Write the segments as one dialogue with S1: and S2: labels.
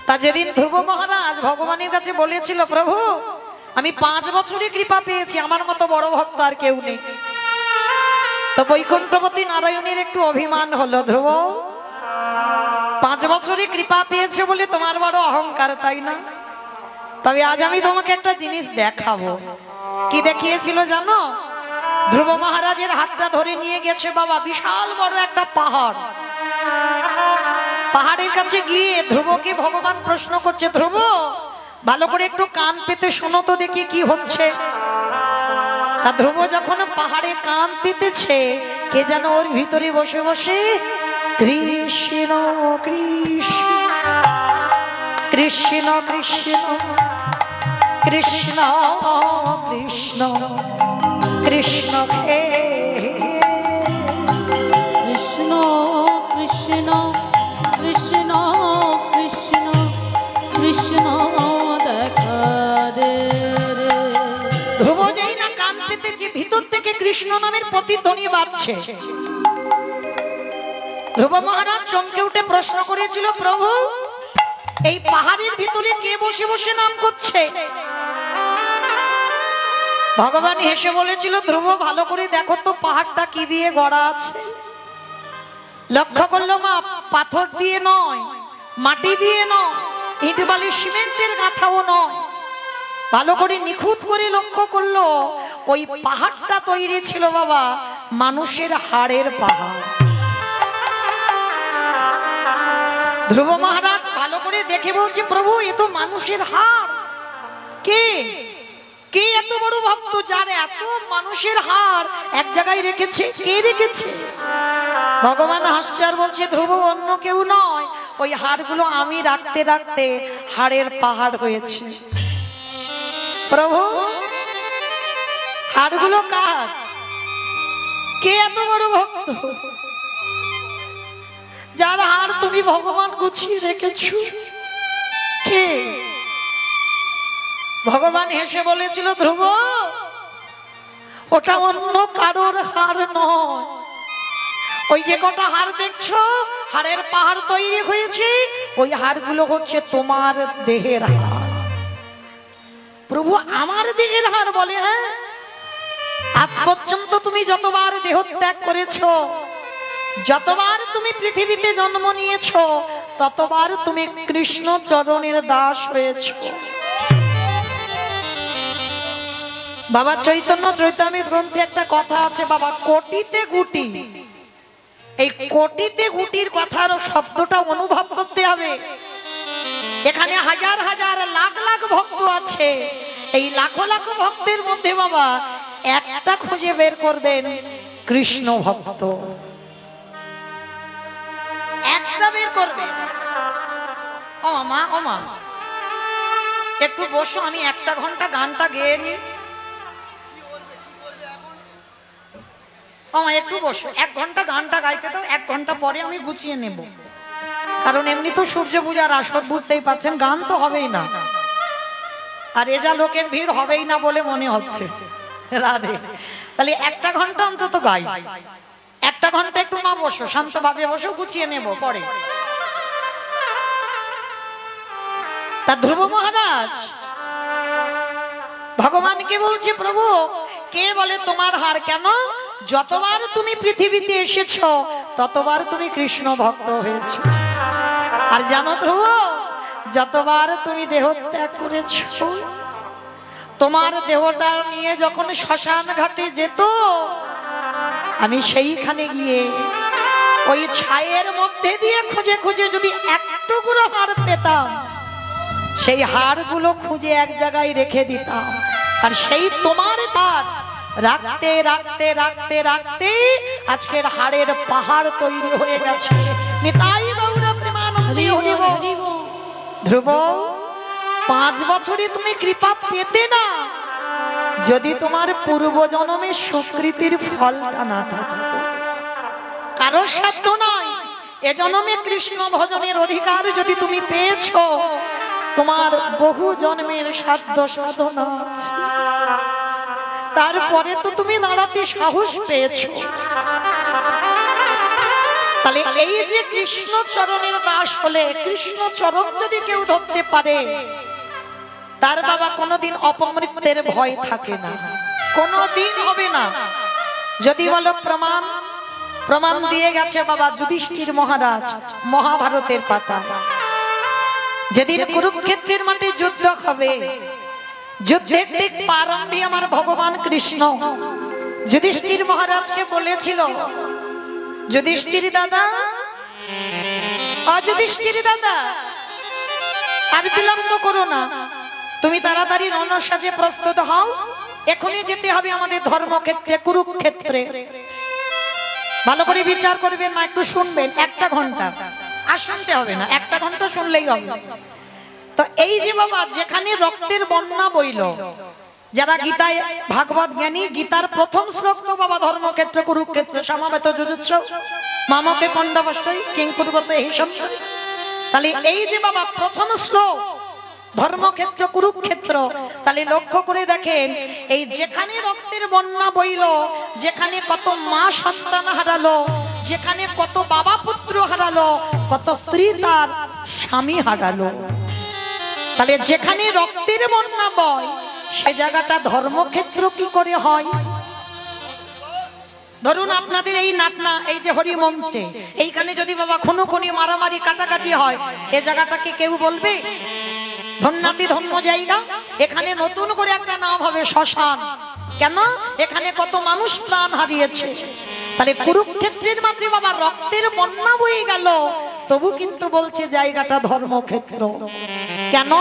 S1: তা যেদিন ধ্রুব মহারাজ ভগবানের কাছে বলেছিল, প্রভু আমি 5 বছরে কৃপা পেয়েছি, আমার মতো বড় ভক্ত আর কেউ নেই। তো বৈকুণ্ঠপতি নারায়ণের একটু অভিমান হলো, ধ্রুব 5 বছরে কৃপা পেয়েছে বলে তোমার বড় অহংকার, তাই না? তবে আজ আমি তোমাকে একটা জিনিস দেখাবো। কি দেখিয়েছিল জানো? ধ্রুব মহারাজের হাতটা ধরে নিয়ে গেছে বাবা বিশাল বড় একটা পাহাড়। পাহাড়ের কাছে গিয়ে ধ্রুবকে ভগবান প্রশ্ন করছে, ধ্রুব ভালো করে একটু কান পেতে শোনো তো দেখি কি হচ্ছে। তা ধ্রুব যখন পাহাড়ে কান পেতেছে, কে যেন ওর ভিতরে বসে বসে কৃষ্ণ কৃষ্ণ কৃষ্ণ কৃষ্ণ কৃষ্ণ কৃষ্ণ কৃষ্ণ হে
S2: কৃষ্ণ কৃষ্ণ কৃষ্ণ কৃষ্ণ কৃষ্ণ দেখা দে।
S1: ধ্রুব যেই না কান পেতেছে, ভিতর থেকে কৃষ্ণ নামের প্রতিধ্বনি বাজছে। ধ্রুব মহারাজ চমকে উঠে প্রশ্ন করেছিল, প্রভু এই পাহাড়ের ভিতরে কে বসে বসে নাম করছে? ভগবান হেসে বলেছিল, ধ্রুব ভালো করে দেখো তো পাহাড়টা কি দিয়ে গড়া আছে। লক্ষ্য করলো মা, পাথর দিয়ে নয়, মাটি দিয়ে নয়, ইট বালি সিমেন্টের গাঁথাও নয়। ভালো করে নিখুঁত করে লক্ষ্য করলো, ওই পাহাড়টা তৈরি ছিল বাবা মানুষের হাড়ের পাহাড়। ধ্রুব মহারাজ ভালো করে দেখে বলছে, প্রভু এ তো মানুষের হাড়। কে কে এত বড় ভক্ত যার এত মানুষের হাড় এক জায়গায় রেখেছে? কে রেখেছে? ভগবান হাসছে আর বলছে, ধ্রুব অন্য কেউ নয়, ওই হাড়গুলো আমি রাখতে রাখতে হাড়ের পাহাড় হয়েছে। প্রভু হাড়গুলো কার? কে এত বড় ভক্ত যার হাড় তুমি ভগবান গুছিয়ে রেখেছো? কে? ভগবান হেসে বলেছিল, ধ্রুব ওটা অন্য কারোর হাড় নয়। ওই যে কটা হাড় দেখছো, হাড়ের পাহাড় তৈরি হয়েছে, ওই হাড়গুলো হচ্ছে তোমার দেহের হাড়। প্রভু আমার দেহের হাড় বলে? হ্যাঁ, আজ পর্যন্ত তুমি যতবার দেহ ত্যাগ করেছো, যতবার তুমি পৃথিবীতে জন্ম নিয়েছো, ততবার তুমি কৃষ্ণ চরণের দাস হয়েছো। বাবা চৈতন্য চৈতামৃত গ্রন্থে একটা কথা আছে বাবা, কোটিতে গুটি। এই কোটিতে গুটির কথার শব্দটা অনুভব করতে হবে। এখানে হাজার হাজার লাখ লাখ ভক্ত আছে, এই লাখো লাখো ভক্তের মধ্যে বাবা একটা খুঁজে বের করবেন কৃষ্ণ ভক্ত, একটা বের করবেন। ও মা, ও মা একটু বসো, আমি 1 ঘন্টা গানটা গেয়ে নি। ও মা একটু বসো, 1 ঘন্টা গানটা গাইতে দাও, 1 ঘন্টা পরে আমি গুছিয়ে নেব। কারণ এমনি তো সূর্য পূজার আসর, বুঝতেই পাচ্ছেন গান তো হবেই না, আর এ যা লোকের ভিড় হবেই না বলে মনে হচ্ছে। রাধে, তাহলে 1 ঘন্টা অন্তত গাই। 1 ঘন্টা একটু মা বসো, শান্তভাবে বসো, গুছিয়ে নেব পরে। তা ধ্রুব মহারাজ ভগবানকে বলছে, প্রভু কে বলে তোমার হার? কেন? যতবার তুমি পৃথিবীতে এসেছো ততবার তুমি কৃষ্ণ ভক্ত হয়েছো। আর জানো ধ্রুব, যতবার তুমি দেহ ত্যাগ করেছো, তোমার দেহটা নিয়ে যখন শ্মশান ঘাটে যেত, আমি সেইখানে গিয়ে ওই ছায়ের মধ্যে দিয়ে খুঁজে খুঁজে যদি একটু গুলো হাড় পেতাম, সেই হাড়গুলো খুঁজে এক জায়গায় রেখে দিতাম। আর সেই তোমার তার রাখতে রাখতে রাখতে রাখতে আজকের হাড়ের পাহাড় তৈরি হয়ে গেছে। নিতাই গৌর প্রেমানন্দে হরিব। ধ্রুব 5 বছরে তুমি কৃপা পেতে না, যদি তোমার পূর্ব জন্মের সুকৃতির ফলটা না থাকে। কারোর সাধ্য নাই, এ জন্মে কৃষ্ণ ভজনের অধিকার যদি তুমি পেয়েছো, তোমার বহু জন্মের সাধ্য সাধনা আছে। তারপরে তো তুমি দাঁড়াতে সাহস পেয়েছো। তাহলে এই যে কৃষ্ণ চরণের দাস হলে, কৃষ্ণ চরণ যদি কেউ ধরতে পারে, তার বাবা কোনোদিন অপমৃত্যুর ভয় থাকে না, কোনোদিন হবে না। যদি বলো প্রমাণ, প্রমাণ দিয়ে গেছে বাবা যুধিষ্ঠির মহারাজ মহাভারতের পাতা। যেদিন কুরুক্ষেত্রের মাঠে যুদ্ধ হবে, যুদ্ধের ঠিক প্রারম্ভে আমার ভগবান কৃষ্ণ যুধিষ্ঠির মহারাজকে বলেছিল, যুধিষ্ঠির দাদা, যুধিষ্ঠির দাদা, আর বিলম্ব করো না, তুমি তাড়াতাড়ি রণসাজে প্রস্তুত হও, এখনই যেতে হবে আমাদের ধর্মক্ষেত্রে কুরুক্ষেত্রে। ভালো করে বিচার করবেন, না একটু শুনবেন, 1 ঘন্টা আর শুনতে হবে না, 1 ঘন্টা শুনলেই হবে। তো এই যে বাবা যেখানে রক্তের বন্যা বইল, যারা গীতায় ভাগবত জ্ঞানী, গীতার প্রথম শ্লোক তো বাবা ধর্মক্ষেত্র কুরুক্ষেত্র সমাবেত যুযুৎস মামকে পণ্ডবশ্যই কিং কুর্বত হিসব। তাহলে এই যে বাবা প্রথম শ্লোক ধর্মক্ষেত্র কুরুক্ষেত্র, তাহলে লক্ষ্য করে দেখেন, এই যেখানে রক্তের বন্যা বইল, যেখানে কত মা সন্তান হারালো, যেখানে কত বাবা পুত্র হারালো, কত স্ত্রী তার স্বামী হারালো, তাহলে যেখানে রক্তের বন্যা বয় সে জায়গাটা ধর্মক্ষেত্র কি করে হয়? ধরুন আপনাদের এই নাটনা, এই যে হরিমঞ্চে, এইখানে যদি বাবা খুনোখুনি মারামারি কাটাকাটি হয়, এ জায়গাটাকে কেউ বলবে ধন্যাতি ধন্য জায়গা? এখানে নতুন করে একটা নাম হবে শ্মশান। কেন? এখানে কত মানুষ প্রাণ হারিয়েছে। তাহলে কুরুক্ষেত্রের মাঝে বাবা রক্তের বন্যা বয়ে গেল, তবু কিন্তু বলছে জায়গাটা ধর্মক্ষেত্র। কেন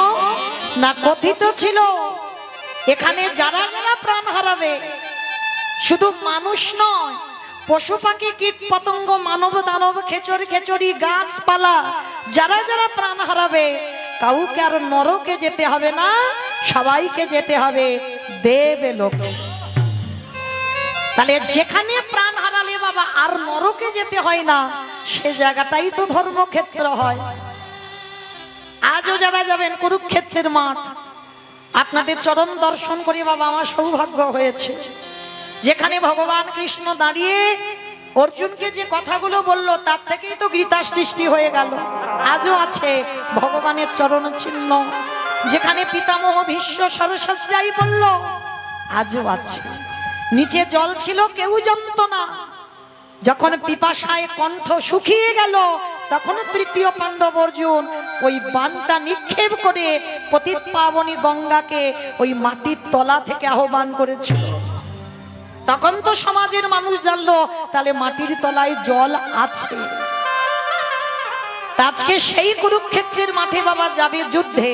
S1: না? কথিত ছিল এখানে যারা যারা প্রাণ হারাবে, শুধু মানুষ নয়, পশু পাখি কীট পতঙ্গ মানব দানব খেচর খেচড়ি গাছপালা, যারা যারা প্রাণ হারাবে, কাউকে আর নরকে যেতে হবে না, সবাইকে যেতে হবে দেবলোকে। তাহলে যেখানে প্রাণ হারালে বাবা আর নরকে যেতে হয় না, সে জায়গাটাই তো ধর্মক্ষেত্র হয়। আজও যারা যাবেন কুরুক্ষেত্রের মাঠ, আপনাদের চরণ দর্শন করে বাবা আমার সৌভাগ্য হয়েছে। যেখানে ভগবান কৃষ্ণ দাঁড়িয়ে অর্জুনকে যে কথাগুলো বলল, তার থেকেই তো গীতা সৃষ্টি হয়ে গেল। আজও আছে ভগবানের চরণ চিহ্ন। যেখানে পিতামহ ভীষ্ম সরসজ্জাই বলল, আজও আছে। নিচে জল ছিল, কেউ জানত না। যখন পিপাসায় কণ্ঠ শুকিয়ে গেল, তখন তৃতীয় পাণ্ডব অর্জুন ওই বানটা নিক্ষেপ করে পতিত পাবনী গঙ্গাকে ওই মাটির তলা থেকে আহ্বান করেছিল। তখন তো সমাজের মানুষ জানলো তাহলে মাটির তলায় জল আছে। আজকে সেই কুরুক্ষেত্রের মাঠে বাবা যাবে যুদ্ধে।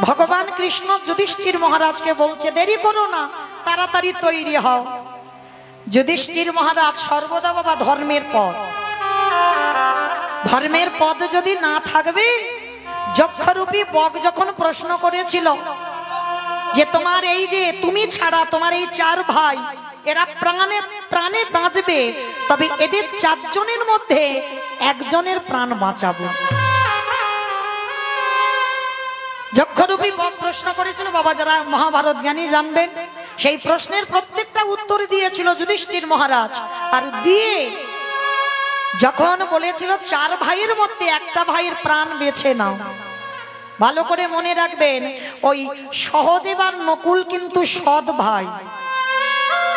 S1: ভগবান কৃষ্ণ যুধিষ্ঠির মহারাজকে বলছে, দেরি করো না, তাড়াতাড়ি তৈরি হও। যুধিষ্ঠির মহারাজ সর্বদা বাবা ধর্মের পথ, ধর্মের পথ যদি না থাকবে, যক্ষরূপী বক যখন প্রশ্ন করেছিল যে তোমার এই যে তুমি ছাড়া তোমার এই 4 ভাই, এরা প্রাণে প্রাণে বাঁচবে, তবে এদের 4 জনের মধ্যে একজনের প্রাণ বাঁচাবো। যক্ষরূপী বক প্রশ্ন করেছিল বাবা, যারা মহাভারত জ্ঞানী জানবেন, সেই প্রশ্নের প্রত্যেকটা উত্তর দিয়েছিল যুধিষ্ঠির মহারাজ। আর দিয়ে যখন বলেছিল 4 ভাইয়ের মধ্যে একটা ভাইয়ের প্রাণ বেছে নাও, ভালো করে মনে রাখবেন, ওই সহদেব আর নকুল কিন্তু সৎ ভাই,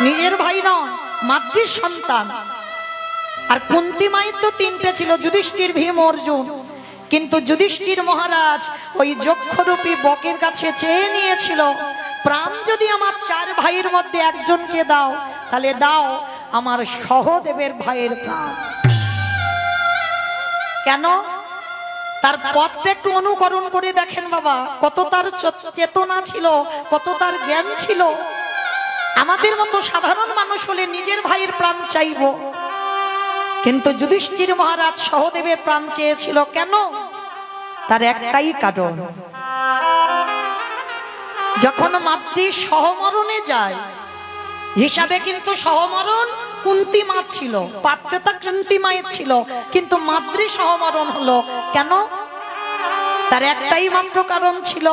S1: নিজের ভাই নয়, মাতৃ সন্তান। আর কুন্তি মায়ের তো 3টে ছিল, যুধিষ্ঠির, ভীম, অর্জুন। কিন্তু যুধিষ্ঠির মহারাজ ওই যক্ষরূপী বকের কাছে চেয়ে নিয়েছিল, প্রাণ যদি আমার 4 ভাইয়ের মধ্যে একজনকে দাও, তাহলে দাও আমার সহদেবের ভাইয়ের প্রাণ। কেন? তার পথটা একটু অনুকরণ করে দেখেন বাবা, কত তার চেতনা ছিল, কত তার জ্ঞান ছিল। আমাদের মতো সাধারণ মানুষ হলে নিজের ভাইয়ের প্রাণ চাইব, কিন্তু যুধিষ্ঠির মহারাজ সহদেবের প্রাণ চেয়েছিল। কেন? তার একটাই কারণ, যখন মাতৃ সহমরণে যায়, হিসাবে কিন্তু সহমরণ কুন্তি মা ছিল, পার্থতা কুন্তি মায়ের ছিল, কিন্তু মাতৃ সহমরণ হলো। কেন? তার একটাই মাত্র কারণ ছিল,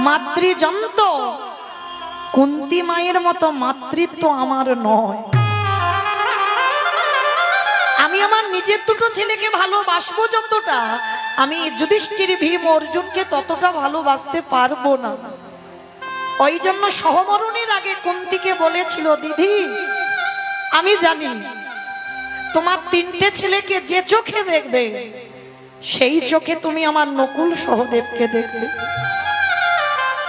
S1: মাতৃযন্ত্র কুন্তি মায়ের মতো মাতৃত্ব আমার নয়। আমি আমার নিজের দুটো ছেলেকে ভালোবাসবো যতটা, আমি যুধিষ্ঠির ভীম অর্জুনকে ততটা ভালোবাসতে পারবো না। ওই জন্য সহমরণের আগে কুন্তিকে বলেছিল, দিদি আমি জানি তোমার তিনটে ছেলেকে যে চোখে দেখবে সেই চোখে তুমি আমার নকুল সহদেবকে দেখবে,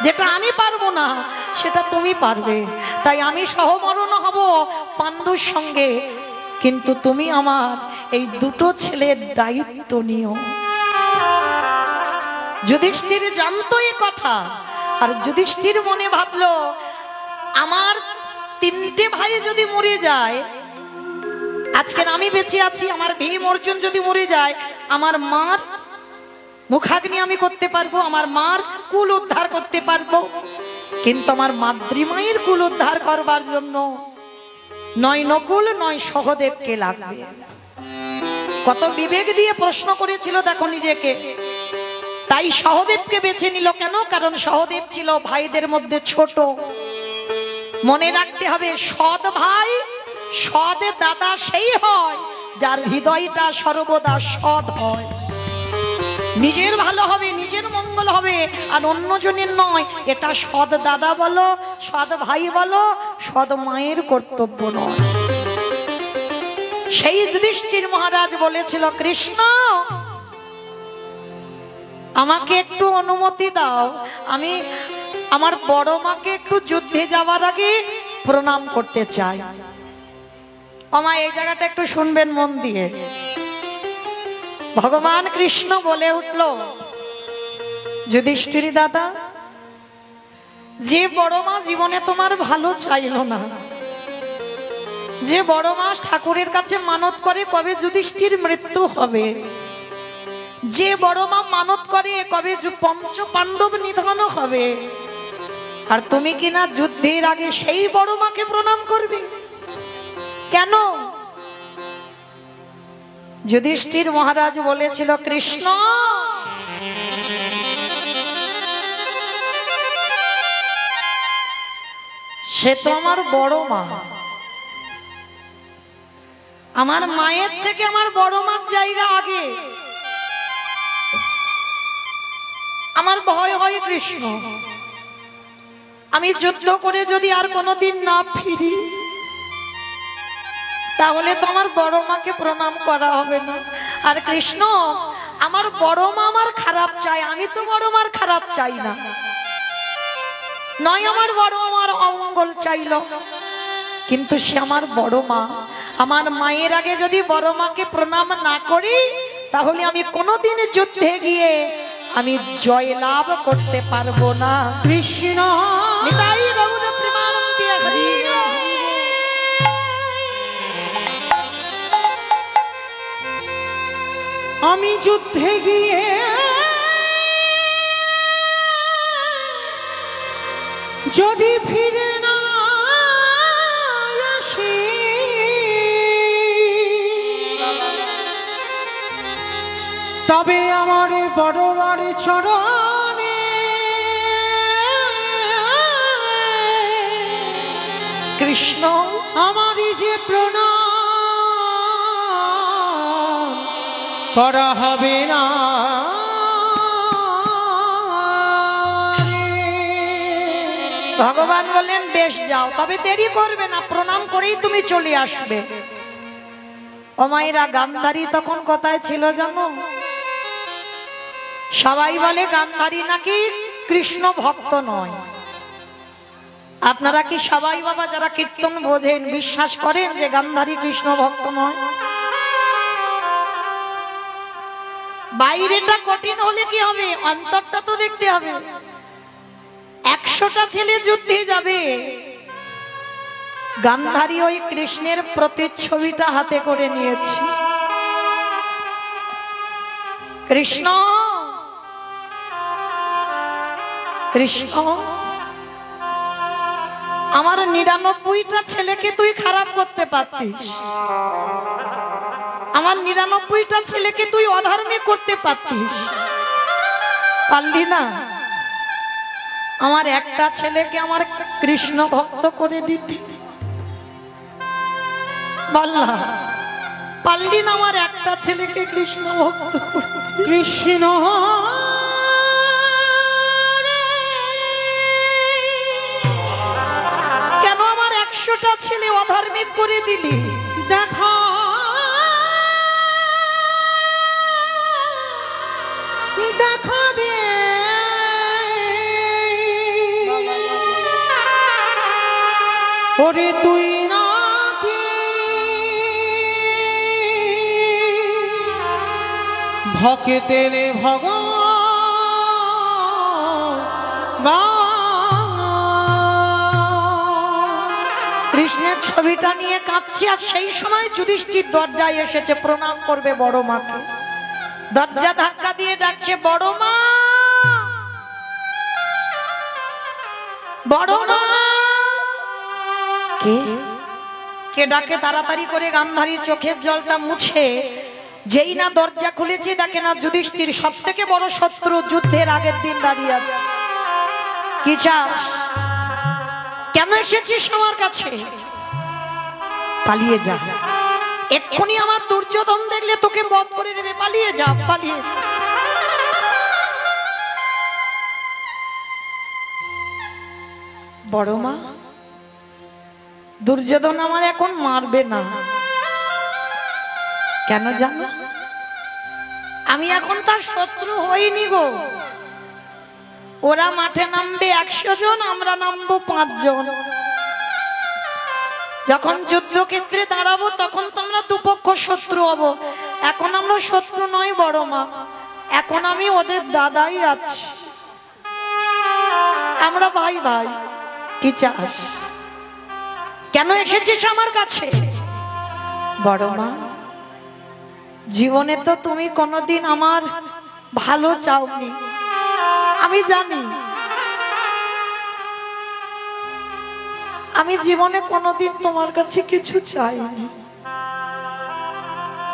S1: যেটা আমি পারবো না সেটা তুমি পারবে। তাই আমি সহমরণ হব পাণ্ডুর সঙ্গে, কিন্তু তুমি আমার এই দুটো ছেলের দায়িত্ব নিও। যুধিষ্ঠির জানতো এই কথা, আর যুধিষ্ঠির মনে ভাবলো আমার তিনটে ভাই যদি মরে যায়, আজকে আমি বেঁচে আছি, আমার ভীম অর্জুন যদি মরে যায়, আমার মার মুখাগ্নি আমি করতে পারবো, আমার মার কুল উদ্ধার করতে পারবো, কিন্তু আমার মাতৃমায়ের কুল উদ্ধার করবার জন্য নয় নকুল নয় সহদেবকে লাগবে। কত বিবেক দিয়ে প্রশ্ন করেছিল দেখো নিজেকে। তাই সহদেবকে বেছে নিল কেন? কারণ সহদেব ছিল ভাইদের মধ্যে ছোট। মনে রাখতে হবে, সৎ ভাই সৎ দাদা সেই হয় যার হৃদয়টা সর্বদা সৎ হয়। নিজের ভালো হবে, নিজের মঙ্গল হবে, আর অন্যজনের নয়। এটা সৎ দাদা বলো, সৎ ভাই বলো, সৎ মায়ের কর্তব্য নয়। সেই যুধিষ্ঠির মহারাজ বলেছিল, কৃষ্ণ আমাকে একটু অনুমতি দাও, আমি আমার বড় মাকে একটু যুদ্ধে যাওয়ার আগে প্রণাম করতে চাই। আমা এই জায়গাটা একটু শুনবেন মন দিয়ে। ভগবান কৃষ্ণ বলে উঠল, যুধিষ্ঠির দাদা, যে বড় মা জীবনে তোমার ভালো চাইল না, যে বড় মা ঠাকুরের কাছে মানত করে কবে যুধিষ্ঠির মৃত্যু হবে, যে বড় মা মানত করে কবে পঞ্চ পাণ্ডব নিধন হবে, আর তুমি কিনা যুদ্ধের আগে সেই বড় মাকে প্রণাম করবে কেন? যুধিষ্ঠির মহারাজ বলেছিল, কৃষ্ণ সে তো আমার বড় মা, আমার মায়ের থেকে আমার বড় মার জায়গা আগে। আমার ভয় হয় কৃষ্ণ, আমি যুদ্ধ করে যদি আর কোনোদিন না ফিরি, তাহলে তো আমার বড় মাকে প্রণাম করা হবে না। আর কৃষ্ণ আমার বড় মা আমার খারাপ চাই, আমি তো বড় মার খারাপ চাই না, নয় আমার বড় মার অমঙ্গল চাইল, কিন্তু সে আমার বড় মা। আমার মায়ের আগে যদি বড় মাকে প্রণাম না করি, তাহলে আমি কোনোদিন যুদ্ধে গিয়ে আমি জয় লাভ করতে পারবো না।
S2: কৃষ্ণ
S1: নিতাই গৌর প্রেমানন্দে হরি।
S2: আমি যুদ্ধে গিয়ে যদি ফিরে না আসি, তবে আমার বড় মার চরণে
S1: কৃষ্ণ
S2: আমারই যে প্রণাম করা হবে না।
S1: ভগবান বললেন, বেশ যাও, তবে দেরি করবে না, প্রণাম করেই তুমি চলে আসবে। ও মায়েরা, গান্ধারী তখন কোথায় ছিল জানো? সবাই বলে গান্ধারী নাকি কৃষ্ণ ভক্ত নয়। আপনারা কি সবাই বাবা যারা কীর্তন বোঝেন বিশ্বাস করেন যে গান্ধারী কৃষ্ণ ভক্ত নয়? বাইরেটা কঠিন হলে কি হবে, অন্তরটা তো দেখতে হবে। 100টা ছেলে যুদ্ধে যাবে, গান্ধারী ওই কৃষ্ণের প্রতিচ্ছবিটা হাতে করে নিয়েছে। কৃষ্ণ কৃষ্ণ আমার 99টা ছেলেকে তুই খারাপ করতে পারতিস, আমার 99টা ছেলেকে তুই অধর্মী করতে পারতিস, পারলি না। আমার একটা ছেলেকে আমার কৃষ্ণ ভক্ত করে দিতি, বল না। পারলি না আমার একটা ছেলেকে কৃষ্ণ ভক্ত করতে?
S2: কৃষ্ণ
S1: কেন আমার 100টা ছেলে অধার্মিক করে দিলি?
S2: দেখা দেখা দে ওরে তুই নাকি ভকেতের ভগবান।
S1: কৃষ্ণের ছবিটা নিয়ে কাঁদছি, আর সেই সময় যুধিষ্ঠির দরজায় এসেছে প্রণাম করবে বড় মাকে। দরজা ধাক্কা দিয়ে ডাকছে, বড় মা, বড় মা। কে কে ডাকে? তাড়াতাড়ি করে গান্ধারী চোখের জলটা মুছে যেই না দরজা খুলেছে, দেখে না যুধিষ্ঠির সব থেকে বড় শত্রু যুদ্ধের আগের দিন দাঁড়িয়ে আছে। কি চাস? কেন এসেছিস আমার কাছে? পালিয়ে যা, এক্ষুনি আমার দুর্যোধন দেখলে তোকে বধ করে দেবে। পালিয়ে যা, পালিয়ে। বড় মা, দুর্যোধন আমার এখন মারবে না। কেন জানো? আমি এখন তার শত্রু হইনি গো। ওরা মাঠে নামবে 100 জন, আমরা নামবো 5 জন। যখন যুদ্ধক্ষেত্রে দাঁড়াবো তখন তোমরা দুপক্ষ শত্রু হব। এখন আমরা শত্রু নয় বড় মা, এখন আমি ওদের দাদাই আছি। আমরা ভাই ভাই। কি চাস? কেন এসেছিস আমার কাছে? বড় মা, জীবনে তো তুমি কোনোদিন আমার ভালো চাওনি, আমি জানি। আমি জীবনে কোনোদিন তোমার কাছে কিছু চাইনি,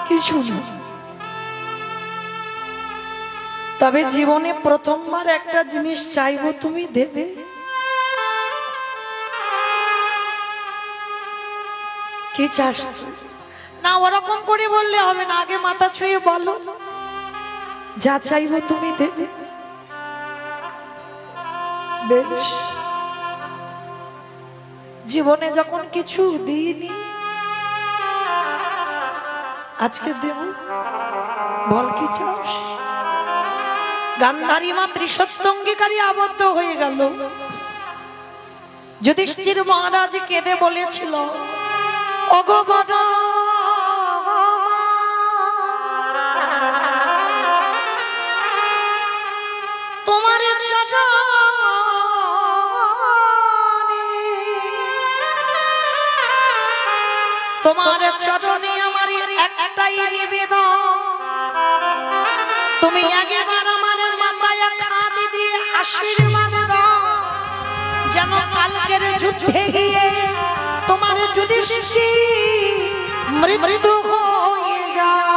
S1: কিছু না। তবে জীবনে প্রথমবার একটা জিনিস চাইবো, তুমি দেবে। কি চাস? না ওরকম করে বললে হবে না, আগে মাথা ছুঁয়ে বলো। যা চাইবো তুমি দেবে। বেশ, জীবনে যখন কিছু দিইনি, আজকে দেব। বল কি চাস? গান্ধারী মা ত্রিসত্য অঙ্গীকারী আবদ্ধ হয়ে গেল। যুধিষ্ঠির মহারাজ কেঁদে বলেছিল, ওগো বড়, তোমার তোমার চরণে আমার একটাই নিবেদন, তুমি একবার আমার মাথায় হাত দিয়ে আশীর্বাদ দাও, যেন কালকের যুদ্ধে গিয়ে তোমার যুধিষ্ঠির মৃত্যু হয়ে যায়।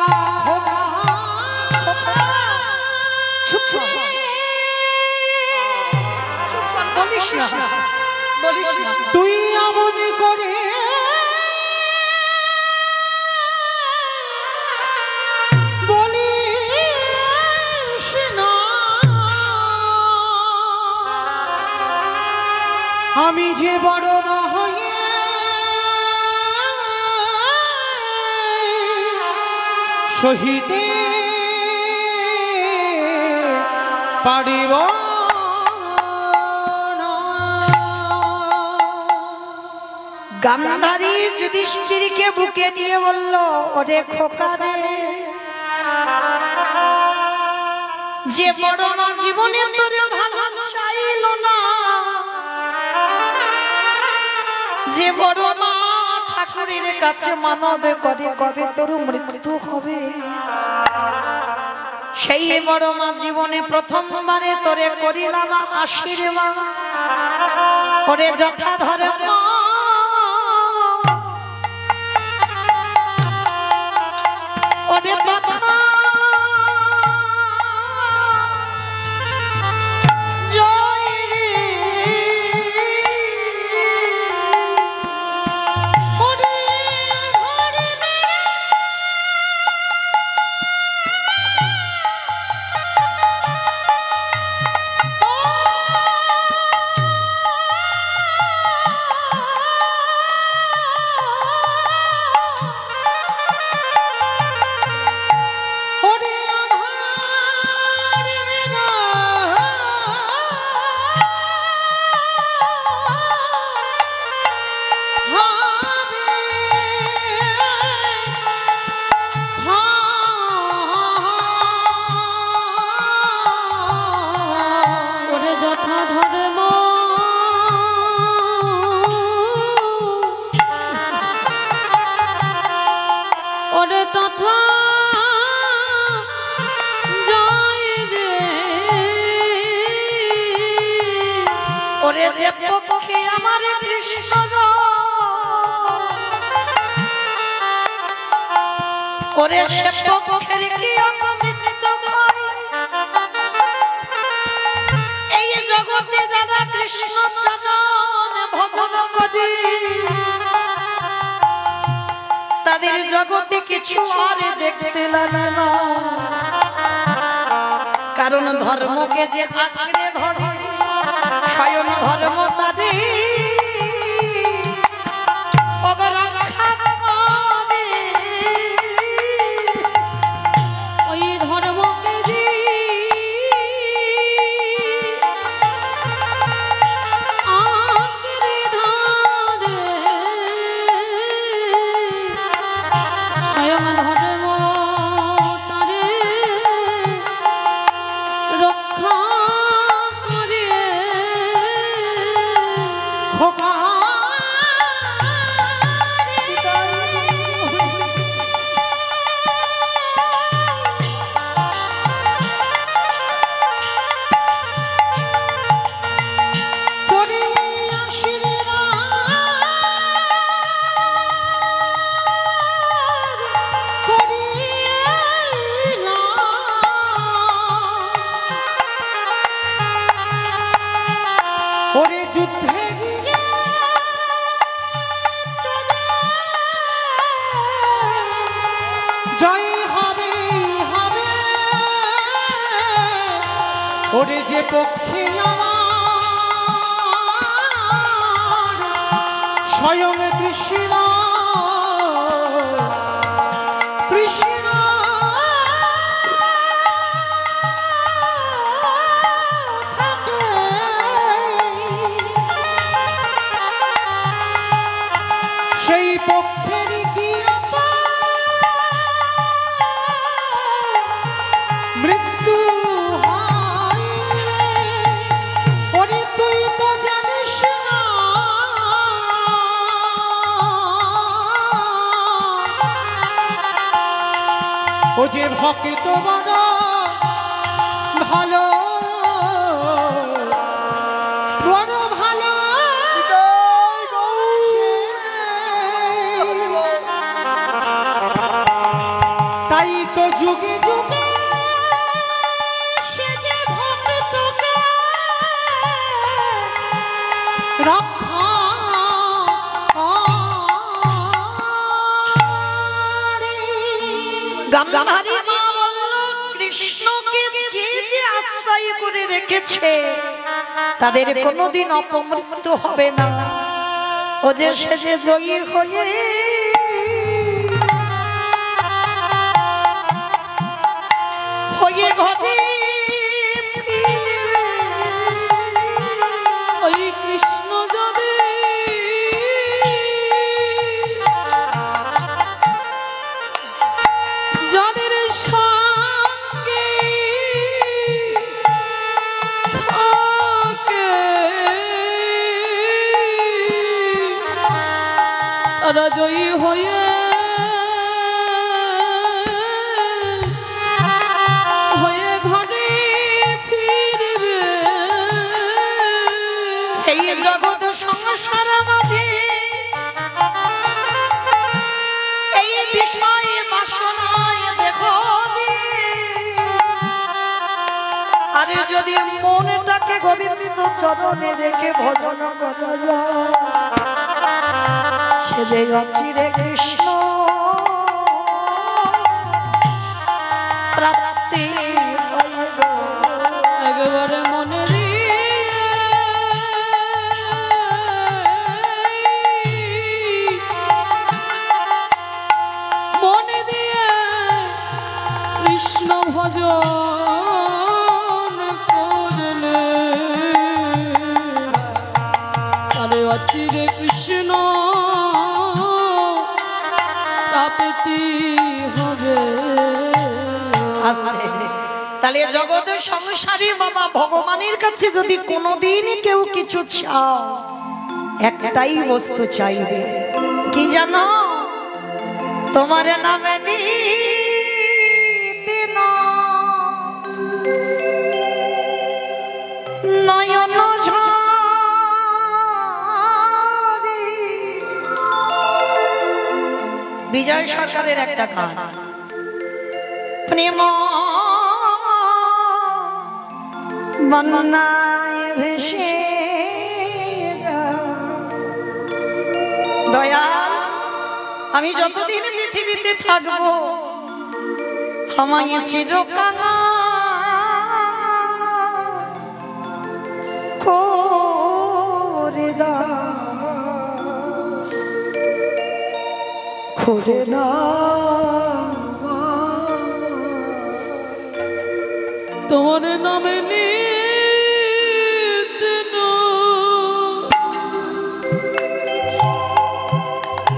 S1: বলিস না, বলিস না।
S2: তুই এমন করে বলিস না, আমি যে বড় না হয়ে সহিতে পারিব না।
S1: গান্ধারী যুধিষ্ঠিরকে বুকে নিয়ে বলল, ওরে খোকা রে, যে বড় না জীবনে তোরে ভালো চাইল না, যে বড় মা ঠাকুরের কাছে মানদ করে কবে তোর মৃত্যু হবে, সেই বড় মা জীবনে প্রথমবারে তোরে করিলাম আশীর্বাদ। ওরে যথা ধর্ম ওরে কথা জয় রে,
S2: ওরে ঘরে
S3: ধর্ম ওরে তথা জয় রে
S1: ওরে যে পক্ষে আমার কৃষ্ণ ওরে সে পক্ষের কি অমৃত খাই এই জগতে যারা কৃষ্ণ চরণ ভজন করে তাদের জগতে কিছু আর দেখতে লাগে না কারণ ধর্মকে যে আঁকড়ে ধরে স্বয়ং ধর্ম তারে
S3: ওই ধর্মকে যে আঁকড়ে ধরে স্বয়ং ধর্ম তারে রক্ষা করে
S2: খোকা তোরে আশীর্বাদ করিলাম। ওরে যুদ্ধে গিয়ে জয় হবে হবে ওরে যে পক্ষে আমার স্বয়ং কৃষ্ণ কৃষ্ণ থাকে সেই পক্ষের কি মৃত্যু হয় ওরে তুই তো জানিস না ও যে ভক্ত বড় ভালো বড় ভালো তাই তো যুগে যুগে সে যে ভক্তকে রক্ষা করে।
S1: গান্ধারী মা বলল কৃষ্ণকে যে যে আশ্রয় করে রেখেছে তাদের কোনোদিন অপমৃত্যু হবে না ও যে শেষে জয়ী হয়ে হয়ে ঘরে
S3: ওই কৃষ্ণ যদি যাদের সঙ্গে থাকে তারা জয়ী হয়ে হয়ে ঘরে ফিরবে
S1: এই জগৎ সংসার মাঝে এই বিষয়ে বাসনায় দেখো আরে যদি মনটাকে গোবিন্দ চরণে রেখে ভজন করা যায় সে যে অচিরে কৃষ্ণ প্রাপ্তি হইব।
S3: একবারে মনে দিয়ে মনে দিয়ে কৃষ্ণ ভজন করলে তারে অচিরে কৃষ্ণ
S1: তাহলে জগতের সংসারী বাবা ভগবানের কাছে যদি কোনোদিন কেউ কিছু চাও, একটাই বস্তু চাইবে, কি জানো? তোমার নামে নিতে নয়ন ঝরে। বিজয় সরকারের একটা গান, প্রেম বন্যায় ভেসে দয়া, আমি যতদিন পৃথিবীতে থাকবো আমায় চিরকানা করে দাও, করে দাও।
S3: তোমার নামে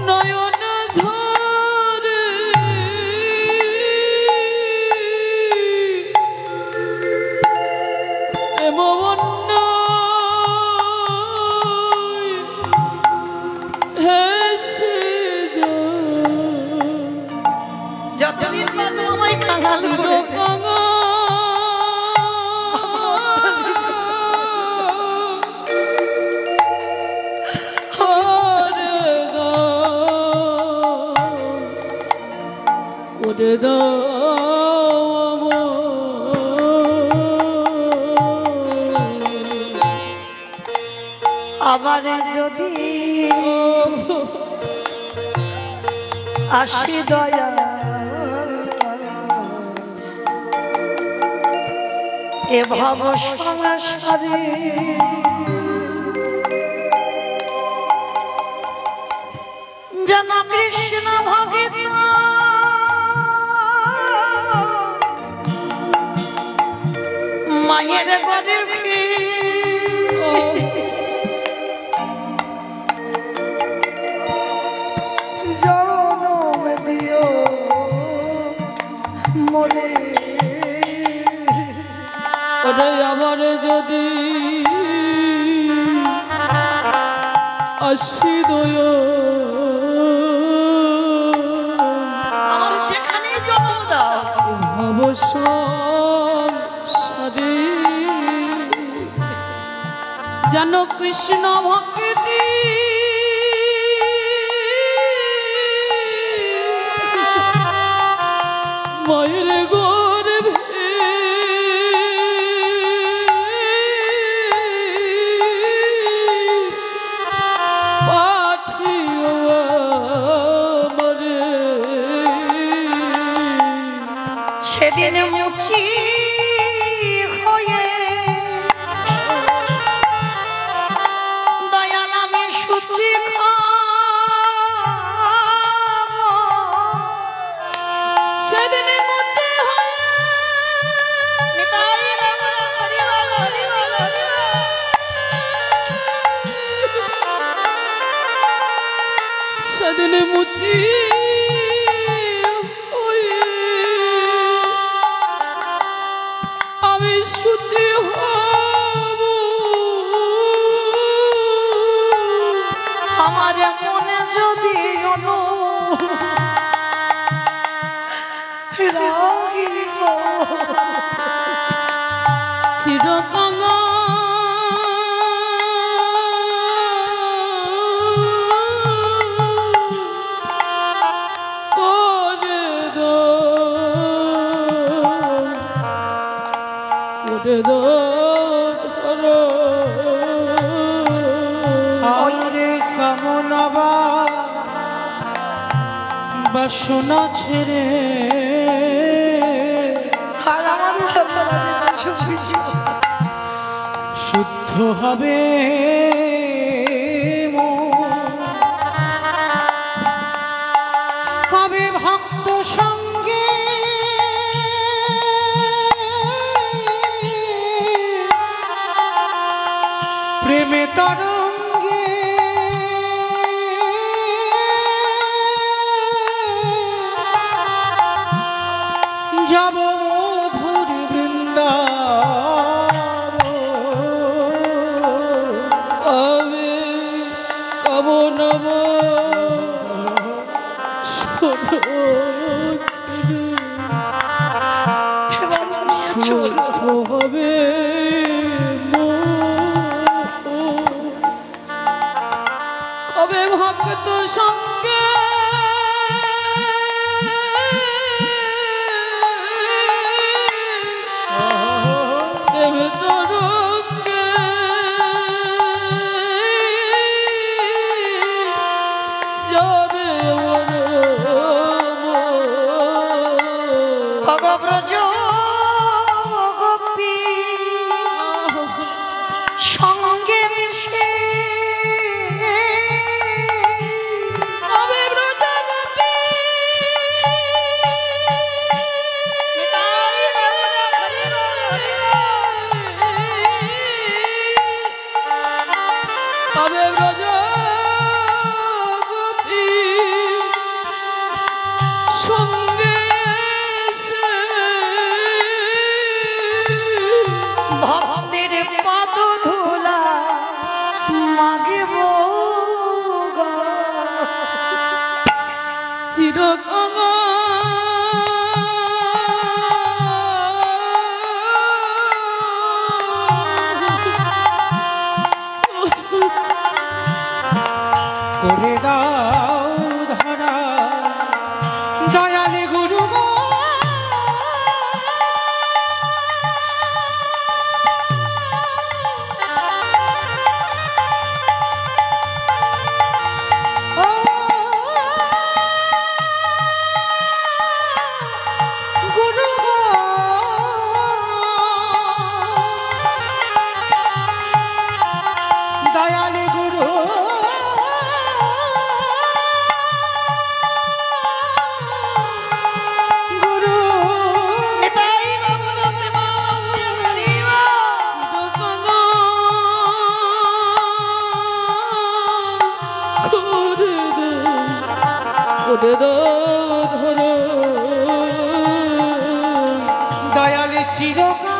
S3: নয়ন ঝরে, এমন হেসে
S1: যতদিন বাবু আমায় কাঙাল করে আবার যদি আসি দয়া, এ ভব সংসারে যেন কৃষ্ণ ভগিত মায়ের গর্ভে জনম দিও মরে।
S3: ওরে আমার যদি আসি দয়,
S1: আমার যেখানে জন্ম দাও
S3: অবসরে যেন কৃষ্ণ ভক্তি মায়ের গর্ভে পাঠিও আমারে।
S1: সেদিন মুছি হয়ে দয়াল আমি সুচি
S3: সেদিন মুছে হয়ে সেদিন মুছি হয়ে আমি সুচি হব।
S1: আমার মনে যদি রাগিব
S3: চিরকাঙা করে দো
S2: আরে কামনা বাসনা ছেড়ে
S1: আর আমার
S2: শুদ্ধ হবে কবে ভক্ত সঙ্গে প্রেমে তরঙ্গে যাব মধুর বৃন্দ
S3: ভক্ত সঙ্গে প্রেম তরঙ্গে যাবে
S1: ভগব্রজ গোপী সঙ্গে মিশে
S3: তবে ব্রজ গোপী তবে ব্রজ গোপী সঙ্গে সে
S1: ভক্তের পদ ধুলা মাগব
S3: চিরকঙ্গা
S2: করে দাও ধরা দয়ালে গুরু গো ও গুরু গো দয়ালে গুরু গুরু
S1: নিতাই গৌর প্রেমানন্দে
S3: চিরকঙ্গা করে দে ধরো
S2: দয়ালে চিরকাল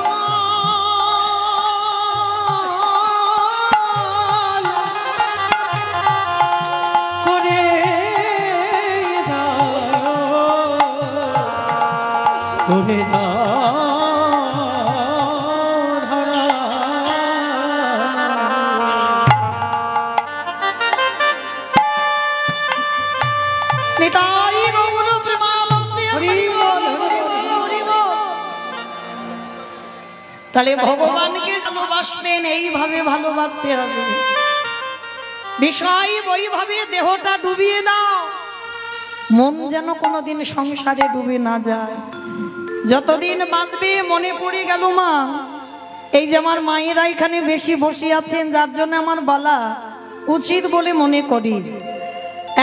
S2: করে দাও করে দাও ধরা
S1: নিতাই গৌর প্রেমানন্দে
S2: হরি বল, হরি বল,
S1: হরি বল। তাহলে ভগবানকে ভালোবাসবেন, এইভাবে ভালোবাসতে হবে। বিষয় ওইভাবে দেহটা ডুবিয়ে দাও, মন যেন কোনোদিন সংসারে ডুবে না যায়। যতদিন বাঁচবে মনে পড়ে গেল মা, এই যে আমার মায়েরা এখানে বেশি বসে আছেন, যার জন্য আমার বলা উচিত বলে মনে করি।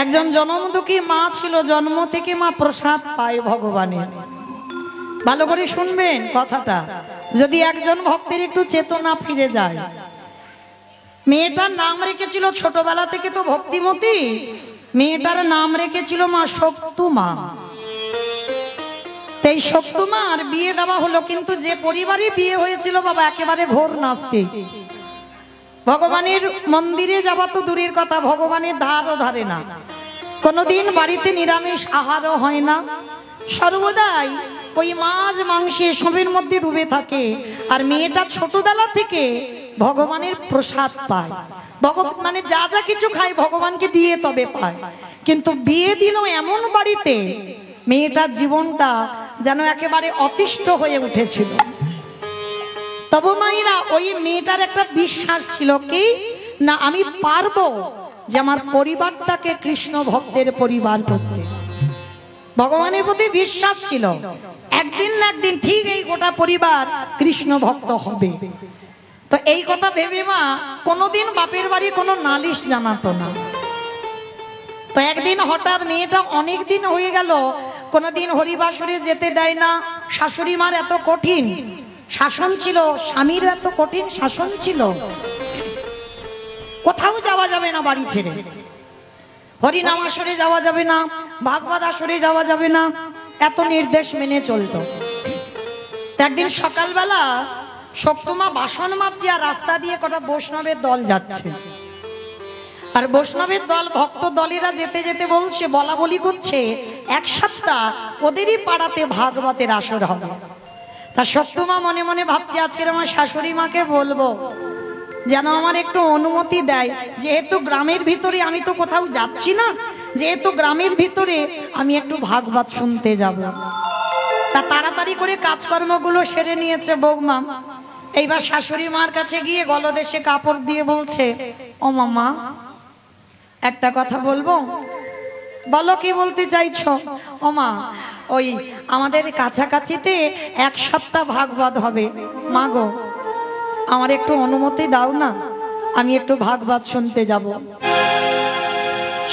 S1: একজন জনমদুখী মা ছিল, জন্ম থেকে মা প্রসাদ পায় ভগবানের। ভালো করে শুনবেন কথাটা, যদি একজন ভক্তের একটু চেতনা ফিরে যায়। মেয়েটার নাম রেখেছিল ছোটবেলা থেকে তো ভক্তিমতী, মেয়েটার নাম রেখেছিল মা শক্তুমা। এই শক্তুমার বিয়ে দেওয়া হলো, কিন্তু যে পরিবারে বিয়ে হয়েছিল বাবা একেবারে ঘোর নাস্তিক। ভগবানের মন্দিরে যাওয়া তো দূরের কথা, ভগবানের ধারও ধারে না। কোনোদিন বাড়িতে নিরামিষ আহারও হয় না, সর্বদাই ওই মাছ মাংস এসবের মধ্যে ডুবে থাকে। আর মেয়েটা ছোটবেলা থেকে ভগবানের প্রসাদ পায়, মানে যা যা কিছু খায় ভগবানকে দিয়ে তবে পায়। কিন্তু বিয়ে দিল এমন বাড়িতে, মেয়েটার জীবনটা যেন একেবারে অতিষ্ঠ হয়ে উঠেছিল। তবু মায়েরা ওই মেয়েটার একটা বিশ্বাস ছিল কি না, আমি পারবো যে আমার পরিবারটাকে কৃষ্ণ ভক্তের পরিবার করতে। ভগবানের প্রতি বিশ্বাস ছিল, একদিন না একদিন ঠিক এই গোটা পরিবার কৃষ্ণ ভক্ত হবে। তো এই কথা ভেবে মা কোনোদিন বাপের বাড়ি কোনো নালিশ জানাতো না। তো একদিন হঠাৎ মেয়েটা অনেক দিন হয়ে গেল কোনোদিন হরিবাসরে যেতে দেয় না। শাশুড়ি মার এত কঠিন শাসন ছিল, স্বামীর এত কঠিন শাসন ছিল, কোথাও যাওয়া যাবে না বাড়ি ছেড়ে, হরিনাম আসরে যাওয়া যাবে না, ভাগবত আসরে যাওয়া যাবে না, এত নির্দেশ মেনে চলতো। একদিন সকালবেলা শক্তমা বাসন মাজছে, আর রাস্তা দিয়ে কটা বৈষ্ণবের দল যাচ্ছে। আর বৈষ্ণবের দল ভক্ত দলেরা যেতে যেতে বলছে, বলা বলি করছে, এক সপ্তাহ ওদেরই পাড়াতে ভাগবতের আসর হবে। তা শক্তমা মনে মনে ভাবছে, আজকের আমার শাশুড়ি মাকে বলবো যেন আমার একটু অনুমতি দেয়, যেহেতু গ্রামের ভিতরে, আমি তো কোথাও যাচ্ছি না, যেহেতু গ্রামের ভিতরে আমি একটু ভাগবত শুনতে যাব। তা তাড়াতাড়ি করে কাজকর্মগুলো সেরে নিয়েছে বৌমা। এইবার শাশুড়ি মার কাছে গিয়ে গলদেশে কাপড় দিয়ে বলছে, ও মামা একটা কথা বলবো। বলো, কি বলতে চাইছো? ও মা, ওই আমাদের কাছাকাছিতে 1 সপ্তাহ ভাগবত হবে, মা গো আমার একটু অনুমতি দাও না, আমি একটু ভাগবত শুনতে যাব।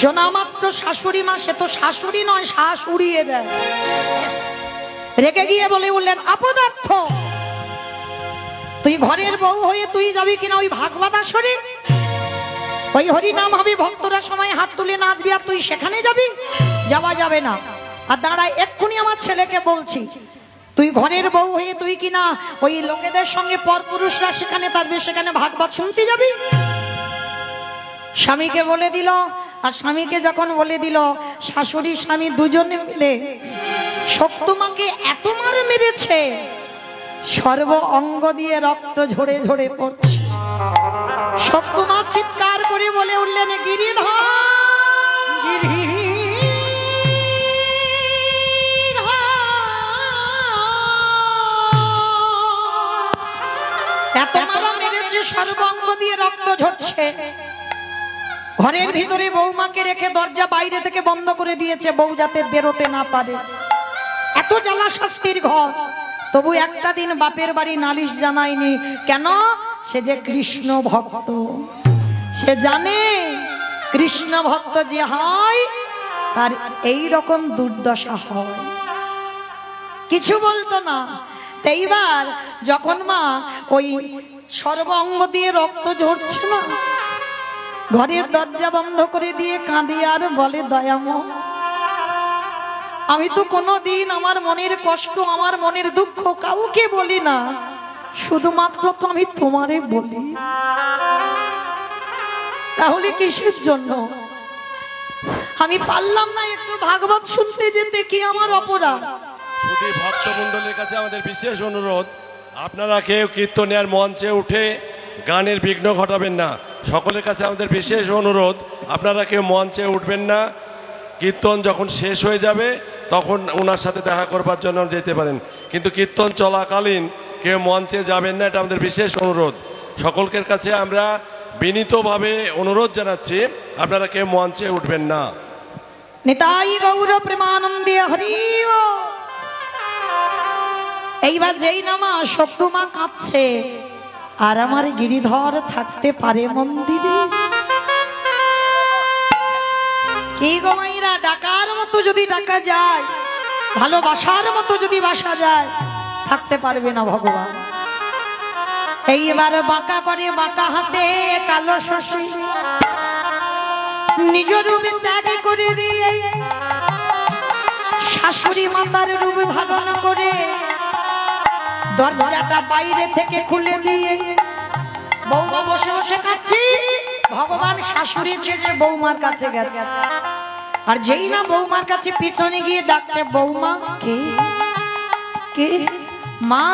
S1: শোনা মাত্র শাশুড়ি মা, সে তো শাশুড়ি নয়, শ্বাস উড়িয়ে দেয়। রেগে গিয়ে বলে উঠলেন, অপদার্থ, তুই ঘরের বউ হয়ে তুই যাবি কিনা ওই ভাগবত আসরে? ওই হরি নাম হবে, ভক্তরা সময় হাত তুলে নাচবি, আর তুই সেখানে যাবি? যাওয়া যাবে না। আর দাঁড়া, এক্ষুনি আমার ছেলেকে বলছি, তুই ঘরের বউ হয়ে তুই কিনা ওই লোকেদের সঙ্গে পরপুরুষরা সেখানে থাকবে, সেখানে ভাগবত শুনতে যাবি? স্বামীকে বলে দিল। আর স্বামীকে যখন বলে দিল, শাশুড়ি স্বামী দুজনে মিলে সত্যমাকে এত মার মেরেছে, সর্ব অঙ্গ দিয়ে রক্ত ঝরে ঝরে পড়ছে। সত্যমা চিৎকার করে বলে উঠলেন, গিরিধর, এত মারা মেরেছে, সর্বাঙ্গ দিয়ে রক্ত ঝরছে। ঘরের ভিতরে বৌমাকে রেখে দরজা বাইরে থেকে বন্ধ করে দিয়েছে, বউ যাতে বেরোতে না পারে। এত জ্বালা শাস্তির ঘর, তবু একটা দিন বাপের বাড়ি নালিশ জানায়নি। কেন? সে যে কৃষ্ণ ভক্ত, সে জানে কৃষ্ণ ভক্ত যে হয় তার এই রকম দুর্দশা হয়, কিছু বলতো না। এইবার যখন মা ওই সর্বাঙ্গ দিয়ে রক্ত ঝরছে না, ঘরের দরজা বন্ধ করে দিয়ে কাঁদে আর বলে, দয়াময়, আমি তো কোনোদিন আমার মনের কষ্ট, আমার মনের দুঃখ কাউকে বলি না, শুধুমাত্র তো আমি তোমারে বলি। তাহলে কিসের জন্য আমি পারলাম না একটু ভাগবত শুনতে যেতে? কি আমার অপরাধ?
S4: শুধু ভক্তমণ্ডলীর কাছে আমাদের বিশেষ অনুরোধ, আপনারা কেউ কীর্তনের মঞ্চে উঠে গানের বিঘ্ন ঘটাবেন না। সকলের কাছে আমাদের বিশেষ অনুরোধ, আপনারা কেউ মঞ্চে উঠবেন না। কীর্তন যখন শেষ হয়ে যাবে তখন ওনার সাথে দেখা করবার জন্য যেতে পারেন, কিন্তু কীর্তন চলাকালীন কেউ মঞ্চে যাবেন না, এটা আমাদের বিশেষ অনুরোধ। সকলের কাছে আমরা বিনীতভাবে অনুরোধ জানাচ্ছি, আপনারা কেউ মঞ্চে উঠবেন না।
S1: নিতাই গৌর প্রেমানন্দে হরি বল। এইবার যেই নামা সত্যমা কাঁদছে, আর আমার গিরিধর থাকতে পারে মন্দিরে? কি গো মাইরা, ডাকার মতো যদি ডাকা যায়, ভালোবাসার মতো যদি বাসা যায়, থাকতে পারবে না ভগবান। এইবার বাঁকা করে, বাঁকা হাতে কালো শশী নিজ রূপে ত্যাগ করে দিয়ে শাশুড়ি মাতার রূপ ধারণ করে দরজাটা বাইরে থেকে খুলে দিয়ে বৌমা বসে বসে কাঁদছি। ভগবান শাশুড়ি ছেড়ে বৌমার কাছে গেছে, আর যেই না বৌমার কাছে পিছনে গিয়ে ডাকছে, বৌমা কে কে? মা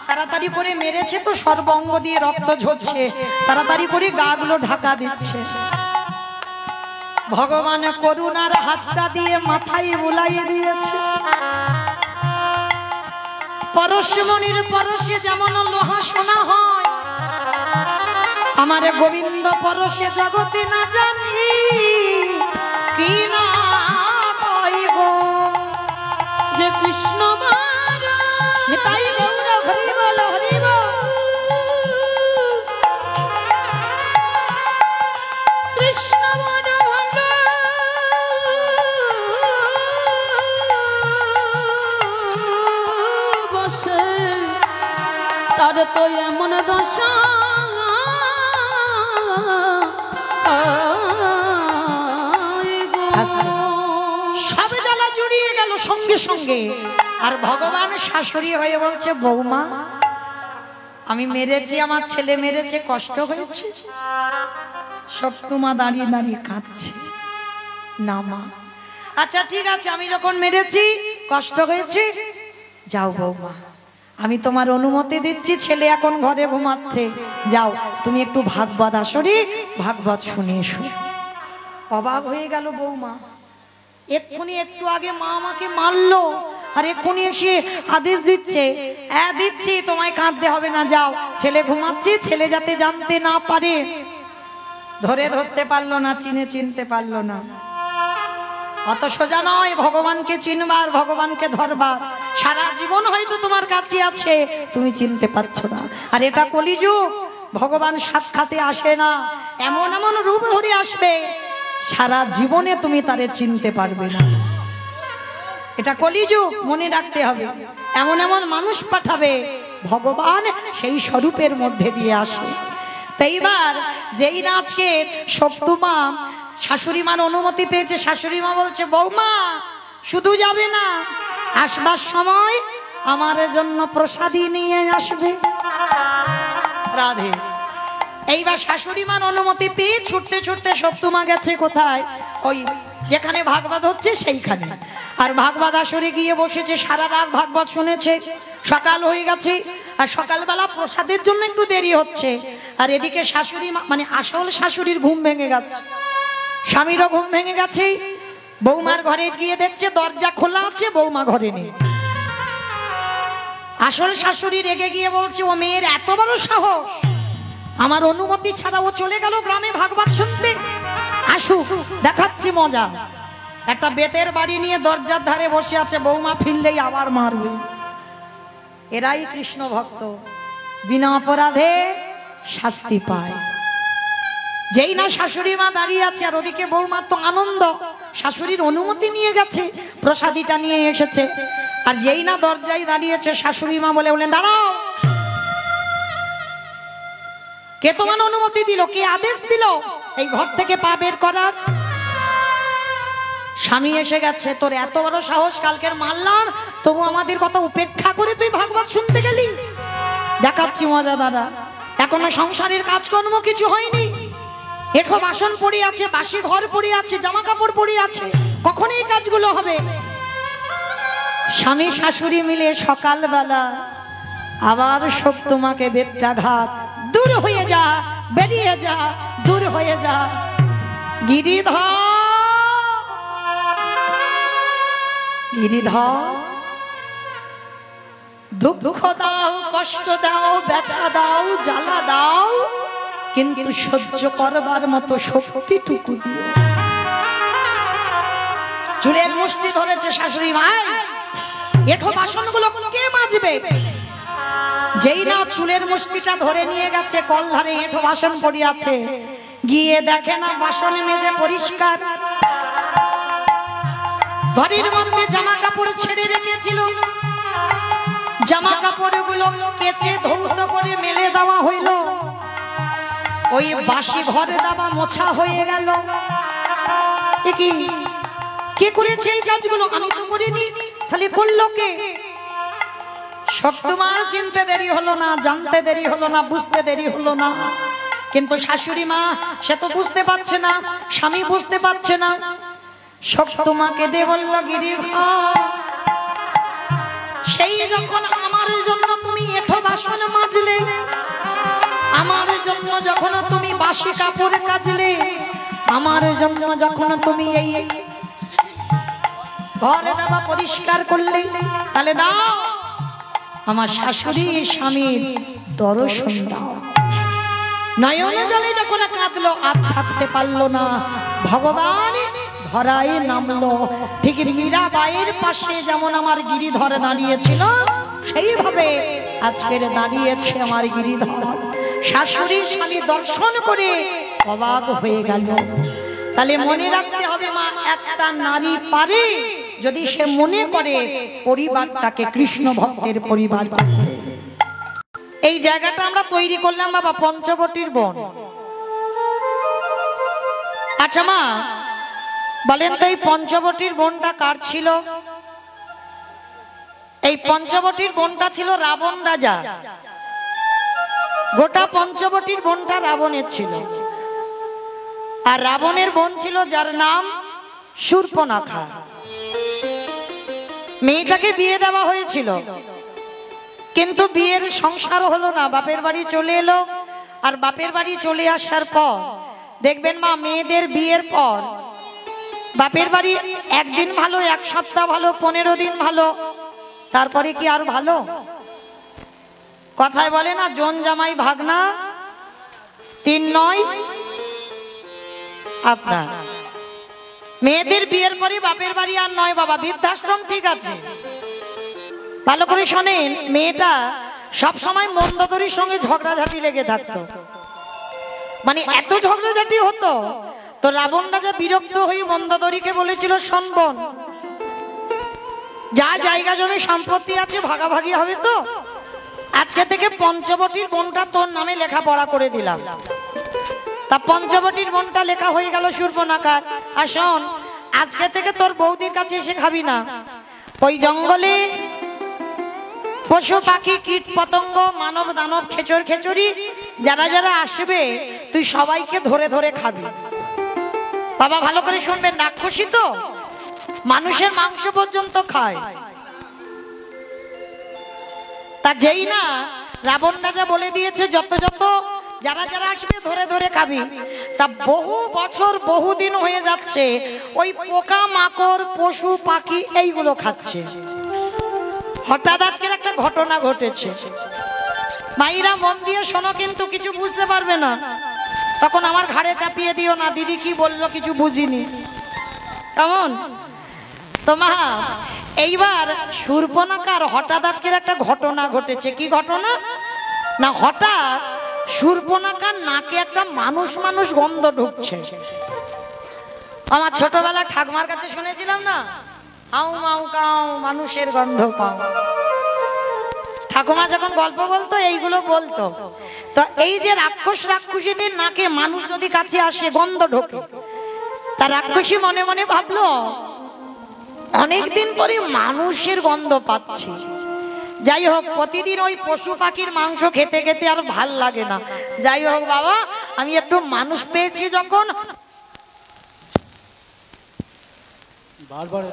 S1: তাড়াতাড়ি করে মেরেছে তো, সর্বাঙ্গ দিয়ে রক্ত ঝরছে, তাড়াতাড়ি করে গাগুলো ঢাকা দিচ্ছে। ভগবান করুণার হাতটা দিয়ে মাথায় বুলাইয়ে দিয়েছে। পরশমণির পরশে যেমন লোহা সোনা হয়, আমার গোবিন্দ পরশে জগতে না জানি কি না কইব,
S3: যে কৃষ্ণ
S1: নিতাই গৌর হরি বল হরি বল।
S3: কৃষ্ণ মন ভালো বসে, তার তো এমন দশা
S1: সব জ্বালা জুড়িয়ে গেল সঙ্গে সঙ্গে। আর ভগবান শাশুড়ি হয়ে বলছে, বৌমা আমি মেরেছি, আমার ছেলে মেরেছে, কষ্ট হয়েছে? সত্যমা দাঁড়িয়ে দাঁড়িয়ে কাঁদছে, না মা, আচ্ছা ঠিক আছে, আমি যখন মেরেছি কষ্ট হয়েছে, যাও বৌমা আমি তোমার অনুমতি দিচ্ছি, ছেলে এখন ঘরে ঘুমাচ্ছে, যাও তুমি একটু ভাগবত আসরে ভাগবত শুনে এসো। অবাক হয়ে গেল বৌমা, এক্ষুনি একটু আগে মা আমাকে মারলো, আর এক্ষুনি এসে আদেশ দিচ্ছে, হ্যাঁ দিচ্ছি, তোমায় কাঁদতে হবে না, যাও, ছেলে ঘুমাচ্ছে, ছেলে যাতে জানতে না পারে। ধরতে পারলো না, চিনতে পারলো না। অত সোজা নয় ভগবানকে চিনবার, ভগবানকে ধরবার। সারা জীবন হয়তো তোমার কাছে আছে, তুমি চিনতে পারছো না। আর এটা কলিযুগ, ভগবান সাক্ষাতে আসে না, এমন এমন রূপ ধরে আসবে, সারা জীবনে তুমি তারে চিনতে পারবে না। এটা কলিযুগ, মনে রাখতে হবে। এমন এমন মানুষ পাঠাবে, ভগবান সেই স্বরূপের মধ্যে দিয়ে আসে। তাই এবার যেই না আজকে সপ্তমা শাশুড়ি মার অনুমতি পেয়েছে, শাশুড়ি মা বলছে, বৌমা শুধু যাবে না, আসবার সময় আমার জন্য প্রসাদী নিয়ে আসবে। রাধে। এইবার শাশুড়ি মার অনুমতি পেয়ে ছুটতে ছুটতে সপ্তমা গেছে কোথায়? ওই যেখানে ভাগবত হচ্ছে সেইখানে। আর ভাগবত আসরে গিয়ে বসেছে, সারা রাত ভাগবত শুনেছে, সকাল হয়ে গেছে। আর সকালবেলা প্রসাদের জন্য একটু দেরি হচ্ছে। আর এদিকে শাশুড়ি মানে আসল শাশুড়ির ঘুম ভেঙে গেছে, স্বামীরও ঘুম ভেঙে গেছে। বৌমার ঘরে গিয়ে দেখছে দরজা খোলা আছে, বৌমা ঘরে নেই। আসল শাশুড়ি রেগে গিয়ে বলছে, ও মেয়ের এত বড় সাহস, আমার অনুমতি ছাড়া ও চলে গেল গ্রামে ভাগবত শুনতে। আসুক, দেখাচ্ছি মজা। একটা বেতের বাড়ি নিয়ে দরজার ধারে বসে আছে, বৌমা ফিরলেই আবার মারবে। এরাই কৃষ্ণ ভক্ত, বিনা অপরাধে শাস্তি পায়। যেই না শাশুড়ি মা দাঁড়িয়ে আছে, আর ওদিকে বৌমার তো আনন্দ, শাশুড়ির অনুমতি নিয়ে গেছে, প্রসাদীটা নিয়ে এসেছে। আর যেই না দরজায় দাঁড়িয়েছে, শাশুড়ি মা বললেন, দাঁড়াও, কে তোমার অনুমতি দিল, কে আদেশ দিল এই ঘর থেকে পা বের করার? স্বামী এসে গেছে, তোর এত বড় সাহস, কালকের মারলাম, তবু আমাদের কথা উপেক্ষা করে তুই ভাগবত শুনতে গেলি। দেখাচ্ছি মজা দাদা, এখনো সংসারের কাজকর্ম কিছু হয়নি, এঠো বাসন পড়ে আছে, বাসি ঘর পড়ে আছে, জামা কাপড় পড়ে আছে, কখন এই কাজগুলো হবে? স্বামী শাশুড়ি মিলে সকালবেলা আবার সপ্তমাকে বেত্রাঘাত, দূর হয়ে যা, বেরিয়ে যা, দূর হয়ে যা। গিরিধর, গিরিধর, দুঃখ দাও, কষ্ট দাও, ব্যথা দাও, জ্বালা দাও, কিন্তু সহ্য করবার মতো শক্তিটুকু দিও। চুলের মুষ্টি ধরেছে শাশুড়ি মা, এঠো বাসনগুলো কে মাজবে? যেই না চুলের মুষ্টিটা ধরে নিয়ে গেছে, কল ধারে এঠো বাসন পড়ে আছে, গিয়ে দেখে না বাসন মেজে পরিষ্কার। ঘরের মধ্যে জামা কাপড় ছেড়ে রেখেছিল, জামা কাপড়গুলো কেচে ধৌত করে মেলে দেওয়া হইল। ওই বাসি ঘরে দেওয়া মোছা হয়ে গেল। কি কে করেছে এই কাজগুলো? আমি তো করিনি, তাহলে করলো কে? সপ্তমার চিনতে দেরি হলো না, জানতে দেরি হলো না, বুঝতে দেরি হলো না। কিন্তু শাশুড়ি মা সে তো বুঝতে পারছে না, স্বামী বুঝতে পারছে না। সপ্তমাকে দে বলল, গিরিধর, সেই যখন আমার জন্য তুমি এঠো বাসন মাজলে, আমার জন্য যখন তুমি বাসি কাপড় কাচলে, আমার জন্য যখন তুমি এই ঘরে দেওয়া পরিষ্কার করলে, তাহলে দাও আমার শাশুড়ি স্বামীর দর্শন দাও। নয়নে জলে যখন কাঁদলো, আর থাকতে পারলো না, ভগবান ধরায় নামলো। ঠিক মীরাবাইয়ের পাশে যেমন আমার গিরিধর দাঁড়িয়েছিল, সেইভাবে আজকের দাঁড়িয়েছে আমার গিরিধর। শাশুড়ি স্বামী দর্শন করে অবাক হয়ে গেল। তাহলে মনে রাখতে হবে, মা, একটা নারী পারে যদি সে মনে করে পরিবারটাকে কৃষ্ণ ভক্তের পরিবার করতে। এই জায়গাটা আমরা তৈরি করলাম বাবা, পঞ্চবটির বন। আচ্ছা মা বলেন তো, এই পঞ্চবটির বনটা কার ছিল? এই পঞ্চবটির বনটা ছিল রাবণ রাজা। গোটা পঞ্চবটির বনটা রাবণের ছিল। আর রাবণের বোন ছিল যার নাম শূর্পণখা। মেয়েটাকে বিয়ে দেওয়া হয়েছিল। কিন্তু বিয়ের সংসার হলো না, বাপের বাড়ি চলে এলো। আর বাপের বাড়ি চলে আসার পর দেখবেন মা, মেয়েদের বিয়ের পর বাপের বাড়ি একদিন ভালো, এক সপ্তাহ ভালো, 15 দিন ভালো, তারপরে কি আর ভালো? কথায় বলে না, জন জামাই ভাগনা 3 নয় আপনার। মেয়েদের বিয়ের পরে বাপের বাড়ি আর নয় বাবা, বৃদ্ধাশ্রম ঠিক আছে। ভালো করে শোনেন, মেয়েটা সব সময় মন্দোদরির সঙ্গে ঝগড়াঝাটি লেগে থাকতো। মানে এত ঝগড়াঝাটি হতো তো রাবণ রাজা বিরক্ত হয়ে মন্দোদরিকে বলেছিল, শোন বোন, যা জায়গা জমি সম্পত্তি আছে ভাগাভাগি হবে তো, আজকে থেকে পঞ্চবটির বোনটা তোর নামে লেখাপড়া করে দিলাম। তা পঞ্চবটির বোনটা লেখা হয়ে গেল শূর্পণখার। আর শোন, আজকে থেকে তোর বৌদির কাছে এসে খাবি না, ওই জঙ্গলে পশু পাখি কীট পতঙ্গ মানব দানব খেচর খেচড়ি যারা যারা আসবে তুই সবাইকে ধরে ধরে খাবি। বাবা ভালো করে শুনবেন, রাক্ষসী তো মানুষের মাংস পর্যন্ত খায়। তা যেই না রাবণ রাজা বলে দিয়েছে যত যত যারা যারা আসবে ধরে ধরে খাবি, তা বহু বছর বহুদিন হয়ে যাচ্ছে ওই পোকা মাকড় পশু পাখি এইগুলো খাচ্ছে। হঠাৎ আজকের একটা ঘটনা ঘটেছে, মাইরা মন দিয়ে শোনো, কিন্তু কিছু বুঝতে পারবে না, তখন আমার ঘাড়ে চাপিয়ে দিও না, দিদি কি বললো কিছু বুঝিনি, কেমন? তো মা, এইবার শূর্পণখার হঠাৎ আজকের একটা ঘটনা ঘটেছে। কি ঘটনা না, হঠাৎ শূর্পণখার নাকে একটা মানুষ মানুষ গন্ধ ঢুকছে। আমার ছোটবেলা ঠাকুমার কাছে শুনেছিলাম না, হাউ মাউ কাউ মানুষের গন্ধ পাও। ঠাকুমা যখন গল্প বলতো এইগুলো বলতো। তো এই যে রাক্ষস রাক্ষসীদের নাকে মানুষ যদি কাছে আসে গন্ধ ঢোকে, তা রাক্ষসী মনে মনে ভাবলো, অনেকদিন পরে মানুষের গন্ধ পাচ্ছি। যাই হোক, প্রতিদিন ওই পশু পাখির মাংস খেতে খেতে আর ভাল লাগে না, যাই হোক বাবা, আমি একটু মানুষ পেয়েছি যখন।
S2: বারবার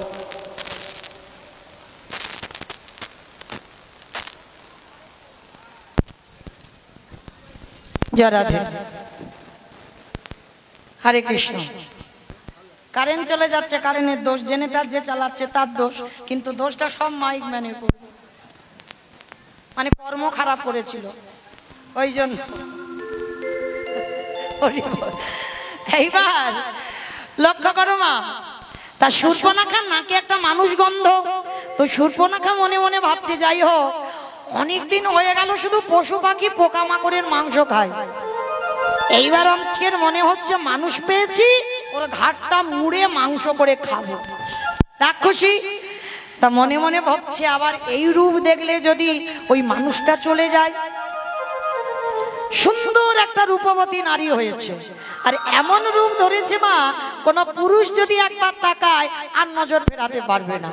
S1: জরাধে হরে কৃষ্ণ। কারেন্ট চলে যাচ্ছে, কারেন্টের দোষ, জেনারেটর যে চালাচ্ছে তার দোষ, কিন্তু দোষটা সব মাইক ম্যানের উপর, মানে কর্ম খারাপ করেছিল ওই জন্য। এইবার লক্ষ্য করো মা, তা শূর্পণখার নাকে একটা মানুষ গন্ধ। তো শূর্পণখা মনে মনে ভাবছে, যাই হোক, অনেকদিন হয়ে গেল শুধু পশু পাখি পোকা মাকড়ের মাংস খায়, এইবার আজকের মনে হচ্ছে মানুষ পেয়েছি, ওর ঘাটটা মুড়ে মাংস করে খাবো। রাক্ষসী তা মনে মনে ভাবছে, আবার এই রূপ দেখলে যদি ওই মানুষটা চলে যায়। সুন্দর একটা রূপবতী নারী হয়েছে, আর এমন রূপ ধরেছে মা, কোন পুরুষ যদি একবার তাকায় আর নজর ফেরাতে পারবে না।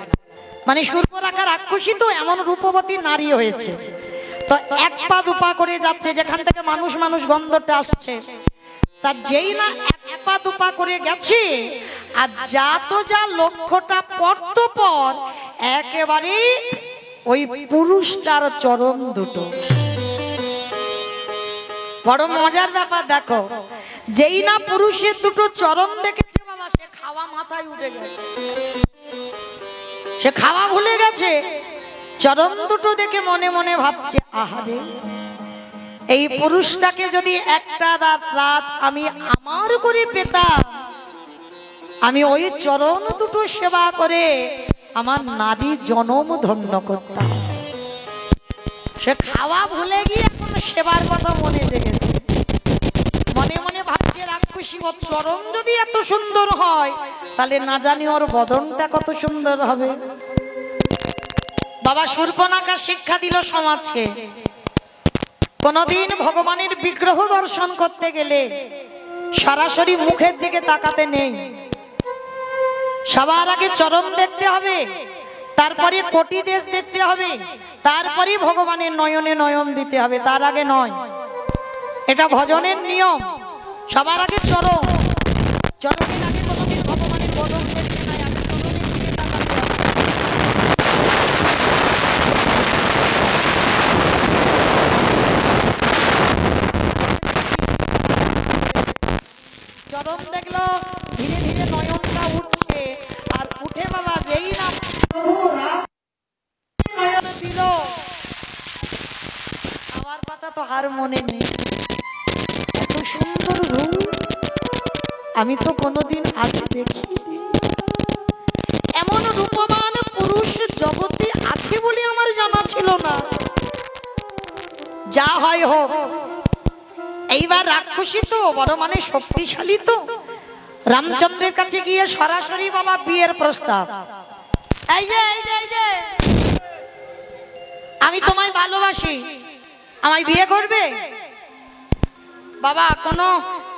S1: মানে শূর্পণখা রাক্ষসী তো এমন রূপবতী নারী হয়েছে। তো এক পা দুপা করে যাচ্ছে, যেখান থেকে মানুষ মানুষ গন্ধটা আসছে, তা যেই না এক পা দুপা করে গেছে, আর যা তো যা লক্ষ্যটা পড়তো পর, একেবারে ওই পুরুষটার চরম দুটো। বড় মজার ব্যাপার দেখো, যেই না পুরুষের দুটো চরম দেখেছে বাবা, সে খাওয়া মাথায় উঠে গেছে, সে খাওয়া ভুলে গেছে। চরম দুটো দেখে মনে মনে ভাবছে, আহারে, এই পুরুষটাকে যদি একটা রাত আমি আমার করে পেতাম, আমি ওই চরণ দুটো সেবা করে আমার নারী জনম ধন্য করতাম। সে খাওয়া ভুলে গিয়ে এখন সেবার কথা মনে জেগেছে। মনে মনে ভাবছে, রাক্ষসী ওর চরণ যদি এত সুন্দর হয়, তাহলে না জানি ওর বদনটা কত সুন্দর হবে। বাবা শূর্পণখা শিক্ষা দিল সমাজকে, কোনদিন ভগবানের বিগ্রহ দর্শন করতে গেলে সরাসরি মুখের দিকে তাকাতে নেই, সবার আগে চরণ দেখতে হবে, তারপরে কোটি দেশ দেখতে হবে, তারপরে ভগবানের নয়নে নয়ন দিতে হবে, তার আগে নয়। এটা ভজনের নিয়ম, সবার আগে চরণ, চরণের আগে কোনদিন ভগবানের বদন দেখতে নাই, আগে চরণের দিকে তাকাতে হবে। চরণ দেখলো ধীরে ধীরে নয়নটা উঠছে, আর উঠে বাবা যেই না নয়ন দিল, আমার কথা তো আর মনে নেই। এত সুন্দর রূপ আমি তো কোনোদিন আগে দেখি। এমন রূপবান পুরুষ জগতে আছে বলে আমার জানা ছিল না। যা হয় হোক, এইবার রাক্ষসী তো বড় মানে শক্তিশালী তো, রামচন্দ্রের কাছে গিয়ে সরাসরি বাবা বিয়ের প্রস্তাব। এই যে আমি তোমায় ভালোবাসি, আমায় বিয়ে করবে? বাবা কোনো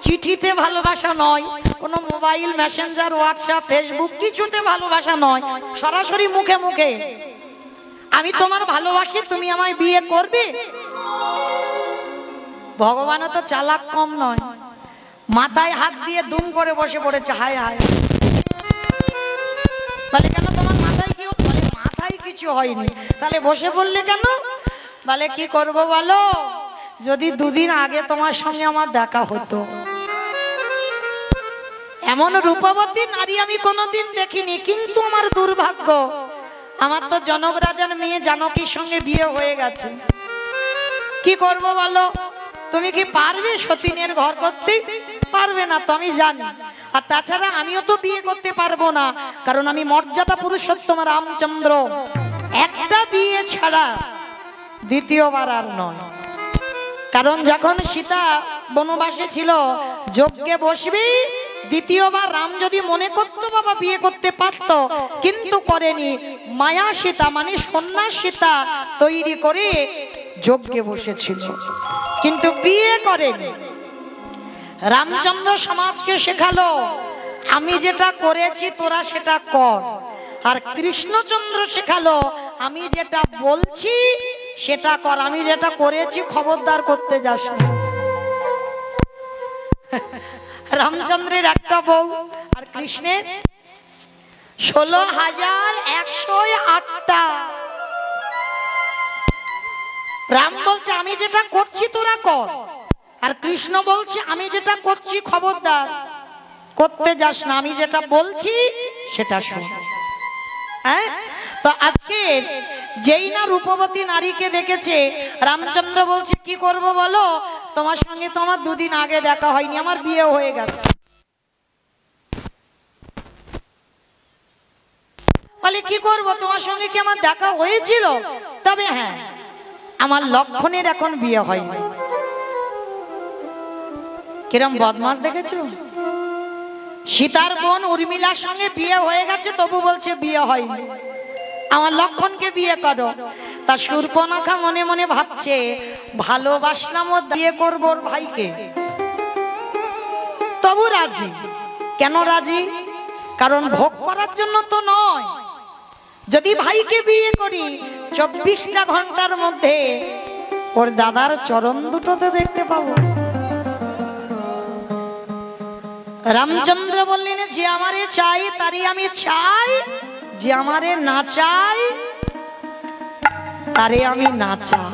S1: চিঠিতে ভালোবাসা নয়, কোনো মোবাইল মেসেঞ্জার হোয়াটসঅ্যাপ ফেসবুক কিছুতে ভালোবাসা নয়, সরাসরি মুখে মুখে আমি তোমার ভালোবাসি, তুমি আমায় বিয়ে করবে? ভগবানও তো চালাক কম নয়, মাথায় হাত দিয়ে দুম করে বসে পড়েছে। হায় হায়, বলে কেন তোমার মাথায় কি? বলে মাথায় কিছু হয়নি। তাহলে বসে পড়লে কেন? বলে কি করব বলো, যদি দুদিন আগে তোমার সঙ্গে আমার দেখা হতো। এমন রূপবতী নারী আমি কোনোদিন দেখিনি, কিন্তু আমার দুর্ভাগ্য, আমার তো জনক রাজার মেয়ে জানকীর সঙ্গে বিয়ে হয়ে গেছে। কি করব বলো? তুমি কি পারবে সতীনের ঘর করতে? পারবে না তো আমি জানি, আর তাছাড়া আমিও তো বিয়ে করতে পারবো না, কারণ আমি মর্যাদা পুরুষোত্তম রামচন্দ্র, একটা বিয়ে ছাড়া দ্বিতীয়বার আর নয়। কারণ যখন সীতা বনবাসে ছিল, যজ্ঞে বসবে, দ্বিতীয়বার রাম যদি মনে করতো বাবা বিয়ে করতে পারতো, কিন্তু করেনি। মায়া সীতা মানে সন্ন্যাস সীতা তৈরি করে যজ্ঞে বসেছিল, কিন্তু বিয়ে করেনি। রামচন্দ্র সমাজকে শেখালো, আমি যেটা করেছি তোরা সেটা কর। আর কৃষ্ণচন্দ্র শেখালো, আমি যেটা বলছি সেটা কর, আমি যেটা করেছি খবরদার করতে যাস না। রামচন্দ্রের একটা বউ আর কৃষ্ণের 16,108টা। রাম বলছে আমি যেটা করছি তোরা কর, আর কৃষ্ণ বলছে আমি যেটা করছি খবরদার করতে যাস না, আমি যেটা বলছি সেটা শোন। হ্যাঁ, তো আজকে যেই না রূপবতী নারীকে দেখেছে, রামচন্দ্র বলছে কি করব বলো, তোমার সঙ্গে তো আমার দুদিন আগে দেখা হয়নি, আমার বিয়ে হয়ে গেছে। বলে কি করব, তোমার সঙ্গে কি আমার দেখা হয়েছিল? তবে হ্যাঁ, আমার লক্ষণের এখন বিয়ে হয়নি। কিরম বদমাস দেখেছো? সীতার বোন উর্মিলার সঙ্গে বিয়ে হয়ে গেছে, তবু বলছে বিয়ে হয়নি, আমার লক্ষণকে বিয়ে করো। তা শূর্পণখা মনে মনে ভাবছে, ভালোবাসলাম ও বিয়ে করবো ওর ভাইকে, তবু রাজি। কেন রাজি? কারণ ভোগ করার জন্য তো নয়। যদি ভাইকে বিয়ে করি 24টা ঘন্টার মধ্যে ওর দাদার চরণ দুটোতে দেখতে পাবো। রামচন্দ্র বললেন, যে আমারে চাই তারই আমি চাই, যে আমারে না চাই তারে আমি না চাই।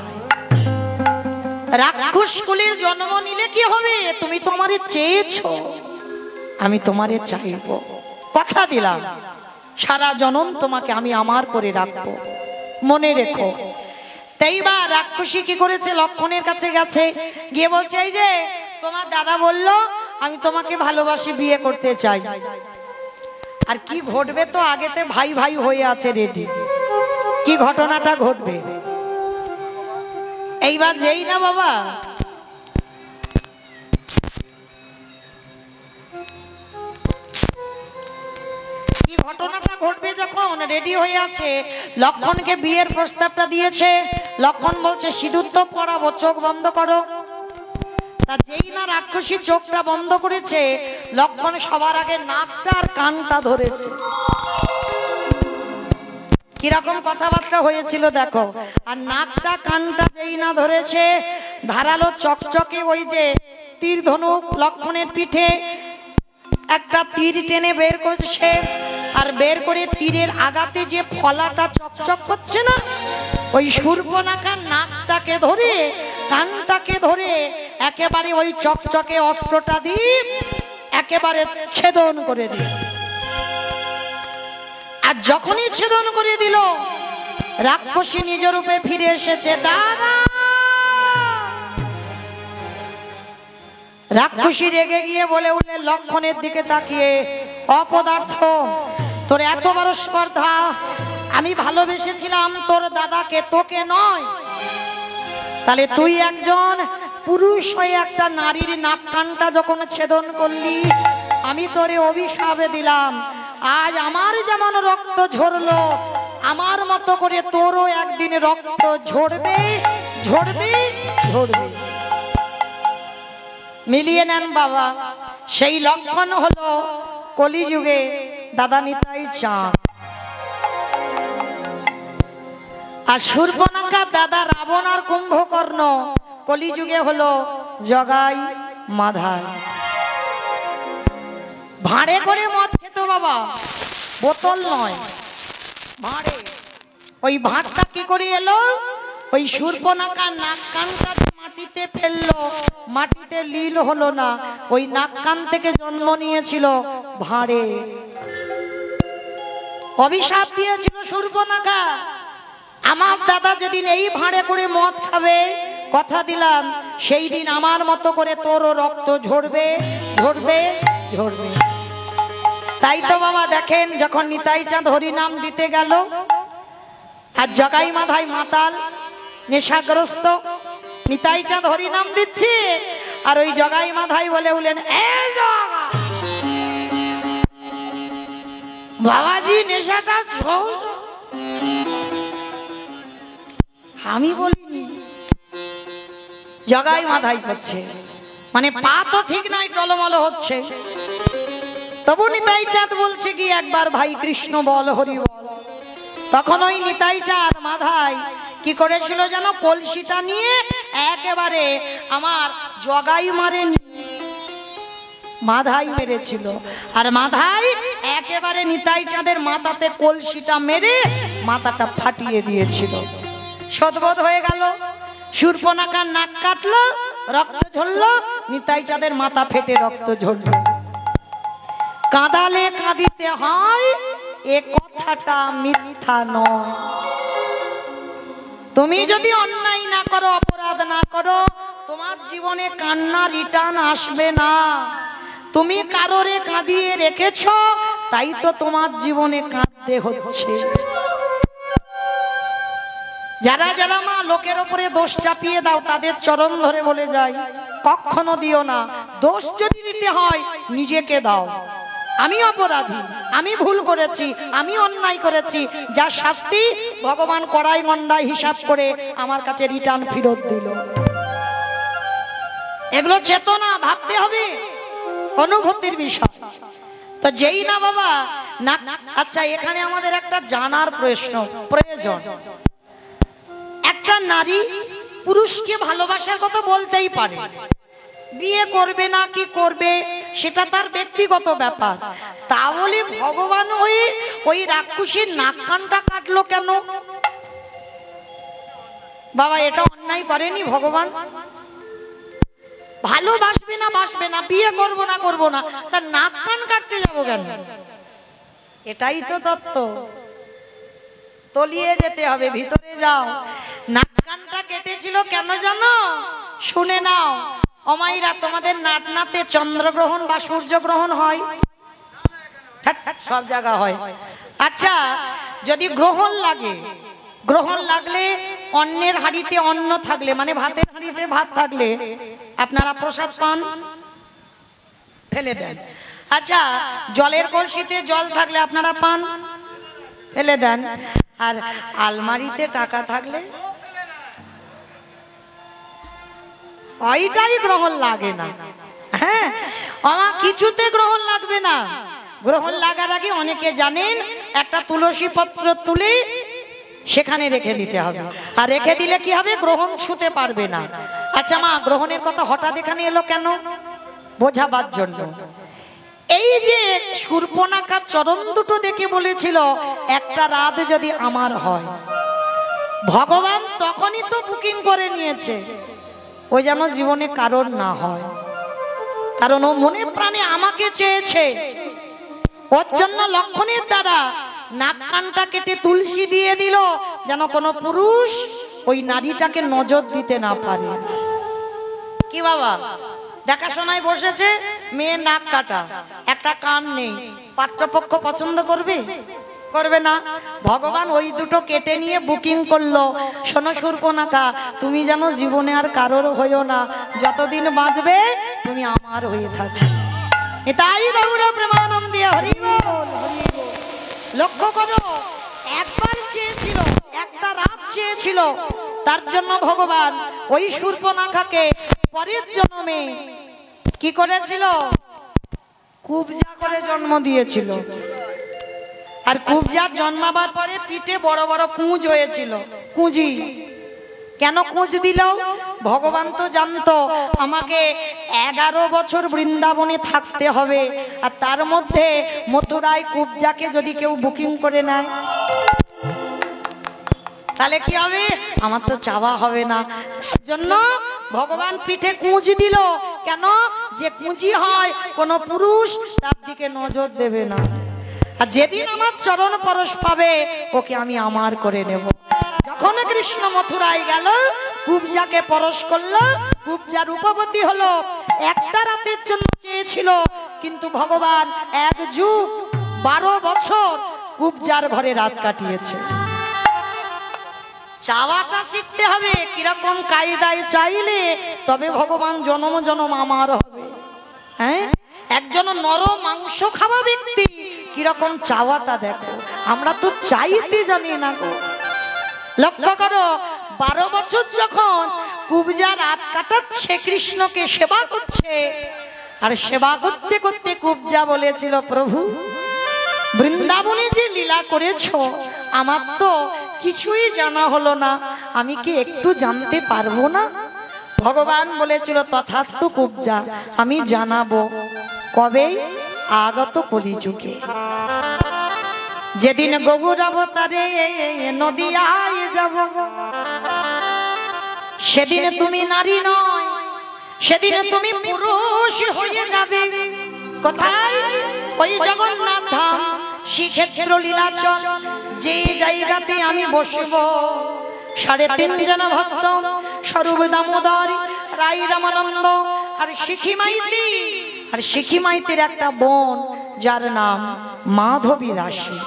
S1: রাক্ষস কুলের জন্ম নিলে কি হবে? তুমি তোমারে চেয়েছো, আমি তোমারে চাইবো, কথা দিলাম সারা জনম তোমাকে আমি আমার করে রাখবো, মনে রেখো। তাইবা রাক্ষসী কি করেছে? লক্ষণের কাছে গেছে, গিয়ে বলছে এই যে তোমার দাদা বলল আমি তোমাকে ভালোবাসি, বিয়ে করতে চাই। আর কি ঘটবে তো আগেতে ভাই ভাই হয়ে আছে রেডি, কি ঘটনাটা ঘটবে। এইবার যেই না বাবা কি ঘটনাটা ঘটবে, যখন রেডি হয়ে আছে, লক্ষণকে বিয়ের প্রস্তাবটা দিয়েছে। লক্ষণ বলছে সিঁদুর তো পরাবো, চোখ বন্ধ করো। তা যেই না রাক্ষসী চোখটা বন্ধ করেছে, লক্ষণ সবার আগে নাকটা আর কানটা ধরেছে। কিরকম কথাবার্তা হয়েছিল দেখো। আর নাকটা কানটা যেই না ধরেছে, ধারালো চকচকে ওই যে তীর ধনুক লক্ষণের পিঠে একটা তীর টেনে বের করছে, আর বের করে তীরের আগাতে যে ফলাটা চকচক করছে না, ওই শূর্পণখার নাকটাকে ধরে কানটাকে ধরে একেবারে ওই চকচকে অস্ত্রটা দিয়ে একেবারে ছেদন করে দিল। আর যখনই ছেদন করে দিল, রাক্ষসী নিজ রূপে ফিরে এসেছে। দাদা, রাক্ষসী রেগে গিয়ে বলে উঠলে লক্ষণের দিকে তাকিয়ে, অপদার্থ, তোর এত বড় স্পর্ধা! আমি ভালোবেসেছিলাম তোর দাদাকে, তোকে নয়। তাহলে তুই একজন পুরুষ হয়ে একটা নারীর নাক কানটা যখন ছেদন করলি, আমি তোরে অভিশাপ দিলাম, আজ আমার যেমন রক্ত ঝরলো, আমার মতো করে তোরও একদিন রক্ত ঝরবে, ঝরবে, ঝরবে। মিলিয়ে নেন বাবা, সেই লক্ষণ হলো কলিযুগে দাদা নিতাই চাঁদ। আর শূর্পণখার দাদা রাবণ আর কুম্ভকর্ণ কলিযুগে হলো জগাই মাধাই। ভাঁড়ে করে মদ খেত বাবা, বোতল নয়, ভাঁড়ে। ওই ভাঁড়টা কি করে এলো? ওই শূর্পণখার নাক কানটা মাটিতে ফেললো, মাটিতে লীল হলো না, ওই নাক কান থেকে জন্ম নিয়েছিল ভাঁড়ে। অভিশাপ দিয়েছিল শূর্পণখা, আমার দাদা যেদিন এই ভাঁড়ে করে মদ খাবে, কথা দিলাম সেই দিন আমার মতো করে তোরও রক্ত ঝরবে, ঝরবে, ঝরবে। তাই তো বাবা দেখেন, যখন নিতাই চাঁদ হরিনাম দিতে গেল, আর জগাই মাধাই মাতাল নেশাগ্রস্ত, নিতাই চাঁদ হরিনাম দিচ্ছে, আর ওই জগাই মাধাই বলে উঠলেন, বাবাজি নেশাটা আমি বলিনি, জগাই মাধাই করছে, মানে পা তো ঠিক নাই, টলমল হচ্ছে। তবু নিতাই চাঁদ বলছে কি, একবার ভাই কৃষ্ণ বল, হরি বল। তখন ওই নিতাই চাঁদ মাধাই কি করেছিল যেন, কলসিটা নিয়ে একেবারে আমার জগাই মারেনি, মাধাই মেরেছিল। আর মাধাই একেবারে নিতাই চাঁদের মাথাতে কলসিটা মেরে মাথাটা ফাটিয়ে দিয়েছিল। সদবোধ হয়ে গেল, শূর্পণখার নাক কাটলো, রক্ত ঝরলো, নিতাই চাঁদের মাথা ফেটে রক্ত ঝরলো। কাঁদালে কাঁদিতে হয়, এ কথাটা মিথ্যা নয়। তুমি যদি অন্যায় না করো, অপরাধ না করো, তোমার জীবনে কান্না রিটার্ন আসবে না। তুমি কারোরে কাঁদিয়ে রেখেছো, তাই তো তোমার জীবনে কাঁদতে হচ্ছে। যারা যারা মা লোকের ওপরে দোষ চাপিয়ে দাও, তাদের চরণ ধরে বলে যায়, কখনো দিও না। দোষ যদি দিতে হয়, নিজেকে দাও। আমি অপরাধী, আমি ভুল করেছি, আমি অন্যায় করেছি, যার শাস্তি ভগবান কড়াই মন্ডায় হিসাব করে আমার কাছে রিটার্ন ফেরত দিল। এগুলো চেতনা, ভাবতে হবে, অনুভূতির বিষয়। তো যেই না বাবা না। আচ্ছা, এখানে আমাদের একটা জানার প্রয়োজন। একটা নারী পুরুষকে ভালোবাসার কথা বলতেই পারে, বিয়ে করবে না কি করবে সেটা তার ব্যক্তিগত ব্যাপার। তাহলে ভগবান হয়ে ওই রাক্ষসীর নাক কানটা কাটলো কেন বাবা? এটা অন্যায় করেনি ভগবান? ভালোবাসবে না বাসবে না, বিয়ে করবো না করবো না, তার নাক কান কাটতে যাবো কেন? এটাই তো তত্ত্ব। তলিয়ে যেতে হবে, ভিতরে যাও। নাক কানটা কেটেছিল কেন জানো? শুনে নাও অমাইরা, তোমাদের নাটনাতে চন্দ্রগ্রহণ বা সূর্যগ্রহণ হয়, সব জায়গা হয়। আচ্ছা, যদি গ্রহণ লাগে, গ্রহণ লাগলে অন্নের হাঁড়িতে অন্ন থাকলে, মানে ভাতের হাঁড়িতে ভাত থাকলে আপনারা প্রসাদ পান, ফেলে দেন। আচ্ছা, জলের কলসিতে জল থাকলে আপনারা পান, ফেলে দেন। আর আলমারিতে টাকা থাকলে ওইটাই গ্রহণ লাগে না। হ্যাঁ, আমার কিছুতে গ্রহণ লাগবে না। গ্রহণ লাগার আগে অনেকে জানেন, একটা তুলসী পত্র তুলে সেখানে রেখে দিতে হবে। আর রেখে দিলে কি হবে? গ্রহণ ছুঁতে পারবে না। আচ্ছা মা, গ্রহণের কথা হঠাৎ এখানে এলো কেন? বোঝাবার জন্য। এই যে শূর্পণখার চরণ দুটো দেখে বলেছিল, একটা রাত যদি আমার হয়, ভগবান তখনই তো বুকিং করে নিয়েছে, ওই যেন জীবনে কারণ না হয়। কারণ ও মনে প্রাণে আমাকে চেয়েছে। ওর জন্য লক্ষণের দ্বারা নাক কানটা কেটে তুলসী দিয়ে দিল, যেন কোনো পুরুষ ওই নারীটাকে নজর দিতে না পারে। কি বাবা, দেখাশোনায় বসেছে, মেয়ের নাক কাটা, একটা কান নেই, পাত্রপক্ষ পছন্দ করবে? করবে না। ভগবান ওই দুটো কেটে নিয়ে বুকিং করলো, শোনো শূর্পণখা, তুমি যেন জীবনে আর কারোর হইও না, যতদিন বাঁচবে তুমি আমার হয়ে থাকবে। এটাই বাবুরা প্রেমানন্দে হরি বল, হরি বল। লক্ষ্য করো, একবার চেয়েছিল, একটা রাত চেয়েছিল, তার জন্য ভগবান ওই শূর্পণখাকে পরের জন্মে কি করেছিল? কুবজা করে জন্ম দিয়েছিল। আর কুবজার জন্মাবার পরে পিঠে বড় বড় কুঁজ হয়েছিল, কুঁজি। কেন কুঁজ দিল? ভগবান তো জানতো আমাকে 11 বছর বৃন্দাবনে থাকতে হবে, আর তার মধ্যে মথুরায় কুবজাকে যদি কেউ বুকিং করে নেয় তাহলে কি হবে? আমার তো চাওয়া হবে না। জন্য ভগবান পিঠে কুঁজ দিল। কেন? যে কুঁজি হয় কোন পুরুষ তার দিকে নজর দেবে না, আর যেদিন আমার চরণ পরশ পাবে ওকে আমি আমার করে নেব। যখন কৃষ্ণ মথুরায় গেল, কুবজাকে পরশ করলো, কুবজা রূপবতী হলো। একটা রাতের জন্য চেয়েছিল, কিন্তু ভগবান 1 যুগ 12 বছর কুবজার ঘরে রাত কাটিয়েছে। চাওয়াটা শিখতে হবে, কিরকম কায়দায় চাইলে তবে ভগবান জনম জনম আমার হবে। হ্যাঁ, একজন নর মাংস খাওয়া ব্যক্তি কিরকম চাওয়াটা দেখো, আমরা তো চাইতে জানি না গো। লক্ষ্য করো, 12 বছর যখন কুবজা রাত কাটাচ্ছে, কৃষ্ণকে সেবা করছে, আর সেবা করতে করতে কুবজা বলেছিল, প্রভু বৃন্দাবনে যে লীলা করেছো আমার তো কিছুই জানা হলো না, আমি কি একটু জানতে পারবো না? ভগবান বলেছিল, তথাস্তু কুবজা, আমি জানাবো। কবে? আগত কলিযুগে, যেদিন গৌর অবতারে নদিয়ায় যাব, সেদিন তুমি নারী নয়, সেদিন তুমি পুরুষ হয়ে যাবে। কোথায়? ওই জগন্নাথ ধাম, শ্রীক্ষেত্র লীলাচল, যে জায়গাতে আমি বসব। 3.5 জন ভক্ত, স্বরূপ দামোদর, রাই রামানন্দ আর শিখি মাইতি, আর শিখি মাইতির একটা বোন যার নাম মাধবী দাসী।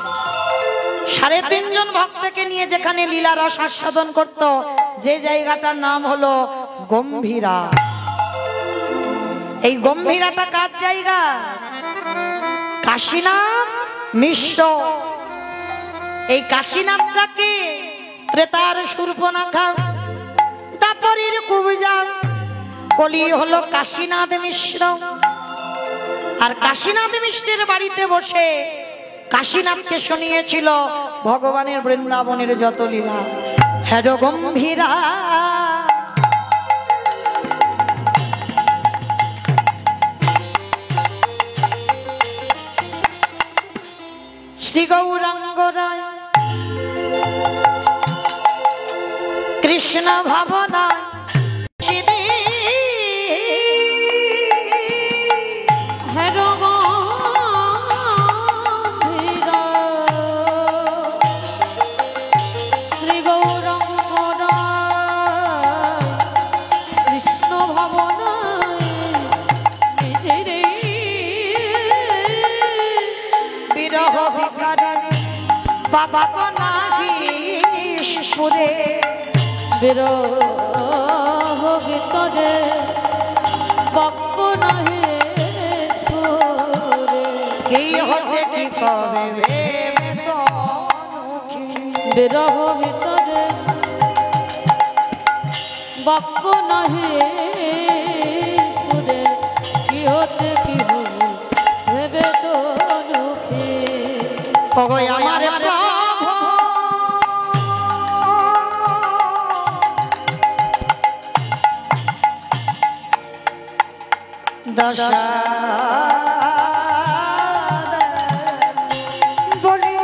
S1: 3.5 জন ভক্তকে নিয়ে যেখানে লীলা রস আস্বাদন করত, যে জায়গাটার নাম হলো গম্ভীরা। এই গম্ভীরাটা কার জায়গা? কাশীনাথ মিশ্র। এই কাশীনাথটাকে ত্রেতার শূর্পণখা, তারপরের কুবজা, কলি হলো কাশীনাথ মিশ্র। আর কাশীনাথ মিশ্রের বাড়িতে বসে কাশীনাথকে শুনিয়েছিল ভগবানের বৃন্দাবনের যত লীলা। হ্যাঁ গম্ভীরা, শ্রী গৌরাঙ্গ রায় কৃষ্ণ ভাবনা বাবা নাগেশ্বরে
S3: বিরহ ভিতরে বক্ষ নাহে
S1: কি হতে কি করবে,
S3: বিরহ ভিতরে বক্ষ নাহে সুরে, কি হতে কি হবে ভেবে তো দুঃখে।
S1: আমার প্রভু দশা বলে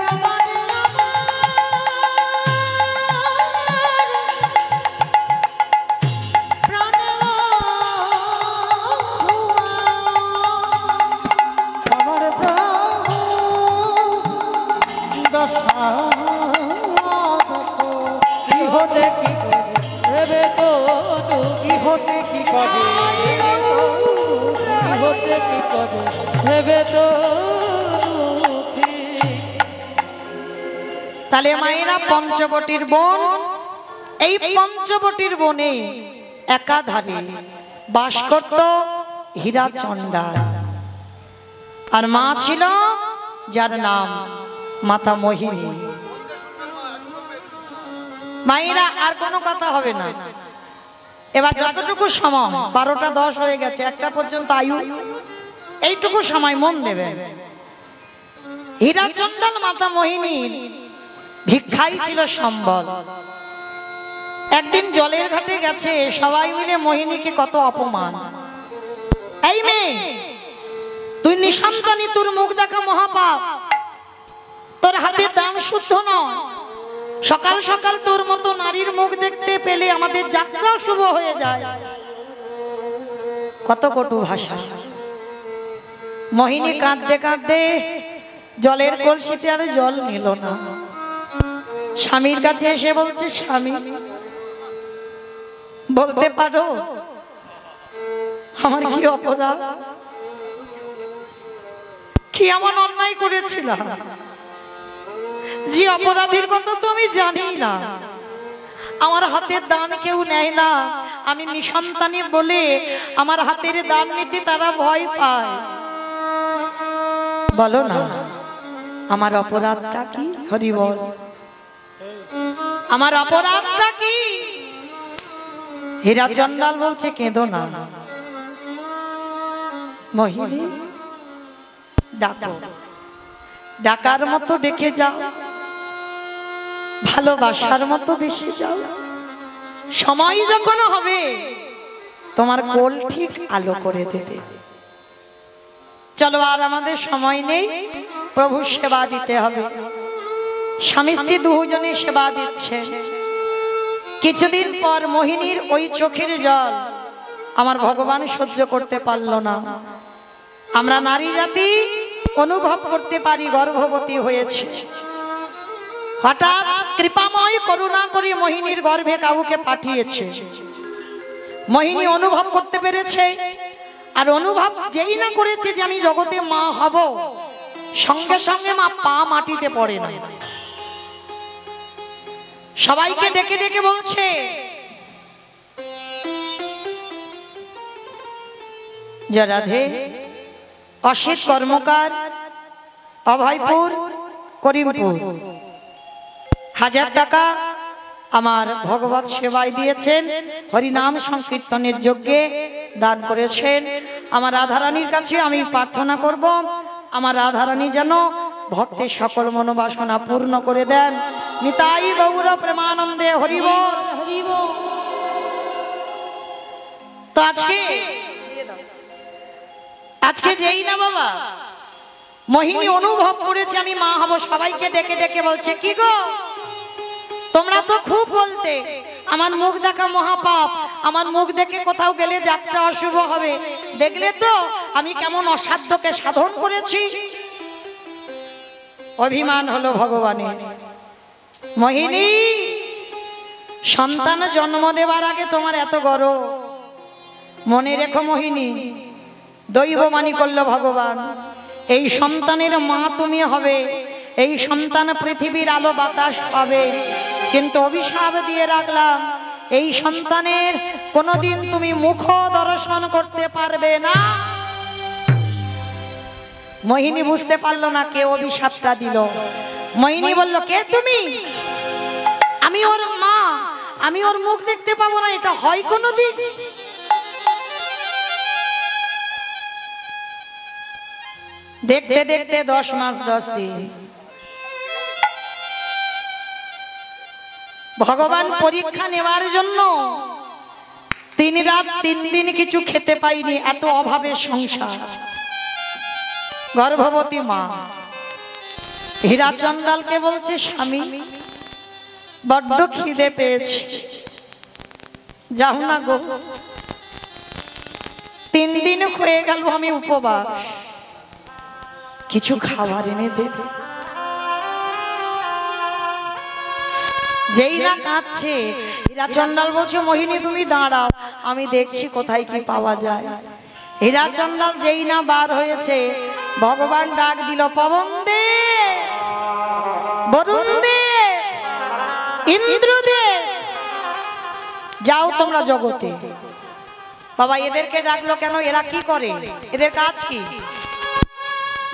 S3: কি করে ভেবে তো
S1: তাহলে মায়েরা পঞ্চবটির বন, এই পঞ্চবটির বনে একাধারে বাস করত হীরাচন্ডাল। আর মা ছিল যার নাম মাতা মোহিনী। মায়েরা আর কোনো কথা হবে না, এবার যতটুকু সময় 12টা 10 হয়ে গেছে, 1টা পর্যন্ত আয়ু, এইটুকু সময় মন দেবেন। হীরাচন্ডাল মাতা মোহিনীর ভিক্ষাই ছিল সম্বল। একদিন জলের ঘাটে গেছে, সবাই মিলে মোহিনীকে কত অপমান। এই মেয়ে, তুই নিঃসন্তানী, তোর মুখ দেখা মহাপাপ, তোর হাতে দান শুদ্ধ নয়, সকাল সকাল তোর মতো নারীর মুখ দেখতে পেলে আমাদের যাত্রাও শুভ হয়ে যায়। কত কটু ভাষা। মোহিনী কাঁদতে কাঁদতে জলের কলসিতে আর জল নিল না, স্বামীর কাছে এসে বলছে, স্বামী বলতে পারো আমার কি অপরাধ, কি এমন অন্যায় করেছিলাম যে অপরাধীর কথা তো আমি জানি না, আমার হাতের দান কেউ নেয় না, আমি নিঃসন্তানী বলে আমার হাতের দান নিতে তারা ভয় পায়, বলো না আমার অপরাধটা কি? হরি বল, আমার অপরাধটা কি? হীরাচন্ডাল বলছে, কেঁদো না মোহিনী, ডাকো, ডাকার মতো ডেকে যাও, ভালোবাসার মতো বেশি যাও, সময় যখন হবে তোমার কোল ঠিক আলো করে দেবে। চলো, আর আমাদের সময় নেই, প্রভু সেবা দিতে হবে। স্বামী স্ত্রী দুজনে সেবা দিচ্ছে। কিছুদিন পর মোহিনীর ওই চোখের জল আমার ভগবান সহ্য করতে পারল না। আমরা নারী জাতি অনুভব করতে পারি গর্ভবতী হয়েছে। হঠাৎ কৃপাময় করুণা করে মোহিনীর গর্ভে কাউকে পাঠিয়েছে। মোহিনী অনুভব করতে পেরেছে, আর অনুভব যেই না করেছে যে আমি জগতে মা হব, সঙ্গে সঙ্গে মা পা মাটিতে পড়ে না, সবাইকে ডেকে ডেকে বলছে, জয় রাধে। অসিত কর্মকার, অভয়পুর, করিমপুর 1000 টাকা আমার ভগবত সেবায় দিয়েছেন, হরিনাম সংকীর্তনের যজ্ঞে দান করেছেন। আমার রাধারানীর কাছে আমি প্রার্থনা করব, আমার রাধারানী যেন ভক্তের সকল মনোবাসনা পূর্ণ করে দেন। নিতাই গৌর প্রেমানন্দে হরি বল। তো আজকে যেই না বাবা মোহিনী অনুভব করেছে আমি মা হব, সবাইকে ডেকে ডেকে বলছে, কি গো তোমরা তো খুব বলতে আমার মুখ দেখা মহাপাপ, আমার মুখ দেখে কোথাও গেলে যাত্রা অশুভ হবে, দেখলে তো আমি কেমন অসাধ্যকে সাধন করেছি। অভিমান হলো ভগবানের। মোহিনী, সন্তান জন্ম দেবার আগে তোমার এত গর্ব, মনে রেখো মোহিনী, দৈববাণী করল ভগবান, এই সন্তানের মা তুমি হবে, এই সন্তান পৃথিবীর আলো বাতাস পাবে, কিন্তু অভিশাপ দিয়ে রাখলাম এই সন্তানের কোনোদিন তুমি মুখ দর্শন করতে পারবে না। মোহিনী বুঝতে পারলো না কে অভিশাপটা দিল। মোহিনী বলল, কে তুমি? আমি ওর মা, আমি ওর মুখ দেখতে পাবো না, এটা হয় কোনোদিন? দেখতে দেখতে 10 মাস 10 দিন ভগবান পরীক্ষা নেওয়ার জন্য 3 রাত 3 দিন কিছু খেতে পাইনি, এত অভাবের সংসার। গর্ভবতী মা হীরাচন্ডালকে বলছে, স্বামী বড্ড খিদে পেয়েছে, যাও না গো, 3 দিন হয়ে গেল আমি উপবাস, কিছু খাবার এনে দেবে। যেই না কাঁদছে, হীরাচন্ডাল বলছে, মোহিনী তুমি দাঁড়াও, আমি দেখছি কোথায় কি পাওয়া যায়। হীরাচন্দ্র যেই না বার হয়েছে, ভগবান ডাক দিল, পবন দে, বরুণ দে, ইন্দ্র দে, যাও তোমরা জগতে। বাবা এদেরকে ডাকলো কেন? এরা কি করে? এদের কাজ কি?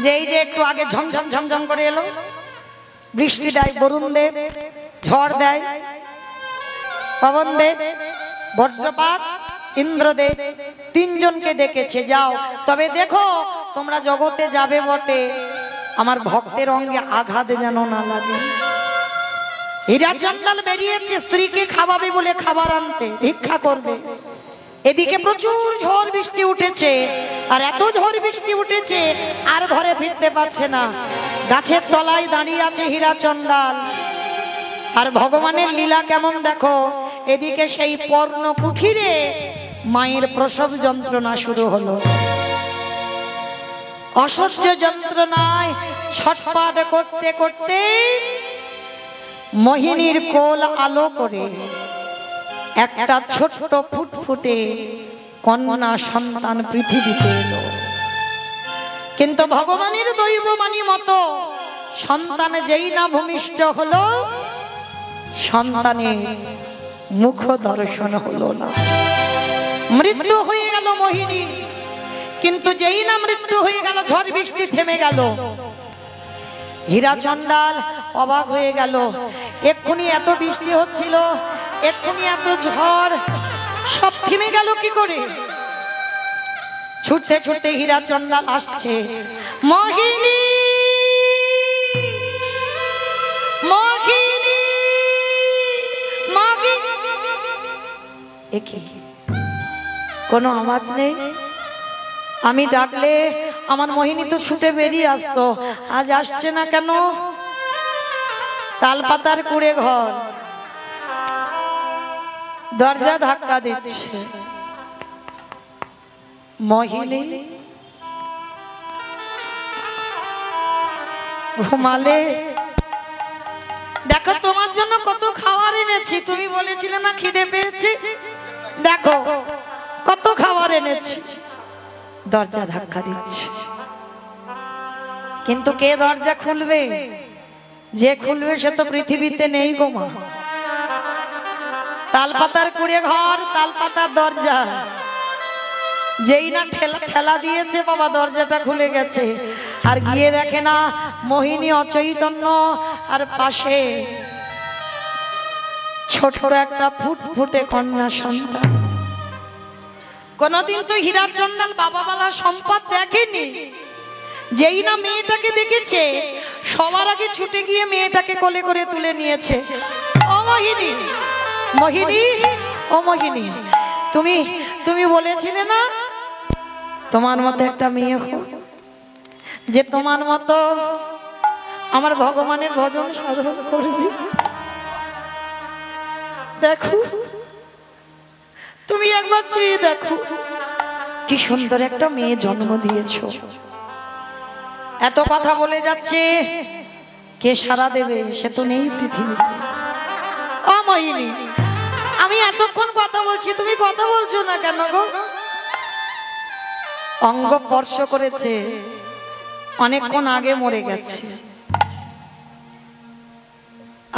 S1: যে এই যে একটু আগে ঝমঝম ঝমঝম করে এলো, বৃষ্টি দেয় বরুণ দেব, ঝড় দেয় পবন দেব, বজ্রপাত ইন্দ্রদেব, তিনজনকে ডেকেছে, যাও। তবে দেখো তোমরা জগতে যাবে বটে, আমার ভক্তের অঙ্গে আঘাত যেন না লাগে। হীরাচন্দ্র বেরিয়েছে স্ত্রীকে খাওয়াবে বলে খাবার আনতে, ভিক্ষা করবে। এদিকে প্রচুর ঝড় বৃষ্টি উঠেছে, আর এত ঝড় বৃষ্টি উঠেছে আর ঘরে ফিরতে পারছে না। গাছের তলায় দাঁড়িয়ে আছে হীরাচন্দ্র। আর ভগবানের লীলা কেমন দেখো, এদিকে সেই পর্ণ কুঠিরে মায়ের প্রসব যন্ত্রণা শুরু হলো। অসহ্য যন্ত্রণায় ছটফট করতে করতে মোহিনীর কোল আলো করে একটা ছোট্ট ফুটফুটে কন্যা সন্তান পৃথিবীতে এলো। কিন্তু ভগবানের দৈববাণী মতো সন্তান যেই না ভূমিষ্ঠ হলো, সন্তানের মুখ দর্শন হলো না। মৃত্যু হয়ে গেল মোহিনী। কিন্তু যেই না মৃত্যু হয়ে গেল, ঝড় বৃষ্টি থেমে গেল। হীরাচন্দ্র অবাক হয়ে গেল, এক্ষুনি এত বৃষ্টি হচ্ছিল, এক্ষুনি এত ঝড়, সব থেমে গেল কি করে? ছুটতে ছুটতে হীরাচন্দ্র আসছে, মোহিনী, মোহিনী, মোহিনী। একি কোনো আওয়াজ নেই? আমি ডাকলে আমার মোহিনী তো ছুটে বেরিয়ে আসতো, আজ আসছে না কেন? তালপাতার কুড়ে ঘর, দরজা ধাক্কা দিচ্ছে। মোহিনী ঘুমালে? দেখো তোমার জন্য কত খাবার এনেছি, তুমি বলেছিলে না খিদে পেয়েছি, দেখো কত খাবার এনেছি। দরজা ধাক্কা দিচ্ছে, কিন্তু কে দরজা খুলবে? যে খুলবে সে তো পৃথিবীতে নেই গো মা। তালপাতার কুড়ে ঘর, তালপাতার দরজা, যেই না ঠেলা দিয়েছে বাবা, দরজাটা খুলে গেছে। আর গিয়ে দেখে না মোহিনী অচৈতন্য, আর পাশে ছোট একটা ফুটফুটে কন্যা সন্তান। কোনদিন তো হীরাচন্দ্র বাবা বলা সম্পদ দেখেনি। যেই না মেয়েটাকে দেখেছে, সবার আগে ছুটে গিয়ে মেয়েটাকে কোলে করে তুলে নিয়েছে। ও মোহিনী, মোহিনী, ও মোহিনী, তুমি তুমি বলেছিলে না তোমার মতো একটা মেয়ে হোক, যে তোমার মতো আমার ভগবানের ভজন সাধন করবে। দেখো তুমি একবার চেয়ে দেখো, কি সুন্দর একটা মেয়ে জন্ম দিয়েছো। এত কথা বলে যাচ্ছে, কে সাড়া দেবে? সে তো নেই পৃথিবীতে। ও মোহিনী, আমি এতক্ষণ কথা বলছি, তুমি কথা বলছো না কেন গো? অঙ্গ স্পর্শ করেছে, অনেকক্ষণ আগে মরে গেছে।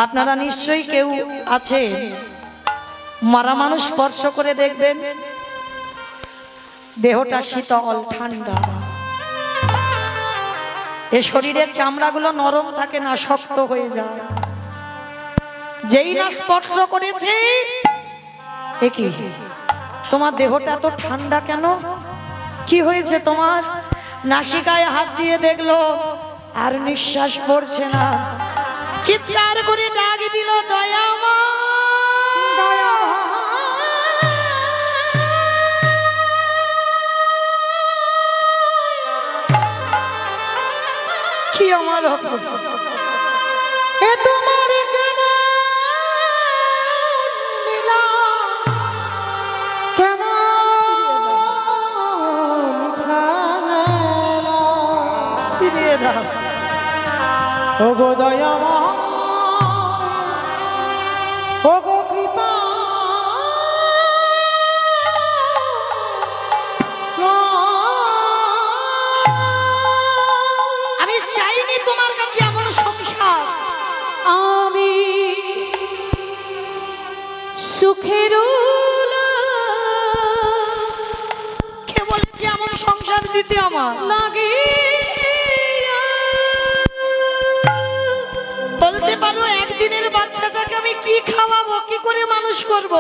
S1: আপনারা নিশ্চয়ই কেউ আছে মরা মানুষ স্পর্শ করে দেখবেন, দেহটা শীতল ঠান্ডা, এ শরীরের চামড়াগুলো নরম থাকে না, শক্ত হয়ে যায়। যেই না স্পর্শ করেছে, এ কি তোমার দেহটা তো ঠান্ডা কেন? কি হয়েছে তোমার? নাসিকায় হাত দিয়ে দেখলো আর নিঃশ্বাস পড়ছে না। চিৎকার করে ডাক দিল, দয়াময়, কি আমার
S3: এ তোমার কেমন লীলা, কেমন খেলা,
S1: ফিরিয়ে দাও।
S2: ও গো দয়াময়, ও গো কৃপা
S1: তোমার কাছে এমন সংসার?
S3: আমি সুখের
S1: কে বলেছে এমন সংসার দিতে আমার?
S3: লাগে
S1: বলতে পারো একদিনের বাচ্চাটাকে আমি কি খাওয়াবো, কি করে মানুষ করব?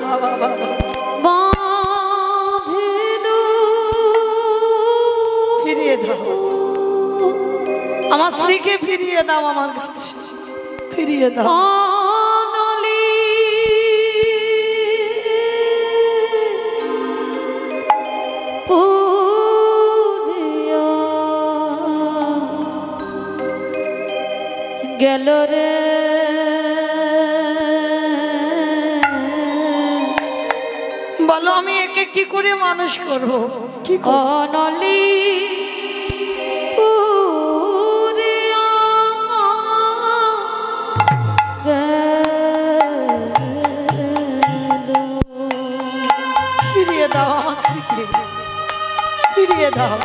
S1: বাবা বাবা, ফিরিয়ে দাও আমার স্ত্রীকে, ফিরিয়ে দাও আমার কাছে, ফিরিয়ে দাও।
S3: গেল রে
S1: বলো আমি একে কি করে মানুষ করব? কি
S3: অনলি
S1: ফিরিয়ে দাও আমার স্ত্রীকে, ফিরিয়ে দাও।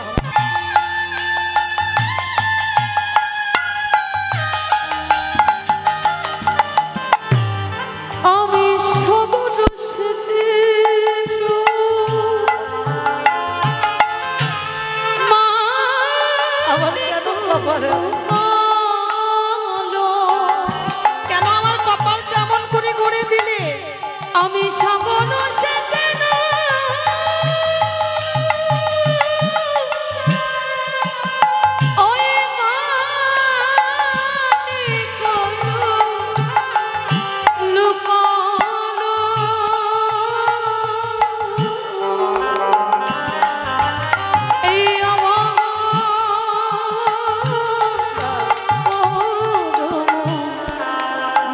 S3: আমি সবুজ
S1: আমার কেন কপালে, কেন আমার কপালটা এমন করে গড়ে দিলে?
S3: আমি সবন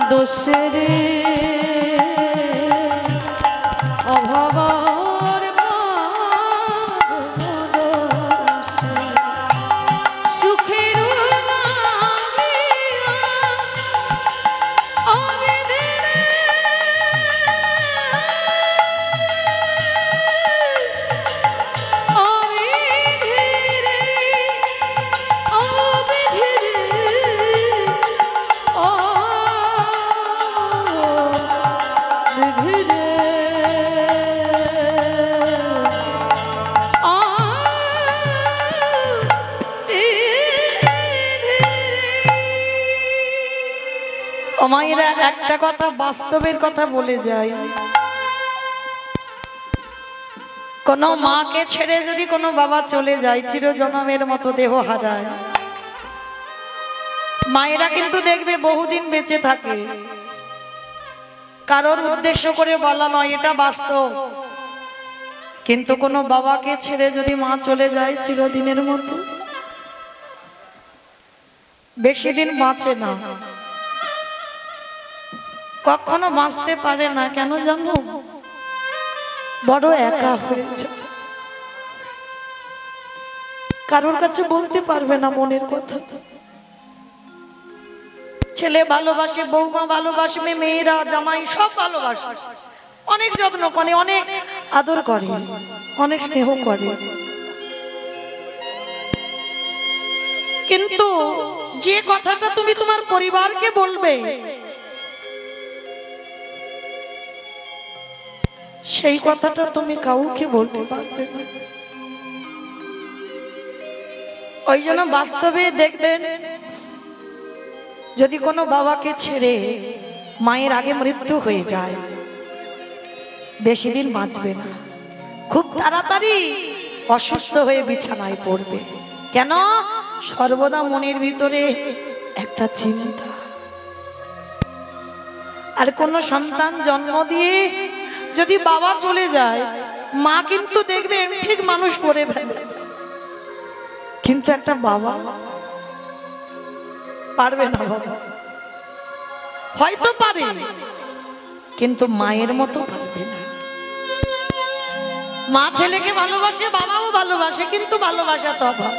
S3: দোষরে অভাবর সুখের
S1: মায়েরা একটা কথা, বাস্তবের কথা বলে যায়, কোন মাকে ছেড়ে যদি কোনো বাবা চলে যায়, চিরজনমের মতো দেহ হারায়, মায়েরা কিন্তু দেখবে বহুদিন বেঁচে থাকে। কারোর উদ্দেশ্য করে বলা নয়, এটা বাস্তব। কিন্তু কোনো বাবাকে ছেড়ে যদি মা চলে যায় চিরদিনের মতো, বেশি দিন বাঁচে না, কখনো বাঁচতে পারে না। কেন জানো? বড় একা হয়েছে, কারোর কাছে বলতে পারবে না মনের কথা। ছেলে ভালোবাসে, বৌমা ভালোবাসবে, মেয়েরা জামাই সব ভালোবাসে, অনেক যত্ন করে, অনেক আদর করে, অনেক স্নেহ করে। কিন্তু যে কথাটা তুমি তোমার পরিবারকে বলবে, সেই কথাটা তুমি কাউকে বলতে পারবে না। ওই জন্য বাস্তবে দেখবেন, যদি কোনো বাবাকে ছেড়ে মায়ের আগে মৃত্যু হয়ে যায়, বেশি দিন বাঁচবে না, খুব তাড়াতাড়ি অসুস্থ হয়ে বিছানায় পড়বে। কেন? সর্বদা মনের ভিতরে একটা চিন্তা। আর কোন সন্তান জন্ম দিয়ে যদি বাবা চলে যায়, মা কিন্তু দেখবেন ঠিক মানুষ করে ফেলে, কিন্তু একটা বাবা পারবে না। বাবা হয়তো পারে, কিন্তু মায়ের মতো পারবে না। মা ছেলেকে ভালোবাসে, বাবাও ভালোবাসে, কিন্তু ভালোবাসা তো অভাব।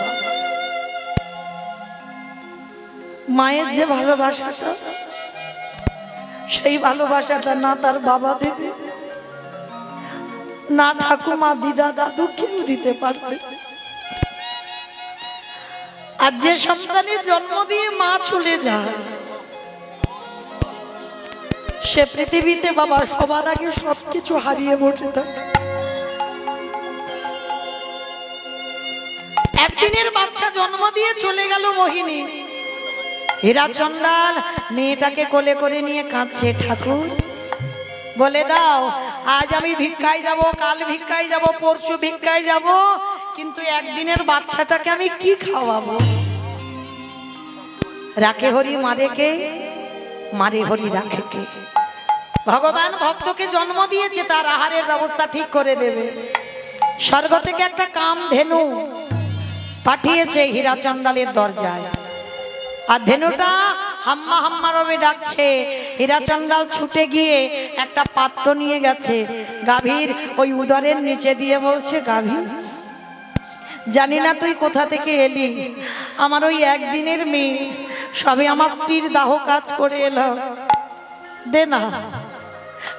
S1: মায়ের যে ভালোবাসাটা, সেই ভালোবাসাটা না তার বাবা দেবে, না ঠাকুমা দিদা দাদু কেউ দিতে পারবে। আর যে সন্তানের জন্ম দিয়ে মা চলে যায় সে পৃথিবীতে বাবা সবার আগে সবকিছু হারিয়ে বসে থাকে। একদিনের বাচ্চা জন্ম দিয়ে চলে গেল মোহিনী। হীরাচন্দাল মেয়েটাকে কোলে করে নিয়ে কাঁদছে, ঠাকুর বলে দাও আজ আমি ভিক্ষায় যাব, কাল ভিক্ষায় যাব, পরশু ভিক্ষায় যাব, কিন্তু একদিনের বাচ্চাটাকে আমি কি খাওয়াবো? রাখে হরি মারে কে, মারে হরি রাখে কে? ভগবান ভক্তকে জন্ম দিয়েছে, তার আহারের ব্যবস্থা ঠিক করে দেবে। স্বর্গ থেকে একটা কাম ধেনু পাঠিয়েছে হীরাচন্দালের দরজায়, আর ধেনুটা হাম্মা হাম্মা রবে ডাকছে। হীরাচন্দাল ছুটে গিয়ে একটা পাত্র নিয়ে গেছে, গাভীর ওই উদরের নিচে দিয়ে বলছে, গাভী জানি না তুই কোথা থেকে এলি, আমার ওই একদিনের মেয়ে, সবে আমার স্ত্রীর দাহ কাজ করে এলো, দে না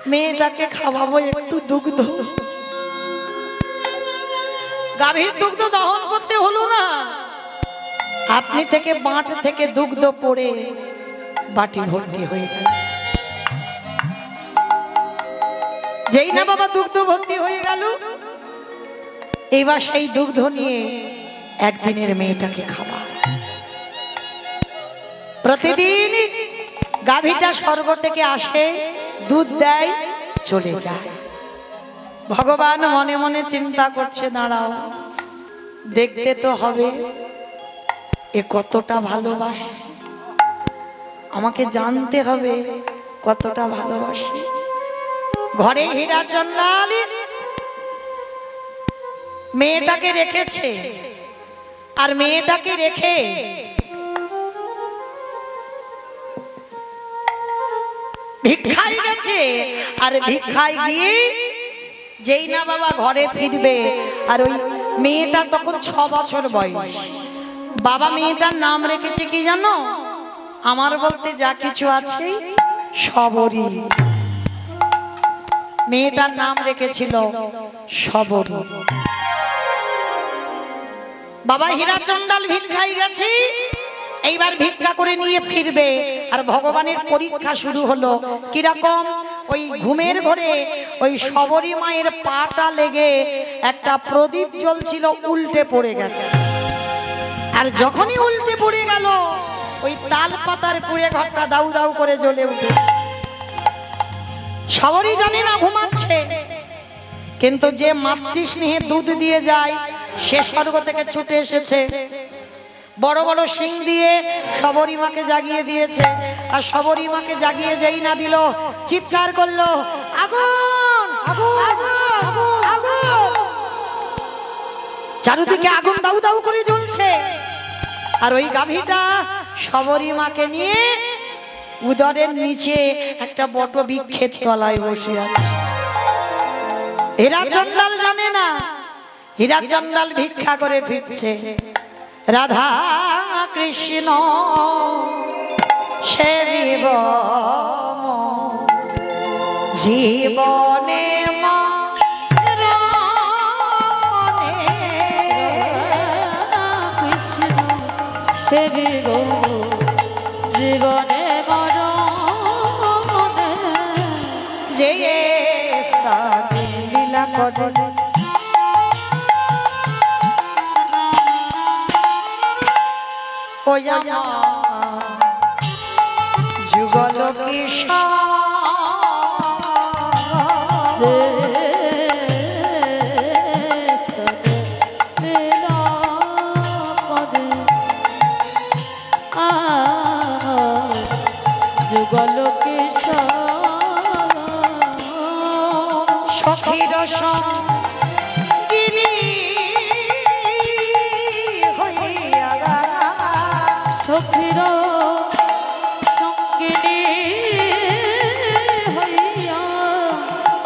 S1: মেয়েটাকে খাওয়াবো একটু দুগ্ধ। গাভীর দুগ্ধ দহন করতে হলো না, আপনি থেকে বাঁট থেকে দুগ্ধ পড়ে বাটি ভর্তি হয়ে গেল। যেই না বাবা দুগ্ধ ভর্তি হয়ে গেল, এবার সেই দুগ্ধ নিয়ে একদিনের মেয়েটাকে খাওয়া। প্রতিদিন গাভীটা স্বর্গ থেকে আসে, দুধ দেয়, চলে যায়। ভগবান মনে মনে চিন্তা করছে, দাঁড়াও দেখতে তো হবে এ কতটা ভালোবাসে, আমাকে জানতে হবে কতটা ভালোবাসে। ঘরে হীরাচন্দাল মেয়েটাকে রেখেছে, আর মেয়েটাকে রেখে ভিক্ষায় গেছে। আর ভিক্ষায় গিয়ে যেই না বাবা ঘরে ফিরবে, আর ওই মেয়েটা তখন 6 বছর বয়স। বাবা মেয়েটার নাম রেখেছে কি জানো? আমার বলতে যা কিছু আছে সবরী। মেয়েটার নাম রেখেছিল সবরী। বাবা হীরাচন্দাল ভিক্ষায় গেছে, এইবার ভিক্ষা করে নিয়ে ফিরবে, আর ভগবানের পরীক্ষা শুরু হলো। কিরকম? ওই ঘুমের ঘরে ওই সবরী মায়ের পাটা লেগে একটা প্রদীপ জ্বলছিল, উল্টে পড়ে গেছে। আর যখনই উল্টে পড়ে গেল, ওই তাল পাতার পুড়ে ঘরটা দাউ দাউ করে জ্বলে উঠে। সবরী জানে না ঘুমাচ্ছে, কিন্তু যে মাতৃ স্নেহে দুধ দিয়ে যায় সে স্বর্গ থেকে ছুটে এসেছে, বড় বড় শিং দিয়ে সবরী মাকে জাগিয়ে দিয়েছে। আর সবরী মাকে জাগিয়ে যেই না দিল, চিৎকার করলো, আগুন আগুন আগুন। চারদিকে আগুন দাউ দাউ করে জ্বলছে, আর ওই গাভীটা সবরী মাকে নিয়ে উদরের নিচে একটা বট বৃক্ষের তলায় বসে আছে। হীরাচন্দাল জানে না, হীরাচন্দাল ভিক্ষা করে ফিরছে। রাধা কৃষ্ণ সেবিব জীবনে
S3: সেবিব জীবনে মরণে,
S1: যে লীলা করে যুগল কৃষ্ণ
S3: যুগল কৃষ্ণ
S1: সখীর সঙ্গিনী হইয়া
S3: সখীর সঙ্গিনী হইয়া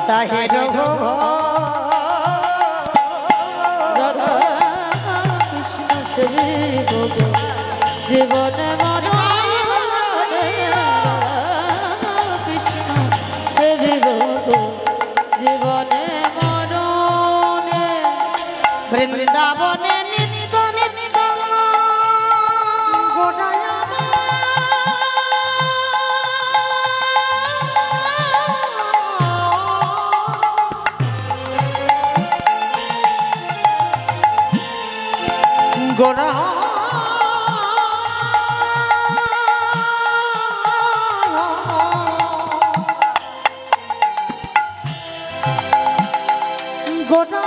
S1: তাহে
S3: রাধা কৃষ্ণ সেবিব জীবনে মরণে, কৃষ্ণ সেবিব জীবনে মরণে।
S1: বৃন্দাবনে নিত্য নিত্য
S2: গোনা গোনা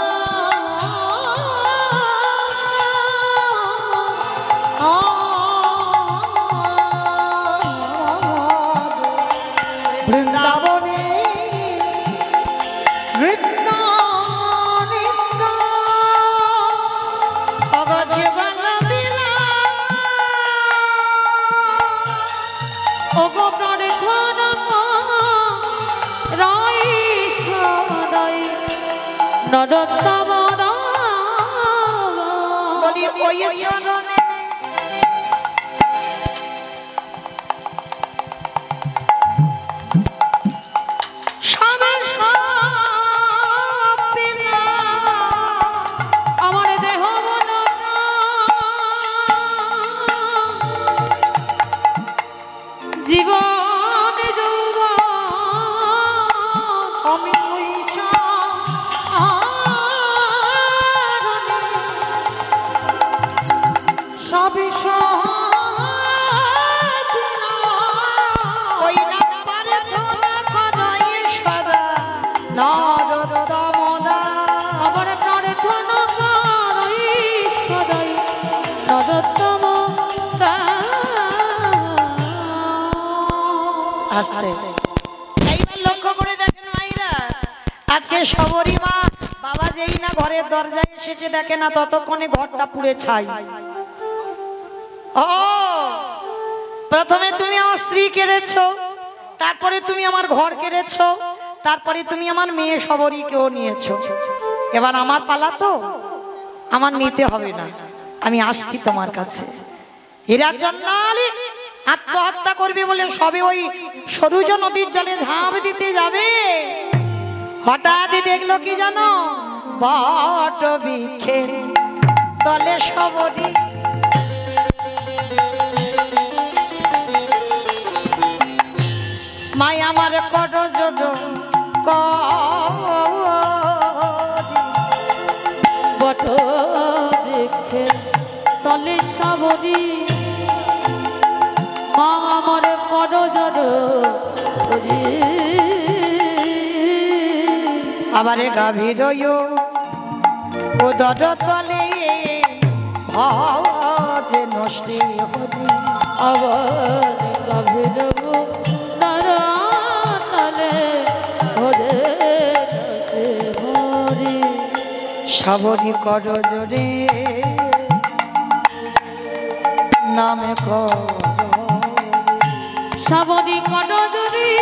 S2: বৃন্দাবনে নৃত্য নিত্য
S1: অগজীবন লীলা
S3: ওগো প্রার্থনা রাই সদাই নরোত্তম
S1: বলি ওই শরণে
S3: আমার দেহ মন জীবন যৌবন
S2: আমি সবই
S1: ওই নাম্বার ধনা করই সদা নরোত্তম
S3: আমার প্রার্থনা করি সদাই নরোত্তম
S1: আস্তে এইবার লক্ষ্য করে দেখেন মাইরা আজকে সবরী মা বাবা যেই না ঘরের দরজায় এসেছে দেখে না ততক্ষণে ঘরটা পুড়ে ছাই ও প্রথমে তুমি আমার স্ত্রী কেড়েছো, তারপরে তুমি আমার ঘর কেড়েছো, তারপরে তুমি আমার মেয়ে সবরীকেও নিয়েছো। এবার আমার পালা তো, আমার নিতে হবে না, আমি আসছি তোমার কাছে। হীরা চন্দ্রালী আত্মহত্যা করবে বলে সবে ওই সরুজ নদীর জলে ঝাঁপ দিতে যাবে, হঠাৎ দেখলো কি জানো, বট বৃক্ষের তলে সবরী। মাই আমার কত জোট
S3: বট বৃক্ষের তলে সবরী মা আমার করজর
S1: আবারে গাভীর উদর তলে ভজে নষ্টি হরি।
S3: আবার গভীর তলে হরে হরি
S1: সবরী কর জোরে নামে
S3: সবরী করজরি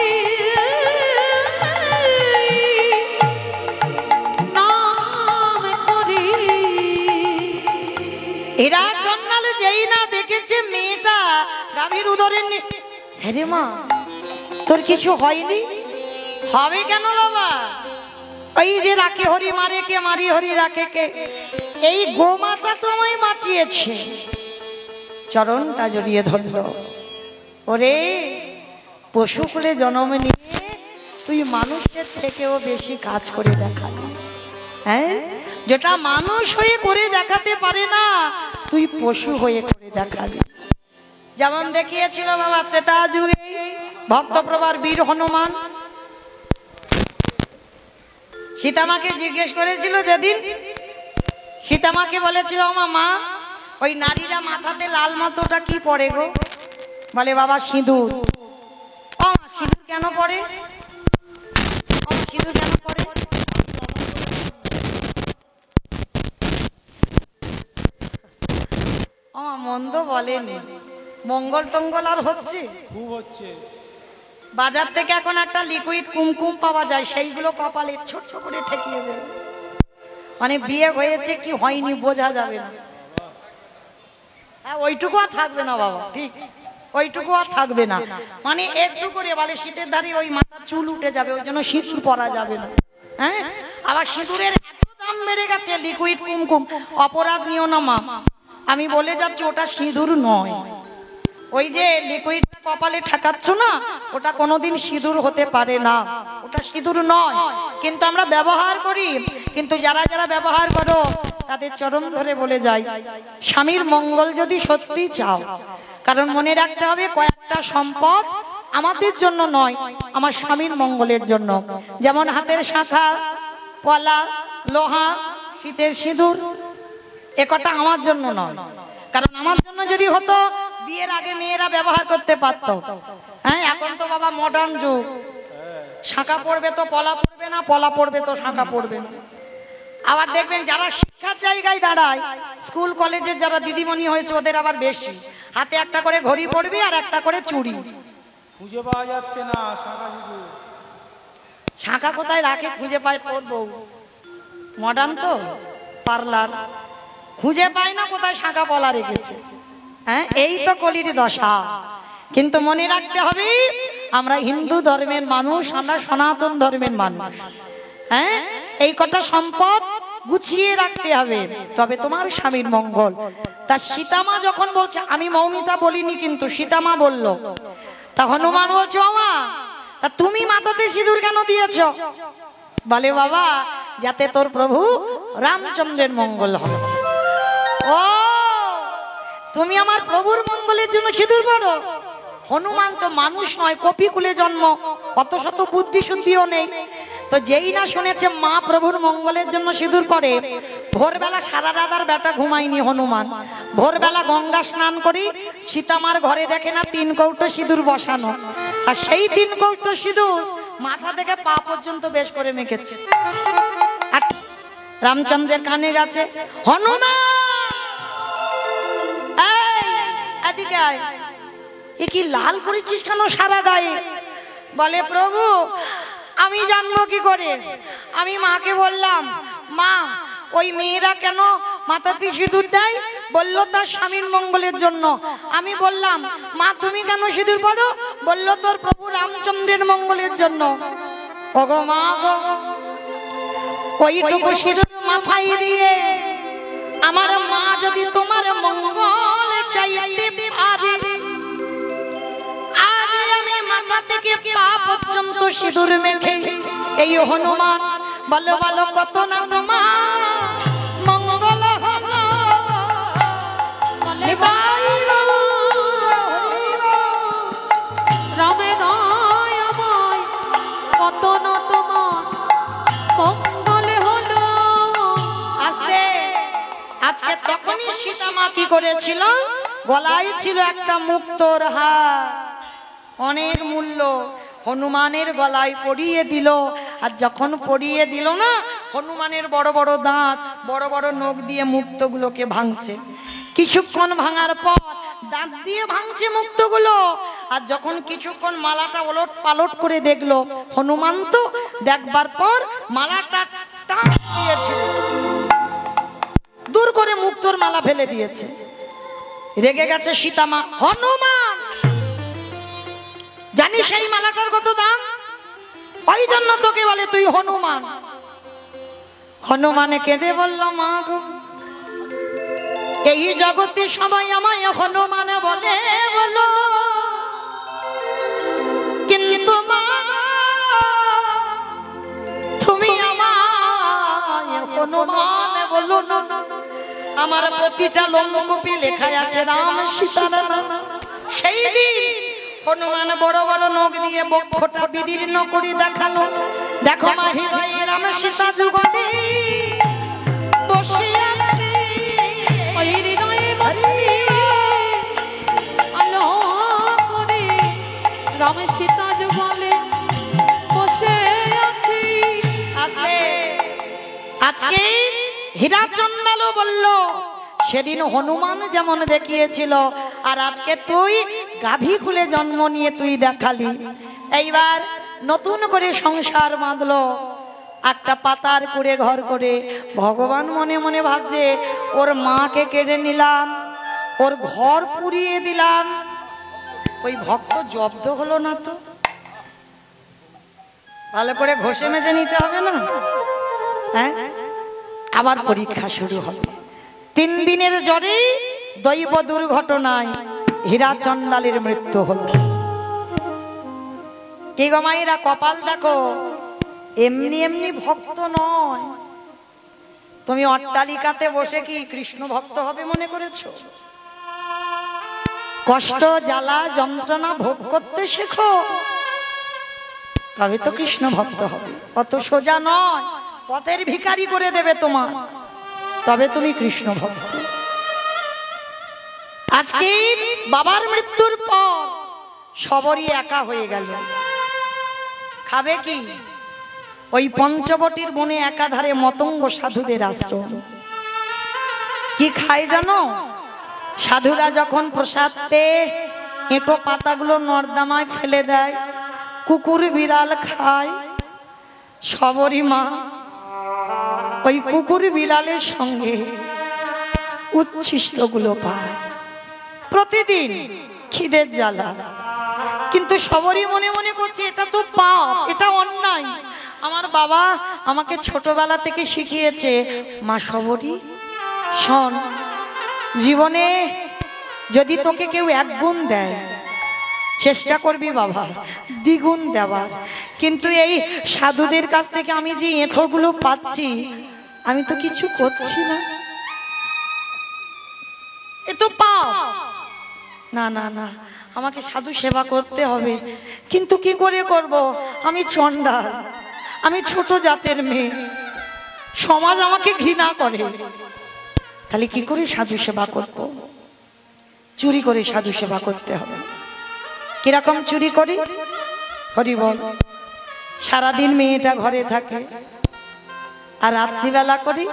S3: নাম করি।
S1: এরা চন্দ্রাল যেই না দেখেছে মেয়েটা গাভীর উদরের হ্যাঁ মা তোর কিছু হয়নি, হবে কেন বাবা, ওই যে রাখে হরি মারে কে, মারি হরি রাখে কে, এই গোমাতা তোমায় বাঁচিয়েছে। চরণটা জড়িয়ে ধরল, ওরে পশু কুলে জন্ম নিয়ে তুই মানুষের থেকেও বেশি কাজ করে দেখালি, হ্যাঁ যেটা মানুষ হয়ে করে দেখাতে পারে না তুই পশু হয়ে করে দেখালি। যেমন দেখিয়েছিল বাবা ত্রেতা যুগে ভক্তপ্রভার বীর হনুমান, সীতামাকে জিজ্ঞেস করেছিল যেদিন, সীতামাকে বলেছিল আমার মা ওই নারীরা মাথাতে লাল মতোটা কি পরে গো, বলে বাবা সিঁদুর। ও মা সিঁদুর কেন পরে, ও সিঁদুর কেন পরে, ও মন্দ বলেনি, মঙ্গল টঙ্গল আর হচ্ছে,
S2: খুব হচ্ছে।
S1: বাজার থেকে এখন একটা লিকুইড কুমকুম পাওয়া যায়, সেইগুলো কপালে ছোট করে ঠেকিয়ে দেবে, মানে বিয়ে হয়েছে কি হয়নি বোঝা যাবে না। হ্যাঁ ওইটুকু আর থাকবে না বাবা, ঠিক ওইটুকু আর থাকবে না, মানে একটু করে বলে শীতের ধারে ওই মাথার চুল উঠে যাবে, ওই জন্য সিঁদুর পরা যাবে না। হ্যাঁ আবার সিঁদুরের এত দাম টান মেরে গেছে লিকুইড কুমকুম, অপরাধ নিও না মা। আমি বলে যাচ্ছি ওটা সিঁদুর নয়। ওই যে লিকুইড কপালে ঠেকাচ্ছ না, ওটা কোনোদিন সিঁদুর হতে পারে না, ওটা সিঁদুর নয়। কিন্তু আমরা ব্যবহার করি। কিন্তু যারা যারা ব্যবহার করো তাদের চরণ ধরে বলে যাই, স্বামীর মঙ্গল যদি সত্যি চাও, কারণ মনে রাখতে হবে কয়েকটা সম্পদ আমাদের জন্য নয়, আমার স্বামীর মঙ্গলের জন্য। যেমন হাতের শাঁখা, পলা, লোহা, শীতের সিঁদুর, এ কটা আমার জন্য নয়। কারণ আমার জন্য যদি হতো বিয়ের আগে মেয়েরা ব্যবহার করতে পারত। হ্যাঁ, এখন তো বাবা মডার্ন যুগ, শাঁখা পড়বে তো পলা পড়বে না, পলা পড়বে তো শাঁখা পড়বে না। আবার দেখবেন যারা শিক্ষার জায়গায় দাঁড়ায়, স্কুল কলেজের যারা দিদিমণি হয়েছে ওদের আবার বেশি, হাতে একটা করে ঘড়ি পড়বে আর একটা করে চুড়ি।
S2: খুঁজে পাওয়া যাচ্ছে না শাঁখা সিঁদুর।
S1: শাঁখা কোথায় রাখে খুঁজে পায় তোর বউ, মডার্ন তো পার্লার, খুঁজে পায় না কোথায় শাঁখা পলা রেখেছে। হ্যাঁ, এই তো কলির দশা। কিন্তু মনে রাখতে হবে আমরা হিন্দু ধর্মের মানুষ, আমরা সনাতন ধর্মের মানুষ। হ্যাঁ, এই কটা সম্পদ গুছিয়ে রাখতে হবে, তবে তোমার স্বামীর মঙ্গল। তা সীতামা যখন বলছে, আমি মৌমিতা বলিনি কিন্তু সীতামা বলল, তা হনুমান বলছো মা তা তুমি মাথাতে সিঁদুর কেন দিয়েছ? বলে বাবা যাতে তোর প্রভু রামচন্দ্রের মঙ্গল হয়। ও, তুমি আমার প্রভুর মঙ্গলের জন্য সিঁদুর পরো? হনুমান তো মানুষ নয়, কপিকুলে জন্ম, অত শত বুদ্ধি শুদ্ধিও নেই। তো যেই না শুনেছে মা প্রভুর মঙ্গলের জন্য সিঁদুর পরে, ভোরবেলা সারা রাত আর বেটা ঘুমায়নি হনুমান। ভোরবেলা গঙ্গা স্নান করি সীতামার ঘরে দেখে না 3 কৌটো সিঁদুর বসানো, আর সেই 3 কৌটো সিঁদুর মাথা থেকে পা পর্যন্ত বেশ করে মেখেছে। আর রামচন্দ্রের কানে গেছে, হনুমান এদিকে আয়, এ কি লাল করেছিস কেন সারা গায়ে? বলে প্রভু আমি জানবো কি করে? আমি মাকে বললাম, মা ওই মেয়েরা কেন মাথাতে সিঁদুর দেয়? বললো তার স্বামীর মঙ্গলের জন্য। আমি বললাম, মা তুমি কেন সিঁদুর পরো? বললো তোর প্রভু রামচন্দ্রের মঙ্গলের জন্য। ওগো মা গো, ওইটুকু সিঁদুর মাথায় দিয়ে আমার মা যদি তোমার মঙ্গল চাইতে পারে, আজ আমি মাথা থেকে পা পর্যন্ত সিঁদুর মেখে এই হনুমান বলো বলো কত না তোমার মঙ্গল হলো।
S3: রামে দয়াময় কত না তোমার মঙ্গলে হলো।
S1: আজকে আজকে তখনই সীতামা কি করেছিল? গলায় ছিল একটা মুক্তোর হার, অনেক মূল্য, হনুমানের গলায় পরিয়ে দিল। আর যখন পরিয়ে দিল না, হনুমানের বড় বড় দাঁত, বড় বড় নখ দিয়ে মুক্তগুলোকে ভাঙছে। কিছুক্ষণ ভাঙার পর দাঁত দিয়ে ভাঙছে মুক্তগুলো। আর যখন কিছুক্ষণ মালাটা ওলট পালট করে দেখলো হনুমান, তো দেখবার পর মালাটা টান দিয়েছে, দূর করে মুক্তোর মালা ফেলে দিয়েছে। রেগে গেছে সীতামা, হনুমান জানিস এই মালাটার কত দাম? ওই জন্য তোকে বলে তুই হনুমান। হনুমানে কেঁদে বলল, মা গো এই জগতে সবাই আমায় হনুমানে বলে বলো, কিন্তু মা তুমি আমায় হনুমানে বলো না। আমার প্রতিটা লোমকূপে লেখা আছে রাম সীতার নাম। সেই দিন হনুমান বড় বড় নখ দিয়ে বক্ষটা বিদীর্ণ করে দেখালো, দেখো মা হৃদয়ে রাম সীতা যুগলে বসে আছে।
S3: ওই হৃদয়ে বসে আলো করে রাম সীতা যুগলে বসে আছি।
S1: আজকে হীরাচন্দালও বলল সেদিন হনুমান যেমন দেখিয়েছিল, আর আজকে তুই গাভী খুলে জন্ম নিয়ে তুই দেখালি। এইবার নতুন করে সংসার বাঁধলো, একটা পাতার করে ঘর করে। ভগবান মনে মনে ভাবছে, ওর মাকে কেড়ে নিলাম, ওর ঘর পুড়িয়ে দিলাম, ওই ভক্ত জব্দ হলো না তো? ভালো করে ঘষে মেজে নিতে হবে না? হ্যাঁ, আবার পরীক্ষা শুরু হবে। 3 দিনের জ্বরে দৈব দুর্ঘটনায় হীরা চণ্ডালের মৃত্যু হলো। কি গো মায়েরা, কপাল দেখো, এমনি এমনি ভক্ত নয়। তুমি অট্টালিকাতে বসে কি কৃষ্ণ ভক্ত হবে মনে করেছো? কষ্ট, জ্বালা, যন্ত্রণা ভোগ করতে শেখো, তবে তো কৃষ্ণ ভক্ত হবে। অত সোজা নয়, পথের ভিখারি করে দেবে তোমার, তবে তুমি কৃষ্ণ ভক্ত। আজকে বাবার মৃত্যুর পর সবরই একা হয়ে গেল। খাবে কি? ওই পঞ্চবটির বনে একাধারে মতঙ্গ সাধুদের আশ্রম। কি খায় জানো? সাধুরা যখন প্রসাদ পেয়ে এঁটো পাতাগুলো নর্দমায় ফেলে দেয়, কুকুর বিড়াল খায়। সবরী মা ওই কুকুর বিড়ালের সঙ্গে উচ্ছিষ্টগুলো পায় প্রতিদিন খিদের জ্বালা। কিন্তু সবরই মনে মনে করছে এটা তো পাপ, এটা অন্যায়। আমার বাবা আমাকে ছোটবেলা থেকে শিখিয়েছে, মা সবরী শোন, জীবনে যদি তোকে কেউ 1 গুণ দেয়, চেষ্টা করবি বাবা দ্বিগুণ দেওয়ার। কিন্তু এই সাধুদের কাছ থেকে আমি যে এঁঠোগুলো পাচ্ছি, আমি তো কিছু করছি না, এ তো পাপ। না না না, আমাকে সাধু সেবা করতে হবে। কিন্তু কি করে করব? আমি চণ্ডাল, আমি ছোট জাতের মেয়ে, সমাজ আমাকে ঘৃণা করে। তাহলে কি করে সাধু সেবা করব? চুরি করে সাধু সেবা করতে হবে। কিরকম চুরি করি? হরি বল। সারাদিন মেয়েটা ঘরে থাকে, আর রাত্রিবেলা করি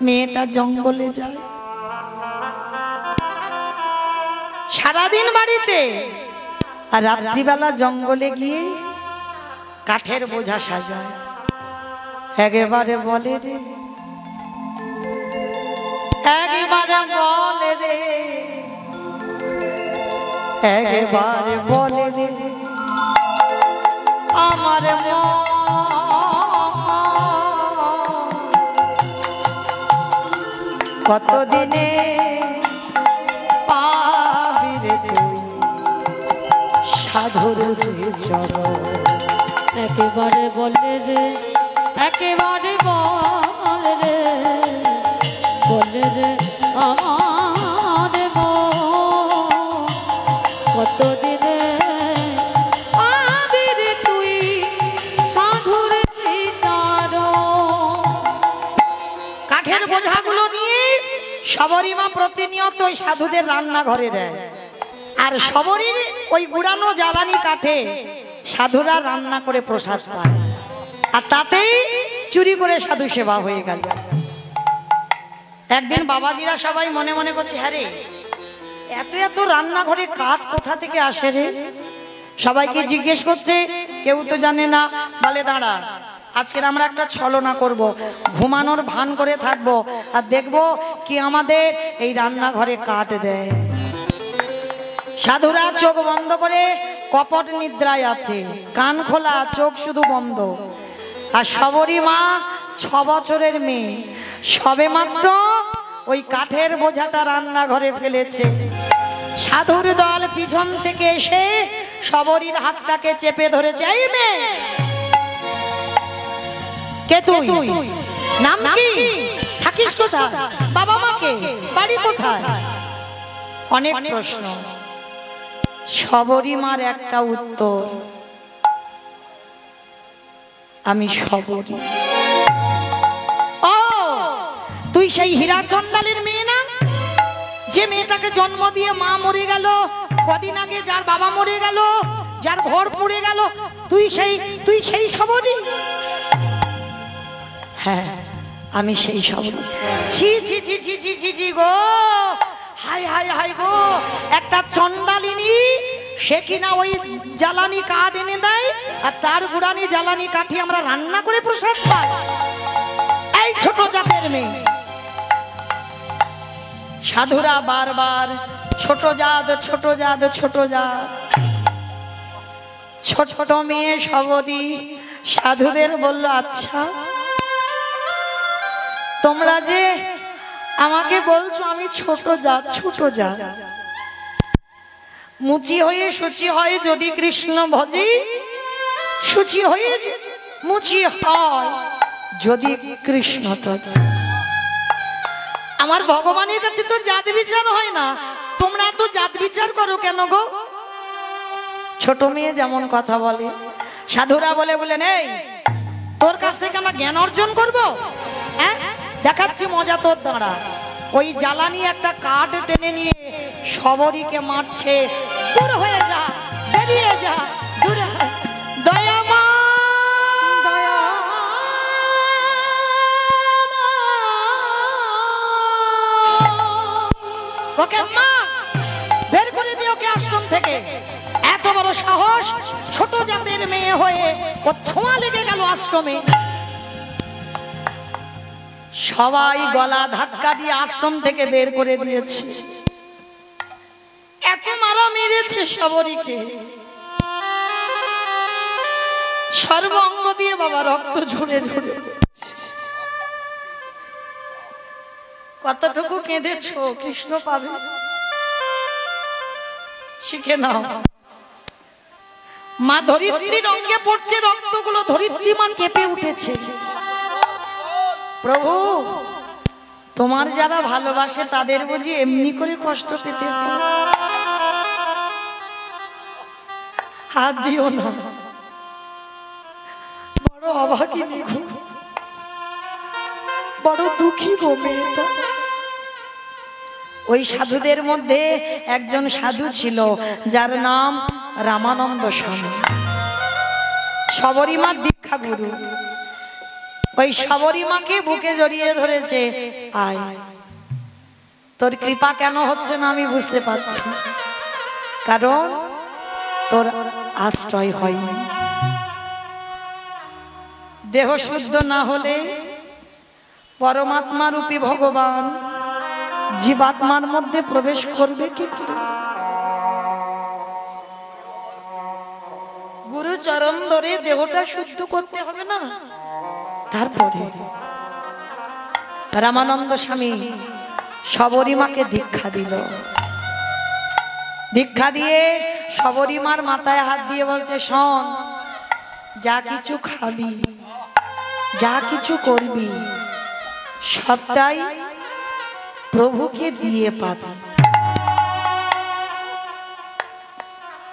S1: মেয়েটা জঙ্গলে যায়। সারাদিন বাড়িতে, আর রাত্রিবেলা জঙ্গলে গিয়ে কাঠের বোঝা সাজায়। একেবারে বলে রে, একেবারে বলে রে, একেবারে বলে রে আমার কতদিনে পাবি রে তুই সাধুর চরণ।
S3: একেবারে বলে রে, একেবারে বলে রে, বলে রে আমার কতদিনে পাবি রে তুই সাধুর চরণ।
S1: কাঠের বোঝাগুলো নিয়ে সবরী মা প্রতিনিয়ত ওই সাধুদের রান্নাঘরে দেয়, আর সবরীর ওই গুড়ানো জ্বালানি কাঠে সাধুরা রান্না করে প্রসাদ পায়, আর তাতেই চুরি করে সাধু সেবা হয়ে গেল। একদিন বাবাজিরা সবাই মনে মনে করছে, হ্যাঁ রে, এত এত রান্নাঘরে কাঠ কোথা থেকে আসে রে? সবাইকে জিজ্ঞেস করছে, কেউ তো জানে না। বলে দাঁড়া, আজকের আমরা একটা ছলনা করব, ঘুমানোর ভান করে থাকবো, আর দেখবো কি আমাদের এই রান্নাঘরে কাঠ দেয়। সাধুরা চোখ বন্ধ করে কপট নিদ্রায় আছে, কান খোলা, চোখ শুধু বন্ধ। আর সবরী মা 6 বছরের মেয়ে, সবে মাত্র ওই কাঠের বোঝাটা রান্নাঘরে ফেলেছে। সাধুর দল পিছন থেকে এসে সবরীর হাতটাকে চেপে ধরেছে। এই মেয়ে, কে তুই? নাম কি? থাকিস কোথায়? বাবা মাকে? বাড়ি কোথায়? অনেক প্রশ্ন। সবরী মার একটা উত্তর, আমি সবরী। ও, তুই সেই হীরা চণ্ডালের মেয়ে না, যে মেয়েটাকে জন্ম দিয়ে মা মরে গেল, কদিন আগে যার বাবা মরে গেল, যার ঘর পুড়ে গেল, তুই সেই সবরী? হ্যাঁ, আমি সেই সবরী। ছি ছি ছি ছি ছি ছি ছি গো, হাই হাই হাই গো, একটা চণ্ডালিনী, সে কিনা ওই জ্বালানি কাঠ এনে দেয়, আর তার গুড়ানি জ্বালানি কাঠি আমরা রান্না করে প্রসাদ পাই। এই ছোট জাতের মেয়ে। সাধুরা বারবার ছোট জাত, ছোট জাত, ছোট জাত। ছোট মেয়ে সবরী সাধুদের বলল, আচ্ছা তোমরা যে আমাকে বলছো আমি ছোট জাত, ছোট জাত, মুচি হয়ে শুচি হয় যদি কৃষ্ণ ভজি, শুচি হয়ে মুচি হয় যদি কৃষ্ণ তজি। আমার ভগবানের কাছে তো জাত বিচার হয় না, তোমরা তো জাত বিচার করো কেন গো? ছোট মেয়ে যেমন কথা বলে, সাধুরা বলে বলে নেই তোর কাছ থেকে আমরা জ্ঞান অর্জন করবো, হ্যাঁ দেখাচ্ছি মজা তোর দ্বারা। ওই জ্বালানি একটা কাঠ টেনে নিয়ে সবরীকে মারছে, দূর হয়ে যা, বেরিয়ে যা, দূরে দয়া মা, ওকে মা বের করে দিও ওকে আশ্রম থেকে। এত বড় সাহস, ছোট জাতের মেয়ে হয়ে ও ছোঁয়া লেগে গেল আশ্রমে। সবাই গলা ধাক্কা দিয়ে আশ্রম থেকে বের করে দিয়েছে। এত মারা মেরেছে সবরীকে, সর্বাঙ্গ দিয়ে বাবা রক্ত ঝরে ঝরে। কতটুকু কেঁদেছো কৃষ্ণ পাবে, শিখে নাও। মা ধরিত্রীর অঙ্গে পড়ছে রক্তগুলো, ধরিত্রী মা কেঁপে উঠেছে। প্রভু তোমার যারা ভালোবাসে তাদের বুঝি এমনি করে কষ্ট পেতে হয়? হাত দিও না, বড় অভাগিনী গো, বড় দুঃখী গো মেয়েটা। ওই সাধুদের মধ্যে একজন সাধু ছিল যার নাম রামানন্দ স্বামী, সবরীমার দীক্ষা গুরু। ওই সবরীমাকে বুকে জড়িয়ে ধরেছে, আয় তোর কৃপা কেন হচ্ছে না আমি বুঝতে পারছি, কারণ তোর আশ্রয় হয়নি। দেহ শুদ্ধ না হলে পরমাত্মা রূপী ভগবান জীবাত্মার মধ্যে প্রবেশ করবে কি করে? গুরু চরণ ধরে দেহটা শুদ্ধ করতে হবে না? তারপরে রামানন্দ স্বামী সবরীমাকে দীক্ষা দিল। দীক্ষা দিয়ে সবরীমার মাথায় হাত দিয়ে বলছে, শোন, যা কিছু খাবি, যা কিছু করবি, সবটাই প্রভুকে দিয়ে পাবি।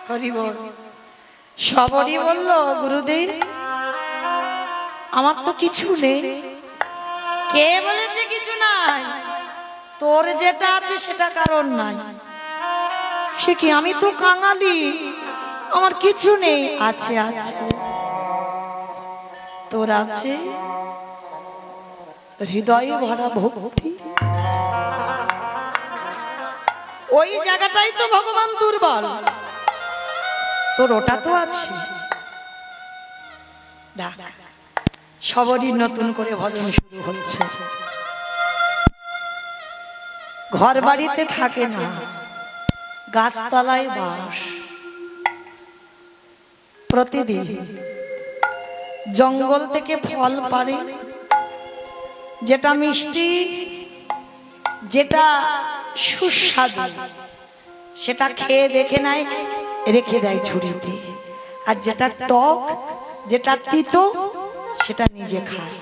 S1: হরি বল। সবরী বলল, গুরুদেব আমার তো কিছু নেই। কে বলেছে কিছু নাই? তোর যেটা আছে সেটা কারণ নাই। সে কি, আমি তো কাঙালি, আমার কিছু নেই। আছে আছে, তোর আছে হৃদয়ে ভরা ভক্তি। ওই জায়গাটাই তো ভগবান দুর্বল, তোর ওটা তো আছে। সবরই নতুন করে ভজন শুরু হচ্ছে। ঘর বাড়িতে থাকে না, গাছতলায় বাস। প্রতিদিন জঙ্গল থেকে ফল পাড়ে, যেটা মিষ্টি, যেটা সুস্বাদু, সেটা খেয়ে দেখে নাই, রেখে দেয় ঝুড়িতে। আর যেটা টক, যেটা তিতো, সেটা নিজে খায়।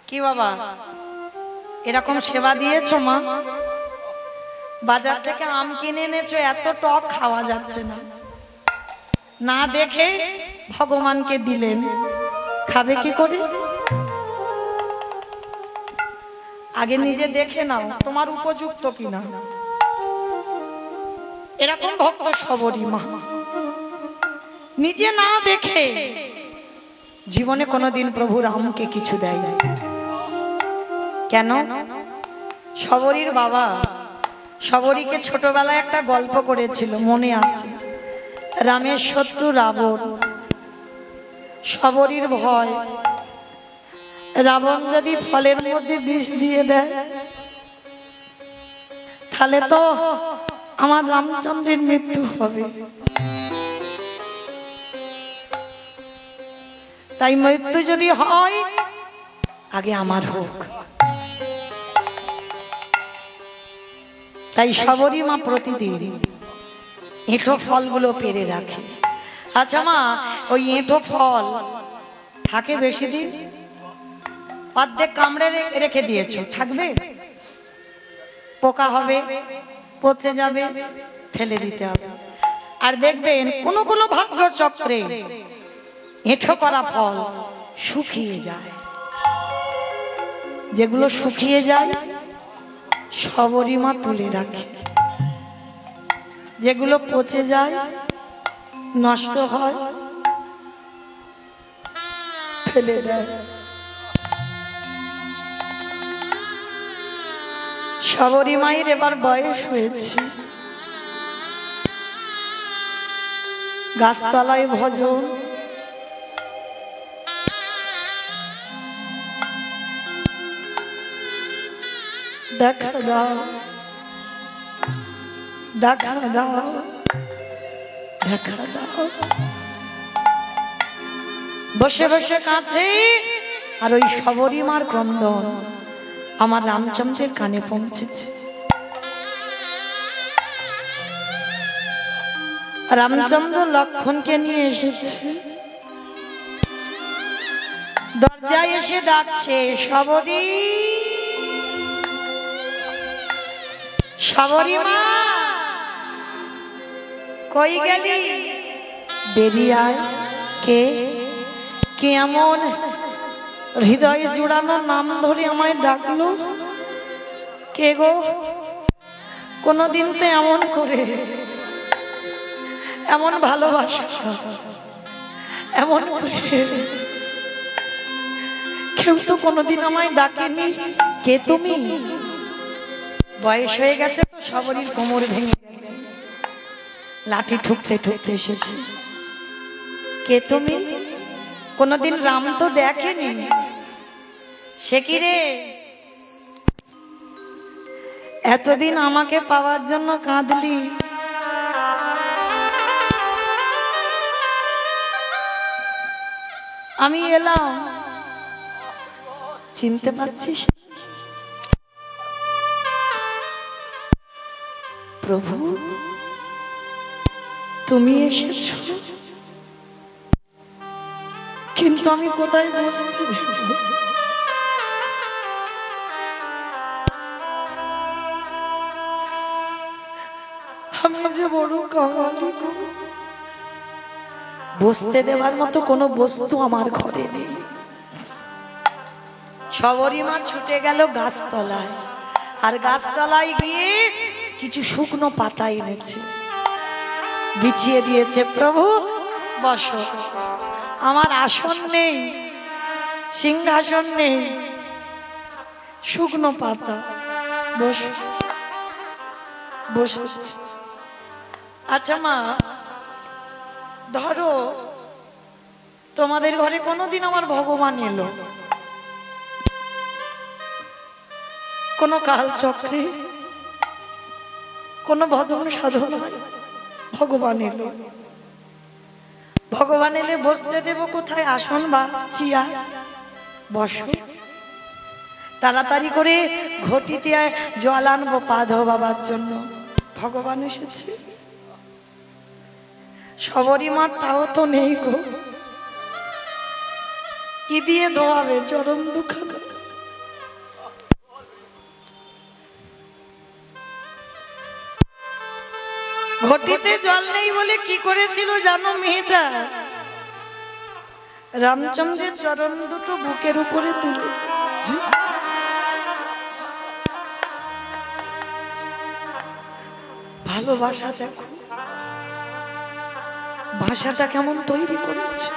S1: কি বাবা, এরকম সেবা দিয়েছো মা? বাজার থেকে আম কিনে এনেছো, এত টক খাওয়া যাচ্ছে না, না দেখে ভগবানকে দিলেন, খাবে কি করে? আগে নিজে দেখে নাও তোমার উপযুক্ত কিনা। এরকম ভক্ত সবরী মা নিজে না দেখে জীবনে কোনোদিন প্রভু রামকে কিছু দেয় না। কেন? সবরীর বাবা সবরীকে ছোটবেলায় একটা গল্প করেছিল, মনে আছে? রামের শত্রু রাবণ, সবরীর ভয়, রাবণ যদি ফলের মধ্যে বিষ দিয়ে দেয় তাহলে তো আমার রামচন্দ্রের মৃত্যু হবে। তাই মৃত্যু যদি হয় আগে আমার হোক। তাই সবরই মা প্রতিদিন এঁঠো ফলগুলো পেরে রাখে। আচ্ছা মা, ওই এঁঠো ফল থাকে বেশি দিন? অর্ধেক কামড়ে রেখে দিয়েছো, থাকবে? পোকা হবে, পচে যাবে, ফেলে দিতে হবে। আর দেখবেন কোন কোন ভাগ্য চক্রে এঁঠো করা ফল শুকিয়ে যায়। যেগুলো শুকিয়ে যায় সবরই মা তুলে রাখে, যেগুলো পচে যায় নষ্ট হয় ফেলে দেয়। সবরী মায়ের এবার বয়স হয়েছে, গাছতলায় ভজন, দেখা দাও দেখা দাও দেখা দাও। বসে বসে কাঁদছে, আর ওই সবরী মার ক্রন্দন আমার রামচন্দ্রের কানে পৌঁছেছে। রামচন্দ্র লক্ষণকে নিয়ে এসেছে, দরজায় এসে ডাকছে, সবরী সবরী মা কই গেলি? বেরিয়ে আয়। কে কে এমন হৃদয়ে জুড়ানো নাম ধরে আমায় ডাকলো? কে গো? কোনদিন তো এমন করে, এমন ভালোবাসা, এমন করে কেউ তো কোনদিন আমায় ডাকেনি। কে তুমি? বয়স হয়ে গেছে তো, সবরীর কোমর ভেঙে গেছে, লাঠি ঠুকতে ঠুকতে এসেছে। কে তুমি? কোনদিন রাম তো দেখেনি। সে কি রে, এতদিন আমাকে পাওয়ার জন্য কাঁদলি, আমি এলাম, চিনতে পারছিস? প্রভু তুমি এসেছো, কিন্তু আমি কোথায় বসতে দেব? আমি যে বড় কাঙালি গো, বসতে দেওয়ার মতো কোনো বস্তু আমার ঘরে নেই। সবরী মা ছুটে গেল গাছতলায়, আর গাছতলায় গিয়ে কিছু শুকনো পাতা এনেছে, বিছিয়ে দিয়েছে। প্রভু বসো, আমার আসন নেই, সিংহাসন নেই, শুকনো পাতা, বসো। বসেছি। আচ্ছা মা, ধরো তোমাদের ঘরে কোনোদিন আমার ভগবান এলো, কোন কাল চক্রে, কোন ভজন সাধনায় ভগবান এলো। ভগবান এলে বসতে দেব কোথায়? আসন বা চেয়ার? বসো। তাড়াতাড়ি করে ঘটিতে জল আনবো পা ধোবার জন্য। ভগবান এসেছে, সবরী মা তাও তো নেই গো, কি দিয়ে ধোয়াবে? চরম দুখানা। ঘটিতে জল নেই বলে কি করেছিল জানো মেয়েটা? রামচন্দ্রের চরণ দুটো বুকের উপরে তুলে, ভালোবাসা দেখো, ভাষাটা কেমন তৈরি করেছে।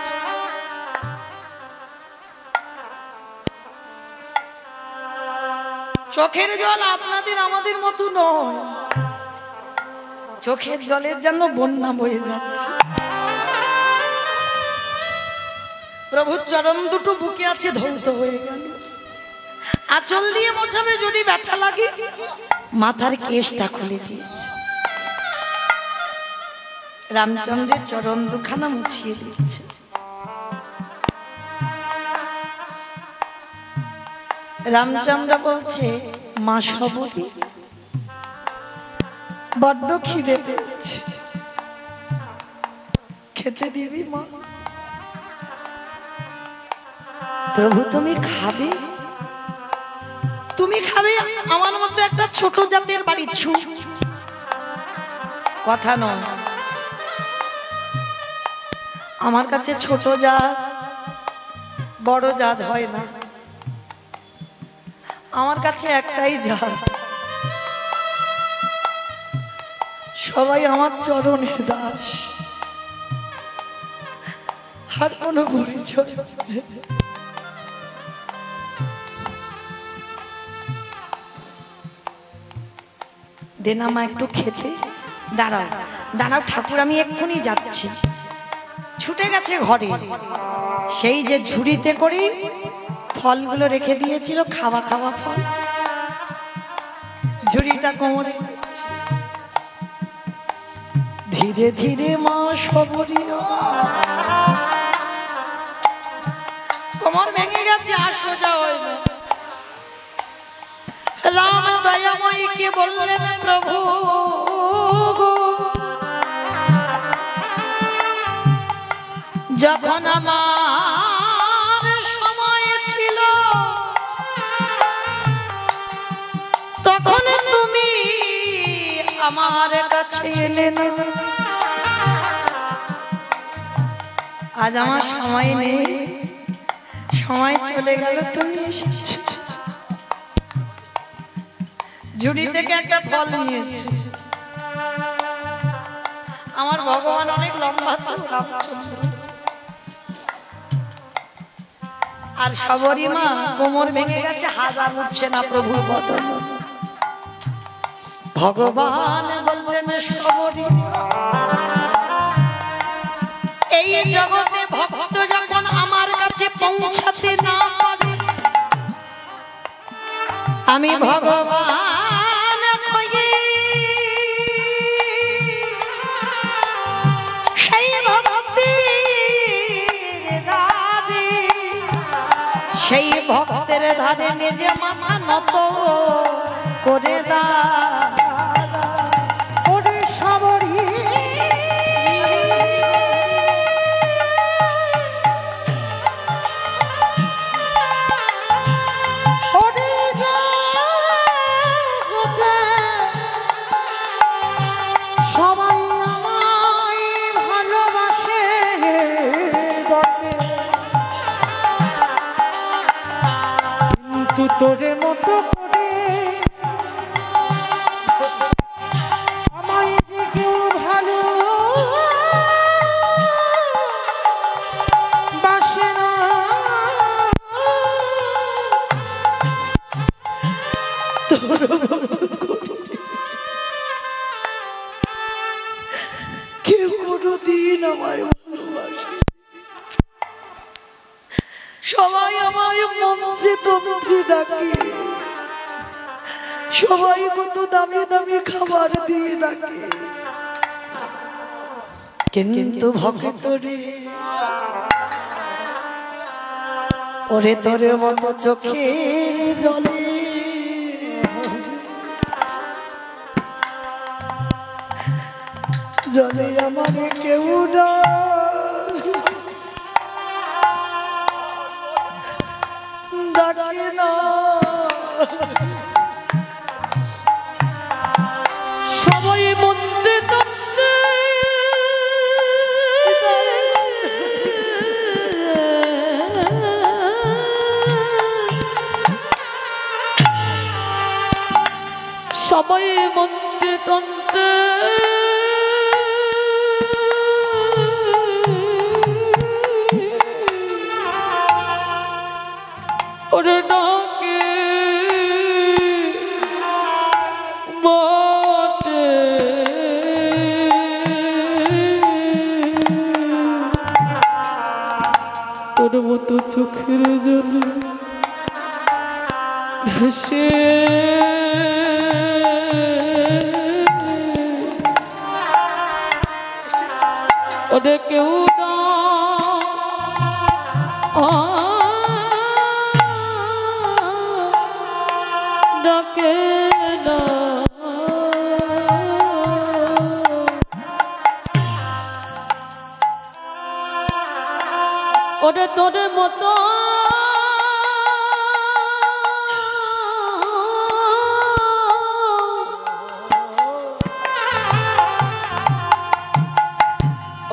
S1: চোখের জল আপনাদের আমাদের মতো নয়, চোখের জলের জন্য বন্যা বয়ে যাচ্ছে। প্রভুর চরণ দুটো বুকে আছে, ধৌত হয়ে গেল। আঁচল দিয়ে মোছাবে যদি ব্যথা লাগে, মাথার কেশটা খুলে দিয়েছে। রামচন্দ্রের চরণ দুখানা মুছিয়ে দিচ্ছে। রামচন্দ্র বলছে, মা সবরী, বড্ড খিদে পেয়েছে, খেতে দিবি মা? প্রভু তুমি খাবে? তুমি খাবে? আমার মতো একটা ছোট জাতের বাড়ি ছু কথা নয়। আমার কাছে ছোট জাত বড় জাত হয় না, আমার কাছে একটাই জাত, সবাই আমার চরণের দাস, আর কোনো পরিচয় দেনা মা একটু খেতে। দাঁড়াও দাঁড়াও ঠাকুর, আমি এক্ষুনি যাচ্ছি। ছুটে গেছে ঘরে, সেই যে ঝুড়িতে করে ফলগুলো রেখে দিয়েছিল, খাওয়া খাওয়া ফল, ঝুড়িটা কোমরে। ধীরে ধীরে মা সবরী কোমর ভেঙে গেছে, আর সোজা হয় না। রাম দয়াময়ীকে বললেন, প্রভু যখন আমার সময় ছিল তখন তুমি আমার কাছে এলে না, আজ আমার সময় নেই, সময় চলে গেল, তুমি এসেছো। ঝুড়ি থেকে একটা ফল নিয়েছে। আমার ভগবান অনেক লম্বা তো, রামচন্দ্র। আর সবরী মা কোমর ভেঙে গেছে, হাত আর উঠছে না প্রভুর বদন। ভগবান বললেন, সবরী এই জগতে ভক্ত যখন আমার কাছে পৌঁছাতে না পারে, আমি ভগবান হয়ে সেই ভক্তের ধারে, সেই ভক্তের ধারে নিজে মাথা নত করে ওরে সবরী
S2: তোরে মতো করে আমায় যে কেউ ভালো বাসে না।
S1: কেউ কোনোদিন আমায় ভালোবাসে, সবাই আমায় মন্ত্রে তন্ত্রে ডাকে, সবাই কত দামি দামি খাবার দিয়ে ডাকে, কিন্তু ভক্তরে ওরে তোরে মতো চোখের জলে জলে আমারে কেউ ডাকে না।
S3: সবাই মন্ত্রে তন্ত্রে সবাই মন্ত্রে তন্ত্রে ওরে ডাকে বটে, তোর মতো চোখের জলে ভেসে ওরে কেউ না তোর মতো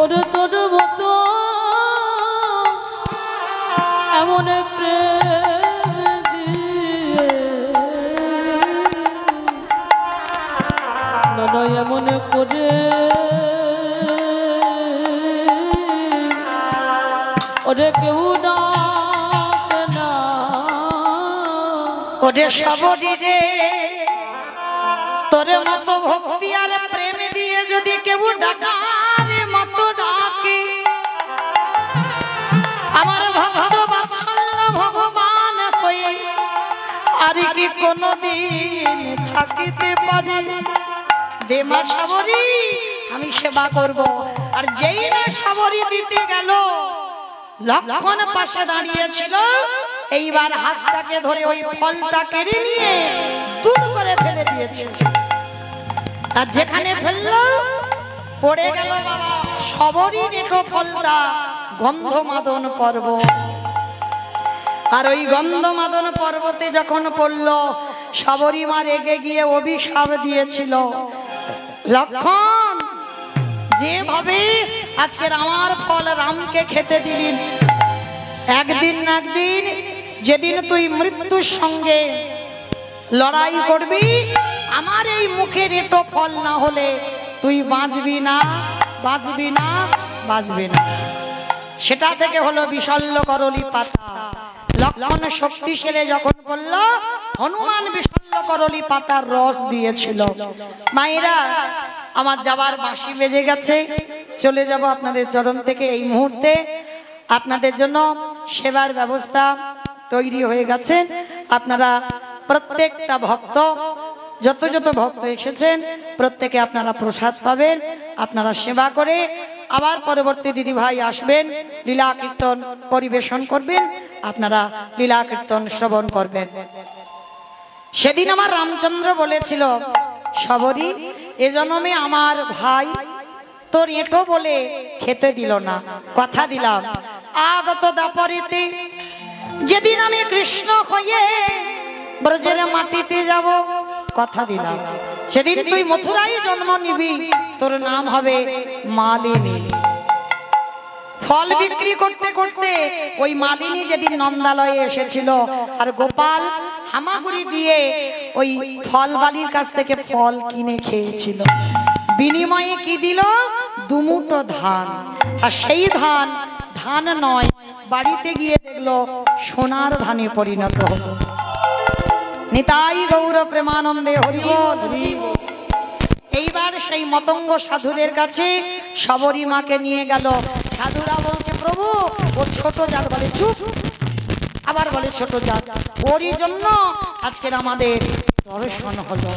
S3: ওরে তোর মতো এমন প্রেম দিয়ে না এমন করে ওরে কেউ ডাকে না
S1: ওরে সবরি রে তোর মতো ভক্তি আর প্রেম দিয়ে যদি কেউ ডাকার মতো ডাকে আমার ভক্ত বাৎসল্য ভগবান হয়ে আর কি কোনদিন থাকিতে পারে দে মা সবরি আমি সেবা করব। আর যেই না সবরি দিতে গেল লক্ষণ পাশে দাঁড়িয়েছিল, এইবার হাতটাকে ধরে ওই ফলটা কেড়ে নিয়ে দূর করে ফেলে দিয়েছে। আর যেখানে ফেললো পড়ে গেল বাবা সবরই নেটো ফলটা গন্ধমাদন পর্বত। আর ওই গন্ধমাদন পর্বতে যখন পড়লো সবরী মা রেগে গিয়ে অভিশাপ দিয়েছিল, লক্ষণ যেভাবে আজকের আমার ফল রামকে খেতে দিলেন, একদিন না একদিন যেদিন তুই মৃত্যুর সঙ্গে লড়াই করবি, আমার এই মুখের এটো ফল না হলে তুই বাঁচবি না, বাঁচবি না, বাঁচবি না। সেটা থেকে হলো বিশল্য করলি পাতা। লক্ষণ শক্তিশালী যখন বলল, হনুমান বিশল্য করলি পাতার রস দিয়েছিল। মায়েরা আমার যাবার বাঁশি বেজে গেছে, চলে যাব আপনাদের চরণ থেকে। এই মুহূর্তে আপনাদের জন্য সেবার ব্যবস্থা তৈরি হয়ে গেছে। আপনারা প্রত্যেকটা ভক্ত, যত যত ভক্ত এসেছেন প্রত্যেকে আপনারা প্রসাদ পাবেন। আপনারা সেবা করে আবার পরবর্তী দিদি ভাই আসবেন, লীলা কীর্তন পরিবেশন করবেন, আপনারা লীলা কীর্তন শ্রবণ করবেন। সেদিন আমার রামচন্দ্র বলেছিল, সবরী এ জন্মে আমার ভাই তোর এঁটো বলে খেতে দিল না, কথা দিলাম আগত দাপরিতে যেদিন আমি কৃষ্ণ হয়ে ব্রজের মাটিতে যাব, কথা দিলাম সেদিন তুই মথুরায় জন্ম নিবি, তোর নাম হবে মালিনী। ফল বিক্রি করতে করতে ওই মালিনী যেদিন নন্দালয়ে এসেছিল, আর গোপাল হামাগুড়ি দিয়ে ওই ফল বালির কাছ থেকে ফল কিনে খেয়েছিল, বিনিময়ে কি দিল? দুমুঠো ধান। আর সেই ধান ধান নয়, বাড়িতে গিয়ে দেখলো সোনার ধানে পরিণত হলো। নিতাই গৌর প্রেমানন্দে হরি বল। এইবার সেই মতঙ্গ সাধুদের কাছে সবরী মাকে নিয়ে গেল। সাধুরা বলছে, প্রভু ও ছোট জাত, বলে চুপ, আবার বলে ছোট জাত, ওরই জন্য আজকের আমাদের দর্শন হলো।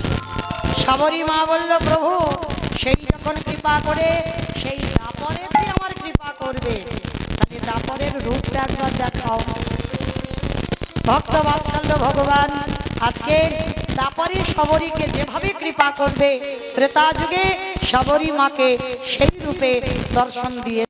S1: সবরী মা বলল, প্রভু সেই যখন কৃপা করে সেই দাপরেতে আমার কৃপা করবে, তাহলে দাপরের রূপটা একবার দেখাও। ভক্ত বাৎসল্য ভগবান আজকে দাপরে সবরীকে যেভাবে কৃপা করবে, ত্রেতা যুগে সবরী মাকে সেই রূপে দর্শন দিয়ে